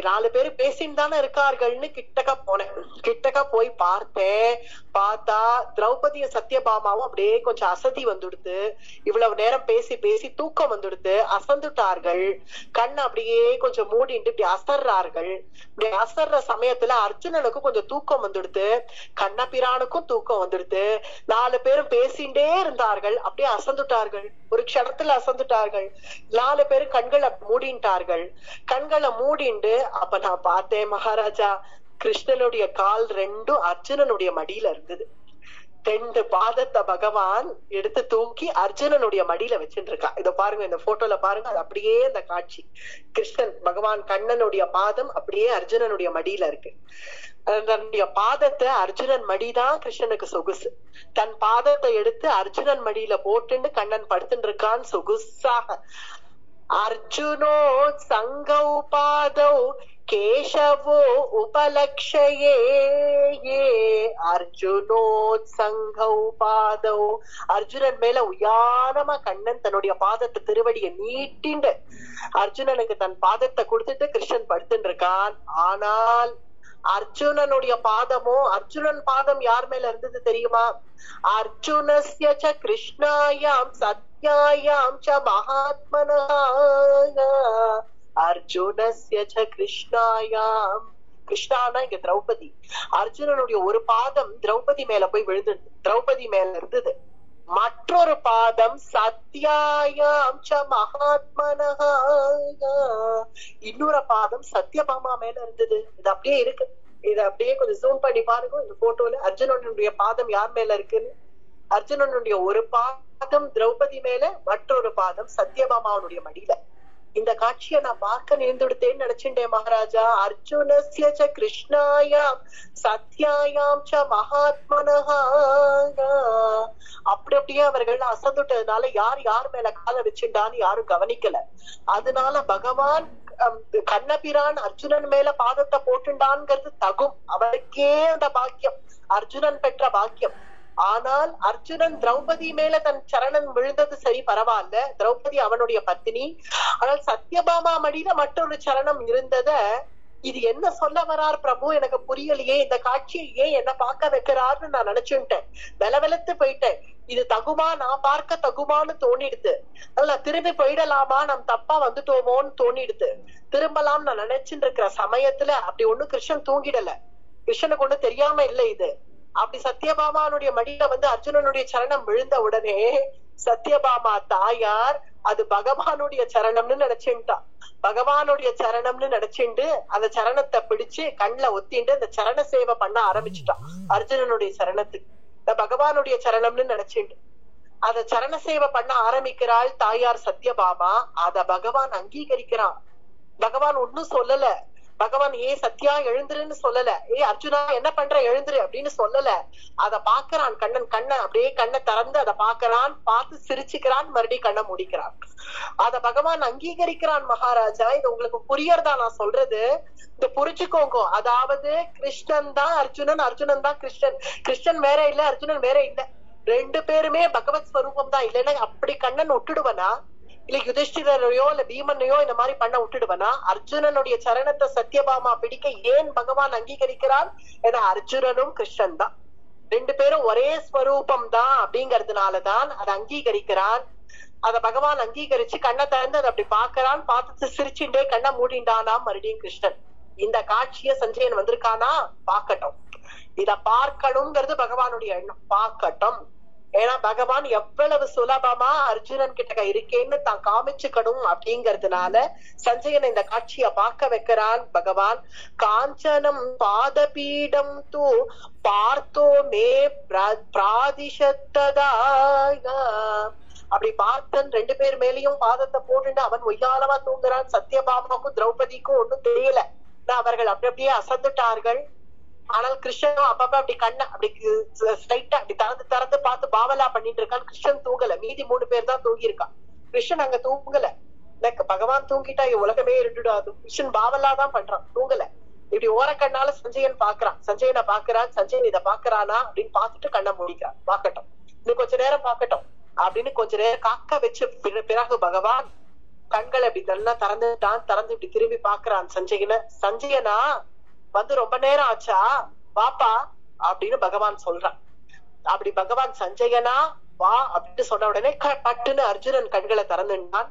4 பேரு பேசின்னு தானே இருக்கார்கள்னு கிட்டக்க போனேன். கிட்டக்க போய் பார்த்தேன். பார்த்தா திரௌபதியும் சத்யபாமாவும் அப்படியே கொஞ்சம் அசதி வந்துடுத்து. இவ்வளவு நேரம் பேசி பேசி தூக்கம் வந்துடுத்து, அசந்துட்டார்கள். கண்ணு அப்படியே கொஞ்சம் மூடிட்டு இப்படி அசர்றார்கள். இப்படி அசர்ற சமயத்துல அர்ஜுனனுக்கும் கொஞ்சம் தூக்கம் வந்துடுத்து, கண்ணபிரானுக்கும் தூக்கம் வந்துடுத்து. 4 பேரும் பேசிண்டே இருந்தார்கள், அப்படியே அசந்துட்டார்கள். ஒரு க்ஷணத்துல அசந்துட்டார்கள். 4 பேரும் கண்களை மூடிட்டார்கள். கண்களை மூடிண்டு அப்ப நான் பார்த்தேன் மகாராஜா, கிருஷ்ணனுடைய கால் 2 அர்ஜுனனுடைய மடியில இருந்தது. 2 பாதத்தை பகவான் எடுத்து தூக்கி அர்ஜுனனுடைய மடியில வச்சுட்டு இருக்கான். இத பாருங்க, இந்த போட்டோல பாருங்க, அது அப்படியே இந்த காட்சி. கிருஷ்ணன் பகவான் கண்ணனுடைய பாதம் அப்படியே அர்ஜுனனுடைய மடியில இருக்கு. தன்னுடைய பாதத்தை அர்ஜுனன் மடிதான் கிருஷ்ணனுக்கு சொகுசு. தன் பாதத்தை எடுத்து அர்ஜுனன் மடியில போட்டுன்னு கண்ணன் படுத்துட்டு இருக்கான் சொகுசாக. அர்ஜுனோ சங்கௌ பாதௌ கேசவோ உபலக்ஷயே. அர்ஜுனோ சங்கௌ பாதௌ அர்ஜுனன் மேல உயாரமா கண்ணன் தன்னுடைய பாதத்தை திருவடியை நீட்டிண்டு அர்ஜுனனுக்கு தன் பாதத்தை கொடுத்துட்டு கிருஷ்ணன் படுத்துட்டு இருக்கான். ஆனால் அர்ஜுனனுடைய பாதமோ, அர்ஜுனன் பாதம் யார் மேல இருந்தது தெரியுமா? அர்ஜுனஸ்ய ச கிருஷ்ணாயாம் சத்யாயாம் ச மகாத்மனஹ. அர்ஜுனஸ்ய ச கிருஷ்ணாயாம், கிருஷ்ணானா இங்க திரௌபதி. அர்ஜுனனுடைய ஒரு பாதம் திரௌபதி மேல போய் விழுந்தது, திரௌபதி மேல இருந்தது. மற்றொரு பாதம் சத்யாயாம் ச மகாத்மனஹ, இன்னொரு பாதம் சத்யபாமா மேல இருந்தது. இது அப்படியே இருக்கு. இத அப்படியே கொஞ்சம் ஜூம் பண்ணி பாருங்க. இந்த போட்டோல அர்ஜுனனுடைய பாதம் யார் மேல இருக்குன்னு. அர்ஜுனனுடைய ஒரு பாதம் திரௌபதி மேல, மற்றொரு பாதம் சத்யபாமாவுடைய மடியில. இந்த காட்சியை நான் பார்க்க நேர்ந்துடுத்தேன்னு நினைச்சுட்டேன் மகாராஜா. அர்ஜுனஸ்ய ச கிருஷ்ணாயாம் சத்யாயாம் ச மகாத்மனஹ, அப்படி அப்படியே அவர்கள் அசந்துட்டதுனால யார் யார் மேல கால வச்சுட்டான்னு யாரும் கவனிக்கல. அதனால பகவான் கண்ணபிரான் அர்ஜுனன் மேல பாதத்தை போட்டுண்டான்ங்கிறது தகும். அவருக்கே அந்த பாக்கியம், அர்ஜுனன் பெற்ற பாக்கியம். ஆனால் அர்ஜுனன் திரௌபதி மேல தன் சரணன் விழுந்தது சரி, பரவாயில்ல, திரௌபதி அவனுடைய பத்தினி. ஆனால் சத்யபாமா மடியில மற்றொரு சரணம் இருந்தத இது என்ன சொல்ல வரார் பிரபு எனக்கு புரியலையே. இந்த காட்சியை ஏன் என்ன பார்க்க வைக்கிறார்னு நான் நினைச்சுட்டேன். வெலவெலத்து போயிட்டேன். இது தகுமா, நான் பார்க்க தகுமான்னு தோணிடுது. அதனால திரும்பி போயிடலாமா, நம் தப்பா வந்துட்டோமோன்னு தோணிடுது. திரும்பலாம் நான் நினைச்சுட்டு இருக்கிற சமயத்துல அப்படி ஒண்ணு கிருஷ்ணன் தூங்கிடல. கிருஷ்ணனுக்கு ஒண்ணு தெரியாம இல்லை இது. அப்படி சத்யபாமானுடைய மடியில அர்ஜுனனுடைய சரணம் விழுந்த உடனே சத்யபாமா தாயார் அது பகவானுடைய சரணம்னு நினைச்சுட்டான். பகவானுடைய சரணம்னு நினைச்சுண்டு அந்த சரணத்தை பிடிச்சு கண்ணுல ஒத்திண்டு அந்த சரண சேவை பண்ண ஆரம்பிச்சுட்டான். அர்ஜுனனுடைய சரணத்துக்கு இந்த பகவானுடைய சரணம்னு நினைச்சுண்டு அத சரண சேவை பண்ண ஆரம்பிக்கிறாள் தாயார் சத்யபாமா. அத பகவான் அங்கீகரிக்கிறான். பகவான் ஒன்னும் சொல்லல. பகவான் ஏ சத்யா எழுந்துருன்னு சொல்லல. ஏ அர்ஜுனா என்ன பண்ற எழுந்துரு அப்படின்னு சொல்லல. அத பாக்குறான் கண்ணன். கண்ணை அப்படியே கண்ணை திறந்து அதை பாக்குறான். பார்த்து சிரிச்சுக்கிறான். மறுபடியும் கண்ணை முடிக்கிறான். அத பகவான் அங்கீகரிக்கிறான் மகாராஜா. இது உங்களுக்கு புரியறதா நான் சொல்றது? இந்த புரிச்சுக்கோங்க. அதாவது கிருஷ்ணன் தான் அர்ஜுனன், அர்ஜுனன் தான் கிருஷ்ணன். கிருஷ்ணன் வேற இல்ல, அர்ஜுனன் வேற இல்ல. ரெண்டு பேருமே பகவத் ஸ்வரூபம் தான். இல்லைன்னா அப்படி கண்ணன் விட்டுடுவனா, இல்ல யுதிஷ்டிரையோ இல்ல பீமனையோ இந்த மாதிரி பண்ண விட்டுடுவனா? அர்ஜுனனுடைய சரணத்தை சத்யபாமா பிடிக்க ஏன் பகவான் அங்கீகரிக்கிறான்? ஏன்னா அர்ஜுனனும் கிருஷ்ணன் தான், ரெண்டு பேரும் ஒரே ஸ்வரூபம் தான். அப்படிங்கறதுனாலதான் அதை அங்கீகரிக்கிறான். அத பகவான் அங்கீகரிச்சு கண்ணை திறந்து அதை அப்படி பாக்குறான். பார்த்துட்டு சிரிச்சுட்டே கண்ணை மூடிண்டானா மறுபடியும் கிருஷ்ணன். இந்த காட்சிய சஞ்சயன் வந்திருக்கானா, பாக்கட்டும். இத பார்க்கணுங்கிறது பகவானுடைய எண்ணம். பார்க்கட்டும். ஏன்னா பகவான் எவ்வளவு சுலபமா அர்ஜுனன் கிட்ட இருக்கேன்னு தான் காமிச்சுக்கணும் அப்படிங்கறதுனால சஞ்சயன் இந்த காட்சிய பார்க்க வைக்கிறான் பகவான். காஞ்சனம் பாதபீடம் தூ பார்த்தோ மே பிராதிஷத்ததா, அப்படி பார்த்தன் ரெண்டு பேர் மேலேயும் பாதத்தை போட்டுட்டு அவன் ஒய்யாலமா தூங்குறான். சத்யபாமாவுக்கும் திரௌபதிக்கும் ஒண்ணும் தெரியல. அவர்கள் அப்படி அப்படியே அசந்துட்டார்கள். ஆனால் கிருஷ்ணனும் அப்பப்ப அப்படி கண்ண அப்படி ஸ்ட்ரைட்டா அப்படி திறந்து திறந்து பார்த்து பாவலா பண்ணிட்டு இருக்கான். கிருஷ்ணன் தூங்கல. மீதி 3 பேர் தான் தூங்கி இருக்கான். கிருஷ்ணன் அங்க தூங்கல. பகவான் தூங்கிட்டா உலகமே இருந்துடாது. கிருஷ்ணன் பாவலா தான் பண்றான், தூங்கல. இப்படி ஓரக்கண்ணால சஞ்சயன் பாக்குறான். சஞ்சயனை பாக்குறான். சஞ்சயன் இதை பாக்குறானா அப்படின்னு பார்த்துட்டு கண்ணை மூடிக்கிறான். பாக்கட்டும், இன்னும் கொஞ்ச நேரம் பாக்கட்டும் அப்படின்னு கொஞ்ச நேரம் காக்க வச்சு பிறகு பகவான் கண்களை இப்படி நல்லா திறந்துட்டான். திறந்து இப்படி திரும்பி பாக்குறான் சஞ்சயனை. சஞ்சயனா ரொம்ப நேரம் ஆச்சா, வாப்பா அப்படின்னு பகவான் சொல்றான். அப்படி பகவான் சஞ்சயனா வா அப்படின்னு சொன்ன உடனே பட்டுன்னு அர்ஜுனன் கண்களை திறந்துட்டான்.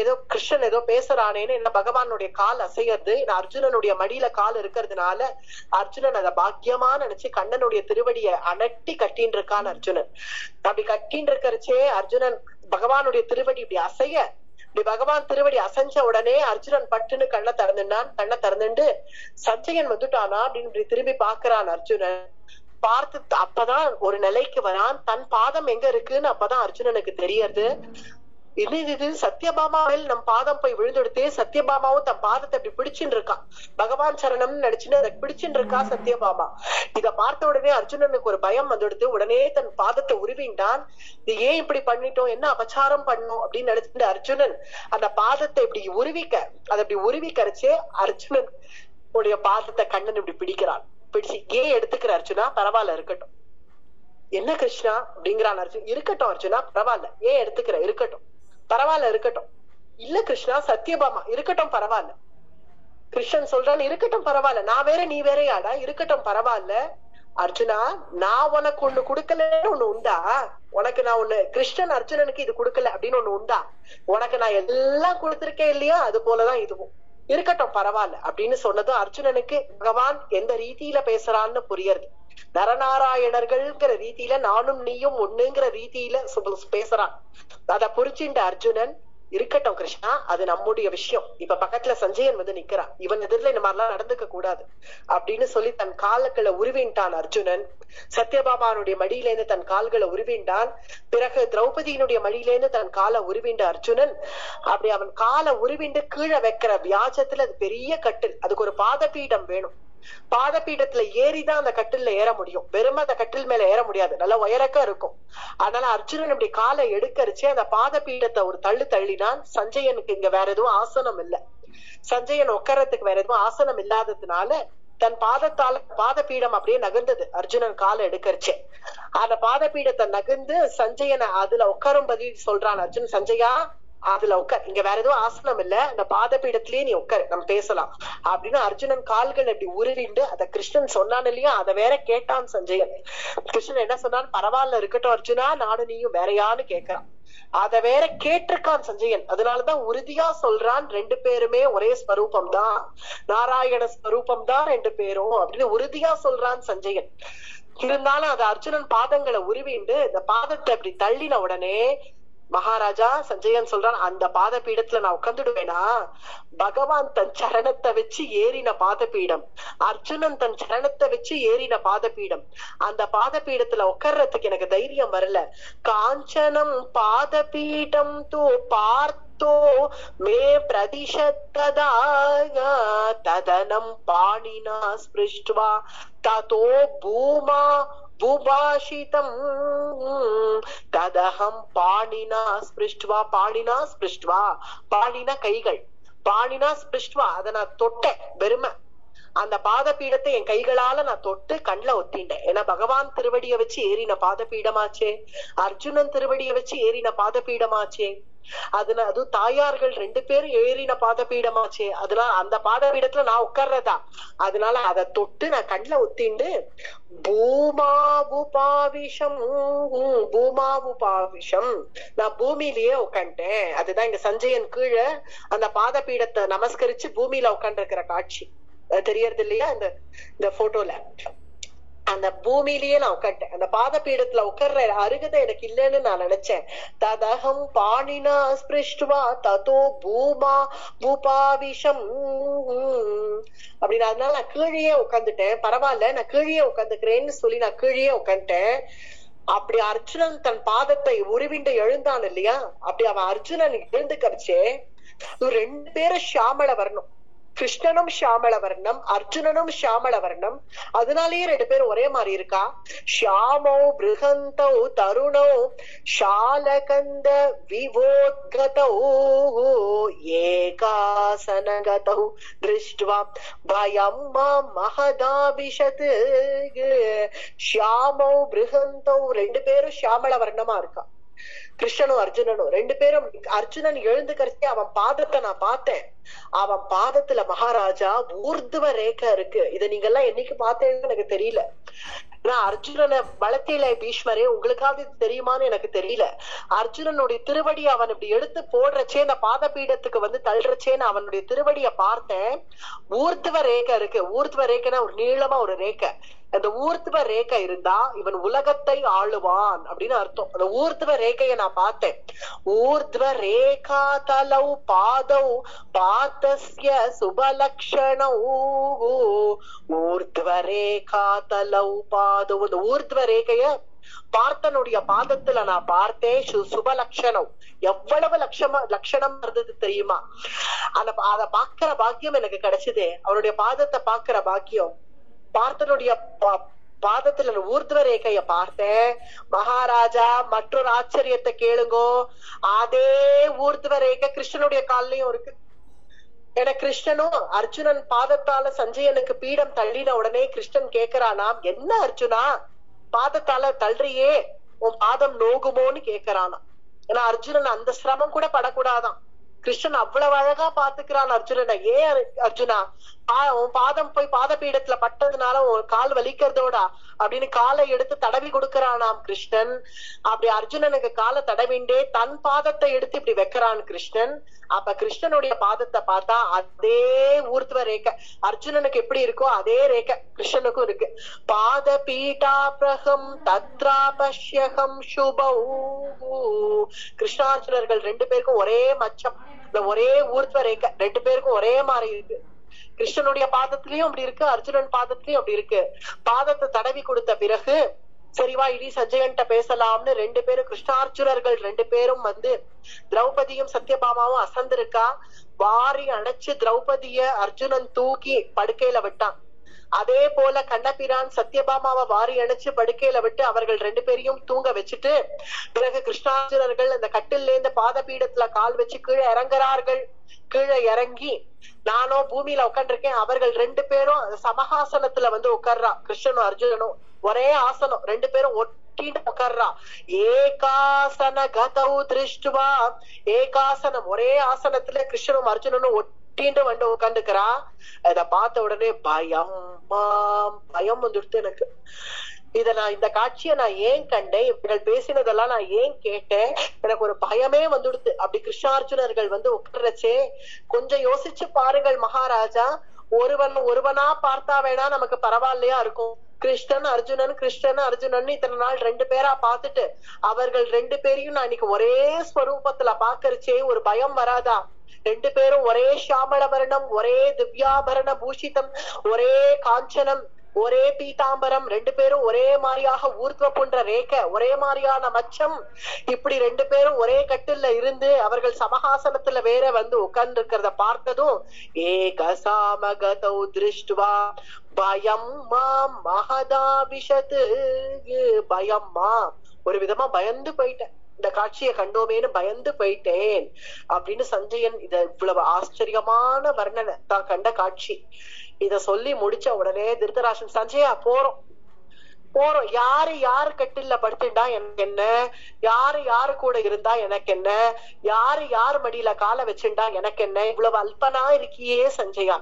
ஏதோ கிருஷ்ணன் ஏதோ பேசுறானேன்னு என்ன பகவானுடைய கால் அசையறது. அர்ஜுனனுடைய மடியில கால் இருக்கிறதுனால அர்ஜுனன் அதை பாக்கியமா நினைச்சு கண்ணனுடைய திருவடியை அனட்டி கட்டின்னு இருக்கான் அர்ஜுனன். அப்படி கட்டின்னு இருக்கிறச்சே அர்ஜுனன் பகவானுடைய திருவடி இப்படி அசைய, இப்படி பகவான் திருவடி அசைஞ்ச உடனே அர்ஜுனன் பட்டுன்னு கண்ணை திறந்துட்டான். கண்ணை திறந்துட்டு சஞ்சயன் வந்துட்டானா அப்படின்னு திரும்பி பாக்குறான் அர்ஜுனன். பார்த்து அப்பதான் ஒரு நிலைக்கு வரான். தன் பாதம் எங்க இருக்குன்னு அப்பதான் அர்ஜுனனுக்கு தெரியறது. இது சத்யபாமா மேல் நம் பாதம் போய் விழுந்துடுத்தே. சத்யபாமாவும் தன் பாதத்தை அப்படி பிடிச்சுட்டு இருக்கான். பகவான் சரணம்னு நினைச்சுன்னு அதை பிடிச்சுட்டு இருக்கா சத்யபாமா. இத பார்த்த உடனே அர்ஜுனனுக்கு ஒரு பயம் வந்துடுது. உடனே தன் பாதத்தை உருவிண்டான். இது ஏன் இப்படி பண்ணிட்டோம், என்ன அபச்சாரம் பண்ணோம் அப்படின்னு நினைச்சுட்டு அர்ஜுனன் அந்த பாதத்தை இப்படி உருவிக்க, அதை இப்படி உருவிக்கரைச்சே அர்ஜுனன் உடைய பாதத்தை கண்ணன் இப்படி பிடிக்கிறான். பிடிச்சு ஏன் எடுத்துக்கிற அர்ஜுனா, பரவாயில்ல இருக்கட்டும். என்ன கிருஷ்ணா அப்படிங்கிறான் அர்ஜுன். இருக்கட்டும் அர்ஜுனா, பரவாயில்ல. ஏன் எடுத்துக்கிற, இருக்கட்டும் பரவாயில்ல இருக்கட்டும். இல்ல கிருஷ்ணா, சத்யபாமா இருக்கட்டும் பரவாயில்ல. கிருஷ்ணன் சொல்றான் இருக்கட்டும் பரவாயில்ல. நான் வேற நீ வேற யாடா, இருக்கட்டும் பரவாயில்ல. அர்ஜுனா, நான் உனக்கு ஒண்ணு கொடுக்கலன்னு ஒண்ணு உண்டா? உனக்கு நான் ஒண்ணு, கிருஷ்ணன் அர்ஜுனனுக்கு இது கொடுக்கல அப்படின்னு ஒண்ணு உண்டா? உனக்கு நான் எல்லாம் கொடுத்திருக்கேன் இல்லையா, அது போலதான் இதுவும். இருக்கட்டும் பரவாயில்ல அப்படின்னு சொன்னதும் அர்ஜுனனுக்கு பகவான் எந்த ரீதியில பேசுறான்னு புரியுது. நரநாராயணர்கள்ங்கிற ரீதியில நானும் நீயும் ஒண்ணுங்கிற ரீதியில பேசுறான். அத புரிச்சுட்ட அர்ஜுனன், இருக்கட்டும் கிருஷ்ணா, அது நம்முடைய விஷயம். இப்ப பக்கத்துல சஞ்சயன் வந்து நிக்கிறான், இவன் எதிரில இந்த மாதிரிலாம் நடந்துக்க கூடாது அப்படின்னு சொல்லி தன் கால்களை உருவின்ட்டான் அர்ஜுனன். சத்யபாமானுடைய மடியிலேருந்து தன் கால்களை உருவின்றான். பிறகு திரௌபதியினுடைய மடியிலேருந்து தன் காலை உருவிண்ட அர்ஜுனன் அப்படி அவன் காலை உருவிண்டு கீழே வைக்கிற வியாஜத்துல அது பெரிய கட்டில், அதுக்கு ஒரு பாதபீடம் வேணும். பாதபீடத்துல ஏறிதான் அந்த கட்டில்ல ஏற முடியும், வெறும் அந்த கட்டில் மேல ஏற முடியாது, நல்லா உயரக்கா இருக்கும். அதனால அர்ஜுனன் இப்படி காலை எடுக்கரிச்சு அந்த பாதபீடத்தை ஒரு தள்ளு தள்ளினான். சஞ்சயனுக்கு இங்க வேற எதுவும் ஆசனம் இல்ல, சஞ்சயன் உட்காரத்துக்கு வேற எதுவும் ஆசனம் இல்லாததுனால தன் பாதத்தால பாதபீடம் அப்படியே நகர்ந்தது. அர்ஜுனன் காலை எடுக்கரிச்சு அந்த பாதபீடத்தை நகர்ந்து சஞ்சயனை அதுல உட்காரும்படி சொல்றான் அர்ஜுன், சஞ்சயா அதுல உட்கார், இங்க வேற எதுவும் ஆசனம் இல்ல, அந்த பாதபீடத்திலேயே நீ உட்காரு, நம்ம பேசலாம் அப்படின்னு அர்ஜுனன் கால்கள் அப்படி உருவிண்டு அத கிருஷ்ணன் சொன்னான் இல்லையா, அத வேற கேட்டான் சஞ்சயன். கிருஷ்ணன் என்ன சொன்னான், பரவாயில்ல இருக்கட்டும் அர்ஜுனா, நானும் நீயும் வேறையான்னு கேட்கிறான். அத வேற கேட்டிருக்கான் சஞ்சயன். அதனாலதான் உறுதியா சொல்றான், ரெண்டு பேருமே ஒரே ஸ்வரூபம் தான், நாராயண ஸ்வரூபம் தான் ரெண்டு பேரும் அப்படின்னு உறுதியா சொல்றான் சஞ்சயன். இருந்தாலும் அது அர்ஜுனன் பாதங்களை உருவிண்டு இந்த பாதத்தை அப்படி தள்ளின உடனே மகாராஜா சஞ்சயன் சொல்றான், அந்த பாதபீடத்துல நான் உட்காந்துடுவேனா? பகவான் தன் சரணத்தை வச்சு ஏறின பாதபீடம், அர்ஜுனன் தன் சரணத்தை வச்சு ஏறின பாதபீடம். அந்த பாதபீடத்துல உட்கார்றதுக்கு எனக்கு தைரியம் வரல. காஞ்சனம் பாதபீடம் தூ பார்த்தோ மே பிரதிஷத்ததா ததனம் பாணினா ஸ்பிருஷ்ட்வா ததோ பூமா பூபாஷிதம் ததஹம் பாணினா ஸ்பிருஷ்ட்வா. பாணினா ஸ்பிருஷ்ட்வா, பாணினா கைகள், பாணினா ஸ்பிருஷ்ட்வா அதை நான் தொட்டேன், வெறுமை அந்த பாதபீடத்தை என் கைகளால நான் தொட்டு கண்ல ஒத்திண்டேன். ஏன்னா பகவான் திருவடியை வச்சு ஏறின பாதபீடமாச்சே, அர்ஜுனன் திருவடியை வச்சு ஏறின பாதபீடமாச்சே, அதுல அதுவும் தாயார்கள் ரெண்டு பேரும் ஏறின பாதபீடமாச்சே, அதனால அந்த பாதபீடத்துல நான் உட்கார்றதா, அதனால அதை தொட்டு நான் கண்ல ஒத்திண்டு பூமாவுபாவிஷம் பூமாவுபாவிஷம் நான் பூமியிலேயே உட்காந்துட்டேன். அதுதான் இங்க சஞ்சயன் கீழே அந்த பாதபீடத்தை நமஸ்கரிச்சு பூமியில உட்காந்து இருக்கிற காட்சி தெரியறது இல்லையா இந்த போட்டோல. அந்த பூமியிலேயே நான் உட்காட்டேன், அந்த பாதபீடத்துல உட்கார்ற அருகதை எனக்கு இல்லைன்னு நான் நினைச்சேன். ததகம் பாணினா ஸ்பிருஷ்ட்வா ததோ பூமா பூபாவிஷம் அப்படின்னு. அதனால நான் கீழே உட்காந்துட்டேன், பரவாயில்ல நான் கீழே உட்காந்துக்கிறேன்னு சொல்லி நான் கீழே உட்காந்துட்டேன். அப்படி அர்ஜுனன் தன் பாதத்தை உருவிண்டு எழுந்தான் இல்லையா, அப்படி அவன் அர்ஜுனன் எழுந்து கரிச்சே ரெண்டு பேரும் ஷியாமள வரணும், கிருஷ்ணனும் ஷியாமள வர்ணம், அர்ஜுனனும் ஷியாமள வர்ணம். அதனாலேயே ரெண்டு பேரும் ஒரே மாதிரி இருக்கா. ஷியாமோ பிருகந்தௌ தருணோ ஷாலகந்த விவோத்கதௌ ஏகாசனகதௌ திருஷ்ட்வா பயம் மஹதாபிஷத். ஷியாமோ பிருகந்தௌ ரெண்டு பேரும் ஷியாமள வர்ணமா இருக்கா. கிருஷ்ணனும் அர்ஜுனனும் ரெண்டு பேரும். அர்ஜுனன் எழுந்து கரிசி அவன் பாதத்தை நான் பார்த்தேன், அவன் பாதத்துல மகாராஜா ஊர்துவ ரேகை இருக்கு. இதை நீங்க எல்லாம் என்னைக்கு பார்த்தேன்னு எனக்கு தெரியல. நான் அர்ஜுனனை வளர்த்தில பீஷ்மரே, உங்களுக்காவது தெரியுமான்னு எனக்கு தெரியல. அர்ஜுனனுடைய திருவடி அவன் இப்படி எடுத்து போடுறச்சே, அந்த பாதபீடத்துக்கு வந்து தள்ளுறச்சேன்னு அவனுடைய திருவடிய பார்த்தேன். ஊர்துவ ரேகை இருக்கு. ஊர்துவ ரேகைன்னா ஒரு நீளமா ஒரு ரேகை. அந்த ஊர்துவ ரேகை இருந்தா இவன் உலகத்தை ஆளுவான் அப்படின்னு அர்த்தம். அந்த ஊர்துவ ரேகையை நான் பார்த்தேன். ஊர்துவ ரேகா தலௌ பாதௌ பாதஸ்ய சுபலக்ஷணௌ ஊர்துவ ரேகா தலௌ பாதௌ. அந்த ஊர்துவ ரேகைய பார்த்தனுடைய பாதத்துல நான் பார்த்தேன். சுபலட்சணம் எவ்வளவு லட்சணம் இருந்தது தெரியுமா. அத பாக்குற பாக்கியம் எனக்கு கிடைச்சதே, அவனுடைய பாதத்தை பாக்குற பாக்கியம். பார்த்தனுடைய பாதத்துல ஊர்துவ ரேகைய பார்த்தேன். மகாராஜா மற்றொரு ஆச்சரியத்தை கேளுங்கோ, அதே ஊர்துவ ரேகை கிருஷ்ணனுடைய கால்லயும் இருக்கு. ஏன்னா கிருஷ்ணனும் அர்ஜுனன் பாதத்தால சஞ்சயனுக்கு பீடம் தள்ளின உடனே கிருஷ்ணன் கேக்குறானாம், என்ன அர்ஜுனா பாதத்தால தள்ளுறியே, உன் பாதம் நோகுமோன்னு கேக்குறானா. ஏன்னா அர்ஜுனன் அந்த சிரமம் கூட படக்கூடாதான். கிருஷ்ணன் அவ்வளவு அழகா பாத்துக்கிறான் அர்ஜுனனை. ஏன் அர்ஜுனா உன் பாதம் போய் பாதபீடத்துல பட்டதுனால உன் கால் வலிக்கிறதோடா அப்படின்னு காலை எடுத்து தடவி கொடுக்கறானாம் கிருஷ்ணன். அப்படி அர்ஜுனனுக்கு காலை தடவிண்டே தன் பாதத்தை எடுத்து இப்படி வைக்கிறான் கிருஷ்ணன். அப்ப கிருஷ்ணனுடைய பாதத்தை பார்த்தா அதே ஊர்த்வ ரேகை அர்ஜுனனுக்கு எப்படி இருக்கோ அதே ரேகை கிருஷ்ணனுக்கும் இருக்கு. பாத பீட்டாப்ரகம் தத்ரா பஷ்யகம் சுபௌ. கிருஷ்ணார்ஜுனர்கள் ரெண்டு பேருக்கும் ஒரே மச்சம், ஒரே ஊர்த்வ ரேகை, ரெண்டு பேருக்கும் ஒரே மாதிரி இருக்கு. கிருஷ்ணனுடைய பாதத்திலயும் அப்படி இருக்கு, அர்ஜுனன் பாதத்திலயும் அப்படி இருக்கு. பாதத்தை தடவி கொடுத்த பிறகு சரிவா இடி சஞ்சயன்ட்ட பேசலாம்னு ரெண்டு பேரும் கிருஷ்ணார்ஜுனர்கள் ரெண்டு பேரும் வந்து திரௌபதியும் சத்யபாமாவும் அசந்திருக்கா. வாரி அணைச்சு திரௌபதிய அர்ஜுனன் தூக்கி படுக்கையில விட்டான். அதே போல கண்ணபிரான் சத்யபாமாவை வாரி அணைச்சு படுக்கையில விட்டு அவர்கள் ரெண்டு பேரையும் தூங்க வச்சுட்டு பிறகு கிருஷ்ணார்ஜுனர்கள் அந்த கட்டில இருந்து பாதபீடத்துல கால் வச்சு கீழே இறங்குறார்கள். கீழே இறங்கி நானோ பூமியில உட்காந்துருக்கேன், அவர்கள் ரெண்டு பேரும் சமஹாசனத்துல வந்து உட்கார்றா. கிருஷ்ணனும் அர்ஜுனனும் ஒரே ஆசனம், ரெண்டு பேரும் ஒட்டிட்டு உட்கார்றா. ஏகாசன கதௌ திருஷ்டுவா, ஏகாசனம் ஒரே ஆசனத்துல கிருஷ்ணனும் அர்ஜுனனும் ஒட்டிட்டு வந்து உட்காந்துக்கிறா. அத பார்த்த உடனே பயம் வந்துடுத்து எனக்கு. இந்த காட்சியை நான் ஏன் கண்டேன், இவர்கள் பேசினதெல்லாம் நான் ஏன் கேட்டேன், எனக்கு ஒரு பயமே வந்துடுது. அப்படி கிருஷ்ணார்ஜுனர்கள் வந்து உட்கார்றச்சே கொஞ்சம் யோசிச்சு பாருங்கள் மகாராஜா. ஒருவனா பார்த்தா வேணா நமக்கு பரவாயில்லையா இருக்கும். கிருஷ்ணன் அர்ஜுனன் இத்தனை நாள் ரெண்டு பேரா பார்த்துட்டு அவர்கள் ரெண்டு பேரையும் நான் இன்னைக்கு ஒரே ஸ்வரூபத்துல பாக்கறச்சே ஒரு பயம் வராதா? ரெண்டு பேரும் ஒரே ஷாமளவர்ணம், ஒரே திவ்யாபரண பூஷிதம், ஒரே காஞ்சனம், ஒரே பீதாம்பரம், ரெண்டு பேரும் ஒரே மாதிரியாக ஊர்த்வ புண்ட ரேகை, ஒரே மாதிரியான மச்சம், இப்படி ரெண்டு பேரும் ஒரே கட்டில இருந்து அவர்கள் சமஹாசனத்துல வேற வந்து உட்கார்ந்து இருக்கிறத பார்த்ததும் ஏகசாமகதௌ திருஷ்டுவா பயம் மாம் மகதாபிஷத், பயம் மாம் ஒரு விதமா பயந்து போயிட்டேன், இந்த காட்சியை கண்டோமேன்னு பயந்து போயிட்டேன் அப்படின்னு சஞ்சயன். இத இவ்வளவு ஆச்சரியமான வர்ணனை தான் கண்ட காட்சி. இத சொல்லி முடிச்ச உடனே திருதராஷ்டிரன், சஞ்சயா போறோம் யாரு கட்டில படுத்துட்டா எனக்கு என்ன, யாரு கூட இருந்தா எனக்கு என்ன, யாரு மடியில காலை வச்சுட்டா எனக்கு என்ன, இவ்வளவு அல்பனா இருக்கியே சஞ்சயா,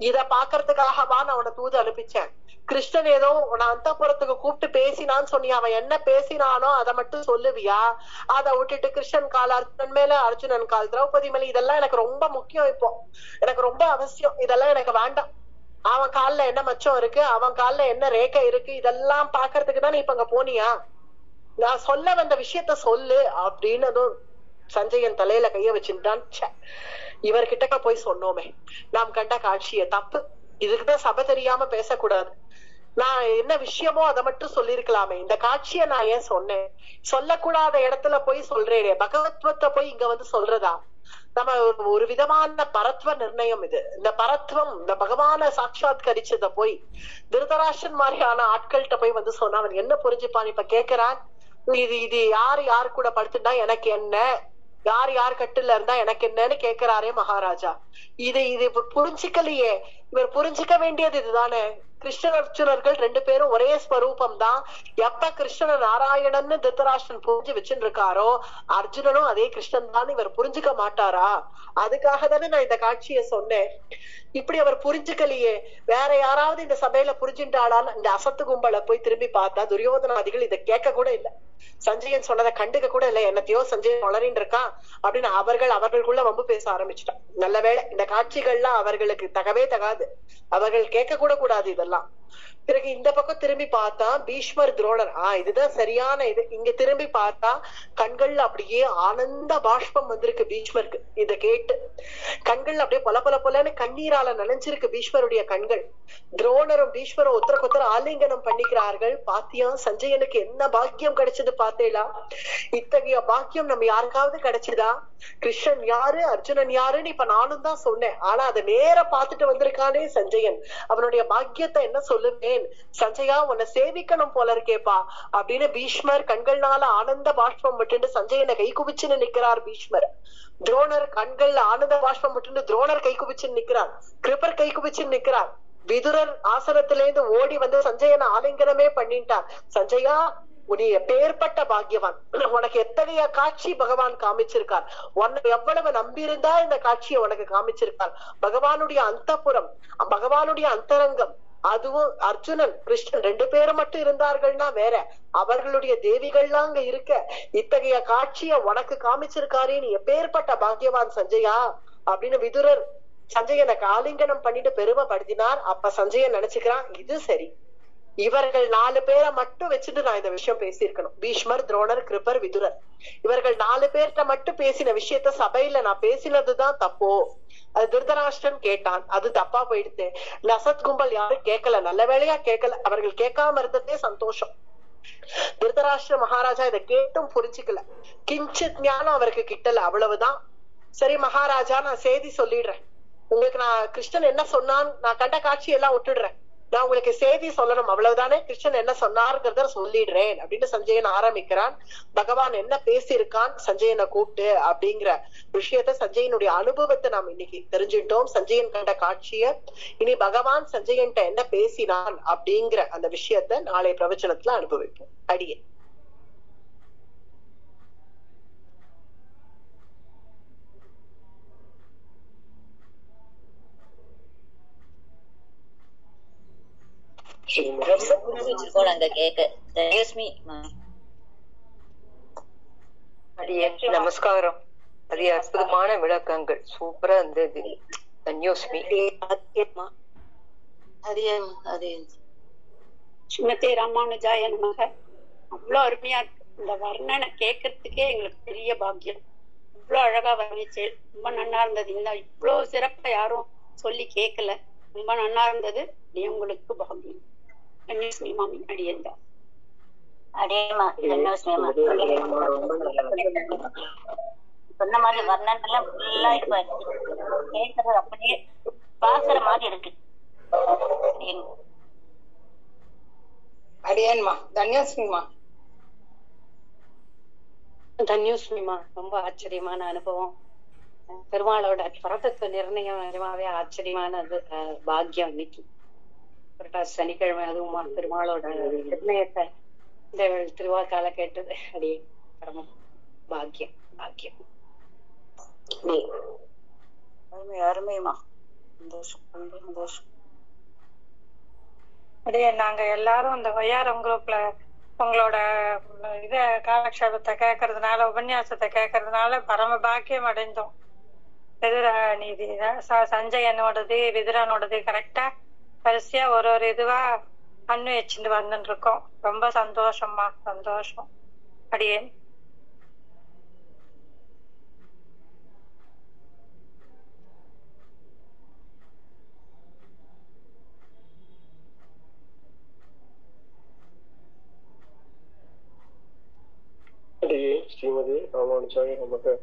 இத பாக்குறதுக்காகவா நான் உன தூது அனுப்பிச்சேன். கிருஷ்ணன் ஏதோ நான் அந்தப்புறத்துக்கு கூப்பிட்டு பேசினான்னு சொன்னியா, அவன் என்ன பேசினானோ அதை மட்டும் சொல்லுவியா? அதை விட்டுட்டு கிருஷ்ணன் கால் அர்ஜுனன் மேல, அர்ஜுனன் கால் திரௌபதி மேல, இதெல்லாம் எனக்கு ரொம்ப முக்கியம், இப்போ எனக்கு ரொம்ப அவசியம், இதெல்லாம் எனக்கு வேண்டாம். அவன் கால்ல என்ன மச்சம் இருக்கு, அவன் கால்ல என்ன ரேகை இருக்கு, இதெல்லாம் பாக்குறதுக்கு தான் நீ இப்ப அங்க போனியா? நான் சொல்ல வந்த விஷயத்த சொல்லு அப்படின்னு சஞ்சயன் தலையில கைய வச்சுட்டான். இவர்கிட்ட போய் சொன்னோமே நாம் கண்ட காட்சிய தப்பு, இதுக்குதான் சபை தெரியாம பேசக்கூடாது. நான் என்ன விஷயமோ அதை மட்டும் சொல்லிருக்கலாமே, இந்த காட்சிய நான் ஏன் சொன்னேன்? சொல்லக்கூடாத இடத்துல போய் சொல்றேனே, பகவத்வத்தை போய் இங்க வந்து சொல்றதா? நம்ம ஒரு விதமான பரத்வ நிர்ணயம் இது. இந்த பரத்வம், இந்த பகவான சாட்சாத்கரிச்சத போய் திருதராஷ்டிரன் மாதிரியான ஆட்கள்கிட்ட போய் வந்து சொன்னா அவன் என்ன புரிஞ்சுப்பான்? இப்ப கேக்குறான், இது யாரு கூட படுத்துட்டா எனக்கு என்ன, யார் கட்டுல இருந்தா எனக்கு என்னன்னு கேக்குறாரே மகாராஜா. இது புரிஞ்சுக்கலையே. இவர் புரிஞ்சுக்க வேண்டியது இதுதானே. கிருஷ்ண அர்ஜுனர்கள் ரெண்டு பேரும் ஒரே ஸ்வரூபம் தான். எப்ப கிருஷ்ணன் நாராயணன்னு திருதராஷ்டிரன் புரிஞ்சு வச்சுட்டு இருக்காரோ, அர்ஜுனனும் அதே கிருஷ்ணன் தான். இவர் புரிஞ்சுக்க மாட்டாரா? அதுக்காக தானே நான் இந்த காட்சிய சொன்னேன். இப்படி அவர் புரிஞ்சுக்கலையே, வேற யாராவது இந்த சபையில புரிஞ்சுட்டாளான்னு இந்த அசத்து கும்பலை போய் திரும்பி பார்த்தா துரியோதனாதிகள் இதை கேட்க கூட இல்லை. சஞ்சயன் சொன்னதை கண்டுக்க கூட இல்லை. என்னத்தையோ சஞ்சயன் வளரின்னு இருக்கான் அப்படின்னு அவர்களுக்குள்ள வம்பு பேச ஆரம்பிச்சுட்டான். நல்ல வேளை இந்த காட்சிகள்லாம் அவர்களுக்கு தகவே தகாது, அவர்கள் கேட்க கூட கூடாது இதெல்லாம். பிறகு இந்த பக்கம் திரும்பி பார்த்தா பீஷ்மர் துரோணர், இதுதான் சரியான இது. இங்க திரும்பி பார்த்தா கண்கள்ல அப்படியே ஆனந்த பாஷ்பம் வந்திருக்கு பீஷ்மருக்கு. இத கேட்டு கண்கள் அப்படியே பொலன்னு கண்ணீரால நனைஞ்சிருக்கு பீஷ்மருடைய கண்கள். துரோணரும் பீஷ்மரும் ஒருத்தருக்கு ஆலிங்கனம் பண்ணிக்கிறார்கள். பாத்தியா சஞ்சயனுக்கு என்ன பாக்கியம் கிடைச்சது பார்த்தேலா? இத்தகைய பாக்கியம் நம்ம யாருக்காவது கிடைச்சதா? கிருஷ்ணன் யாரு, அர்ஜுனன் யாருன்னு இப்ப நானும் தான் சொன்னேன். ஆனா அதை நேர பார்த்துட்டு வந்திருக்கானே சஞ்சயன். அவனுடைய பாக்கியத்தை என்ன சொல்லுவேன்? சஞ்சயா உன்னை சேவிக்கணும் போல இருக்கேப்பா அப்படின்னு பீஷ்மர் கண்கள்னால ஆனந்த பாஷ்பம் விட்டு சஞ்சயனை கை குவிச்சுன்னு நிக்கிறார் பீஷ்மர். துரோணர் கண்கள்ல ஆனந்த பாஷ்பம் விட்டு துரோணர் கை குவிச்சுன்னு நிக்கிறார். கிருபர் கை குவிச்சுன்னு நிக்கிறார். விதுரர் ஆசனத்திலேருந்து ஓடி வந்து சஞ்சயனை ஆலிங்கனமே பண்ணிட்டார். சஞ்சயா நீ எப்பேற்பட்ட பாக்கியவான், உனக்கு எத்தகைய காட்சி பகவான் காமிச்சிருக்கார், உன்னை எவ்வளவு நம்பியிருந்தா இந்த காட்சியை உனக்கு காமிச்சிருக்கார். பகவானுடைய அந்தப்புறம், பகவானுடைய அந்தரங்கம், அதுவும் அர்ஜுனன் கிருஷ்ணன் 2 பேரும் மட்டும் இருந்தார்கள்னா வேற, அவர்களுடைய தேவிகள்லாம் அங்க இருக்க இத்தகைய காட்சிய உனக்கு காமிச்சிருக்காரே, நீ எப்பேற்பட்ட பாக்கியவான் சஞ்சயா அப்படின்னு விதுரர் சஞ்சயனை ஆலிங்கனம் பண்ணிட்டு பெருமைப்படுத்தினார். அப்ப சஞ்சயன் நினைச்சுக்கிறான், இது சரி, இவர்கள் 4 பேரை மட்டும் வச்சுட்டு நான் இந்த விஷயம் பேசியிருக்கணும். பீஷ்மர், துரோணர், கிருபர், விதுரர், இவர்கள் 4 பேர்கிட்ட மட்டும் பேசின விஷயத்த சபையில நான் பேசினதுதான் தப்போ? அது திருதராஷ்டிரன் கேட்டான், அது தப்பா போயிடுத்து. லசத் கும்பல் யாரும் கேட்கல, நல்ல வேளையா கேட்கல, அவர்கள் கேட்காம இருந்ததே சந்தோஷம். திருதராஷ்டிர மகாராஜா இதை கேட்டும் புரிஞ்சுக்கல, கிஞ்சித் ஞானம் அவருக்கு கிட்டல, அவ்வளவுதான். சரி மகாராஜா, நான் செய்தி சொல்லிடுறேன் உங்களுக்கு, நான் கிருஷ்ணன் என்ன சொன்னான், நான் கண்ட காட்சி எல்லாம் விட்டுடுறேன், நான் உங்களுக்கு செய்தி சொல்லணும், அவ்வளவுதானே, கிருஷ்ணன் என்ன சொன்னாருங்கிறத சொல்லிடுறேன் அப்படின்னு சஞ்சயன் ஆரம்பிக்கிறான். பகவான் என்ன பேசியிருக்கான் சஞ்சயனை கூப்பிட்டு அப்படிங்கிற விஷயத்த, சஞ்சயனுடைய அனுபவத்தை நாம் இன்னைக்கு தெரிஞ்சுட்டோம். சஞ்சயன் கண்ட காட்சிய, இனி பகவான் சஞ்சயன்ட்ட என்ன பேசினான் அப்படிங்கிற அந்த விஷயத்த நாளை பிரவச்சனத்துல அனுபவிப்போம். அடியே நமஸ்காரம். அது அற்புதமான விளக்கங்கள், சூப்பரா இருந்தது. தன்யோஸ்மி. ஸ்ரீமதே ராமானுஜாய நமக. அவ்வளவு அருமையா இந்த வர்ணனை கேட்கறதுக்கே எங்களுக்கு பெரிய பாக்கியம். இவ்வளவு அழகா வர்ணிச்சு ரொம்ப நன்னா இருந்தது. இன்னும் இவ்வளவு சிறப்பா யாரும் சொல்லி கேட்கல, ரொம்ப நன்னா இருந்தது. உங்களுக்கு பாக்கியம். தன்யோஸ்மி மாமி அடியந்தா. சொன்ன மாதிரி வர்ணனை ஃபுல்லா இப்ப கேட்கறது அப்படியே பாக்குற மாதிரி இருக்கு. அடியேன்மா தன்யோஸ்மிமா. தன்யோஸ்மிமா, ரொம்ப ஆச்சரியமான அனுபவம். பெருமாளோட பரதத்துவ நிர்ணயம் நிஜமாவே ஆச்சரியமான பாக்கியம். இன்னைக்கு புரட்டாசி சனிக்கிழமை, அதுவுமா பெருமாளோட நிர்ணயத்தை இந்த திருவாக்கால கேட்டது அடி பரம பாக்கியம். பாக்கியம் அருமைமா. சந்தோஷம், ரொம்ப சந்தோஷம். அப்படியே நாங்க எல்லாரும் இந்த வையாரம் குரூப்ல உங்களோட இத காலக்ஷேபத்தை கேட்கறதுனால, உபன்யாசத்தை கேட்கறதுனால பரம பாக்கியம் அடைந்தோம். விதுர நீதி சஞ்சயனோடது விதுரனோடது கரெக்டா வரிசையா ஒரு இதுவா அன்வயிச்சுட்டு வந்துட்டு இருக்கோம். ரொம்ப சந்தோஷம்மா, சந்தோஷம். அடியேன் ஸ்ரீமதி ராமானுஜாய நமக.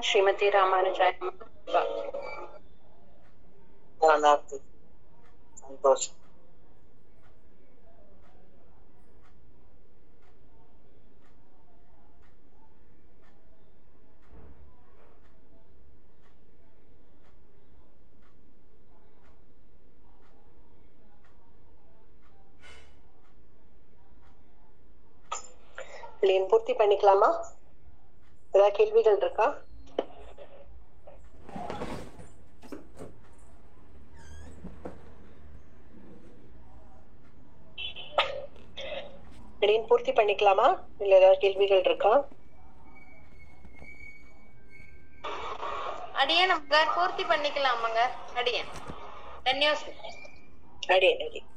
ஸ்ரீமதி ராமானுஜாய சந்தோஷம். பூர்த்தி பண்ணிக்கலாமா? ஏதாவது கேள்விகள் இருக்கா? பூர்த்தி பண்ணிக்கலாமா? இல்ல ஏதாவது கேள்விகள் இருக்கா? அடியேன் பூர்த்தி பண்ணிக்கலாமாங்க? அடியேன் அடியேன்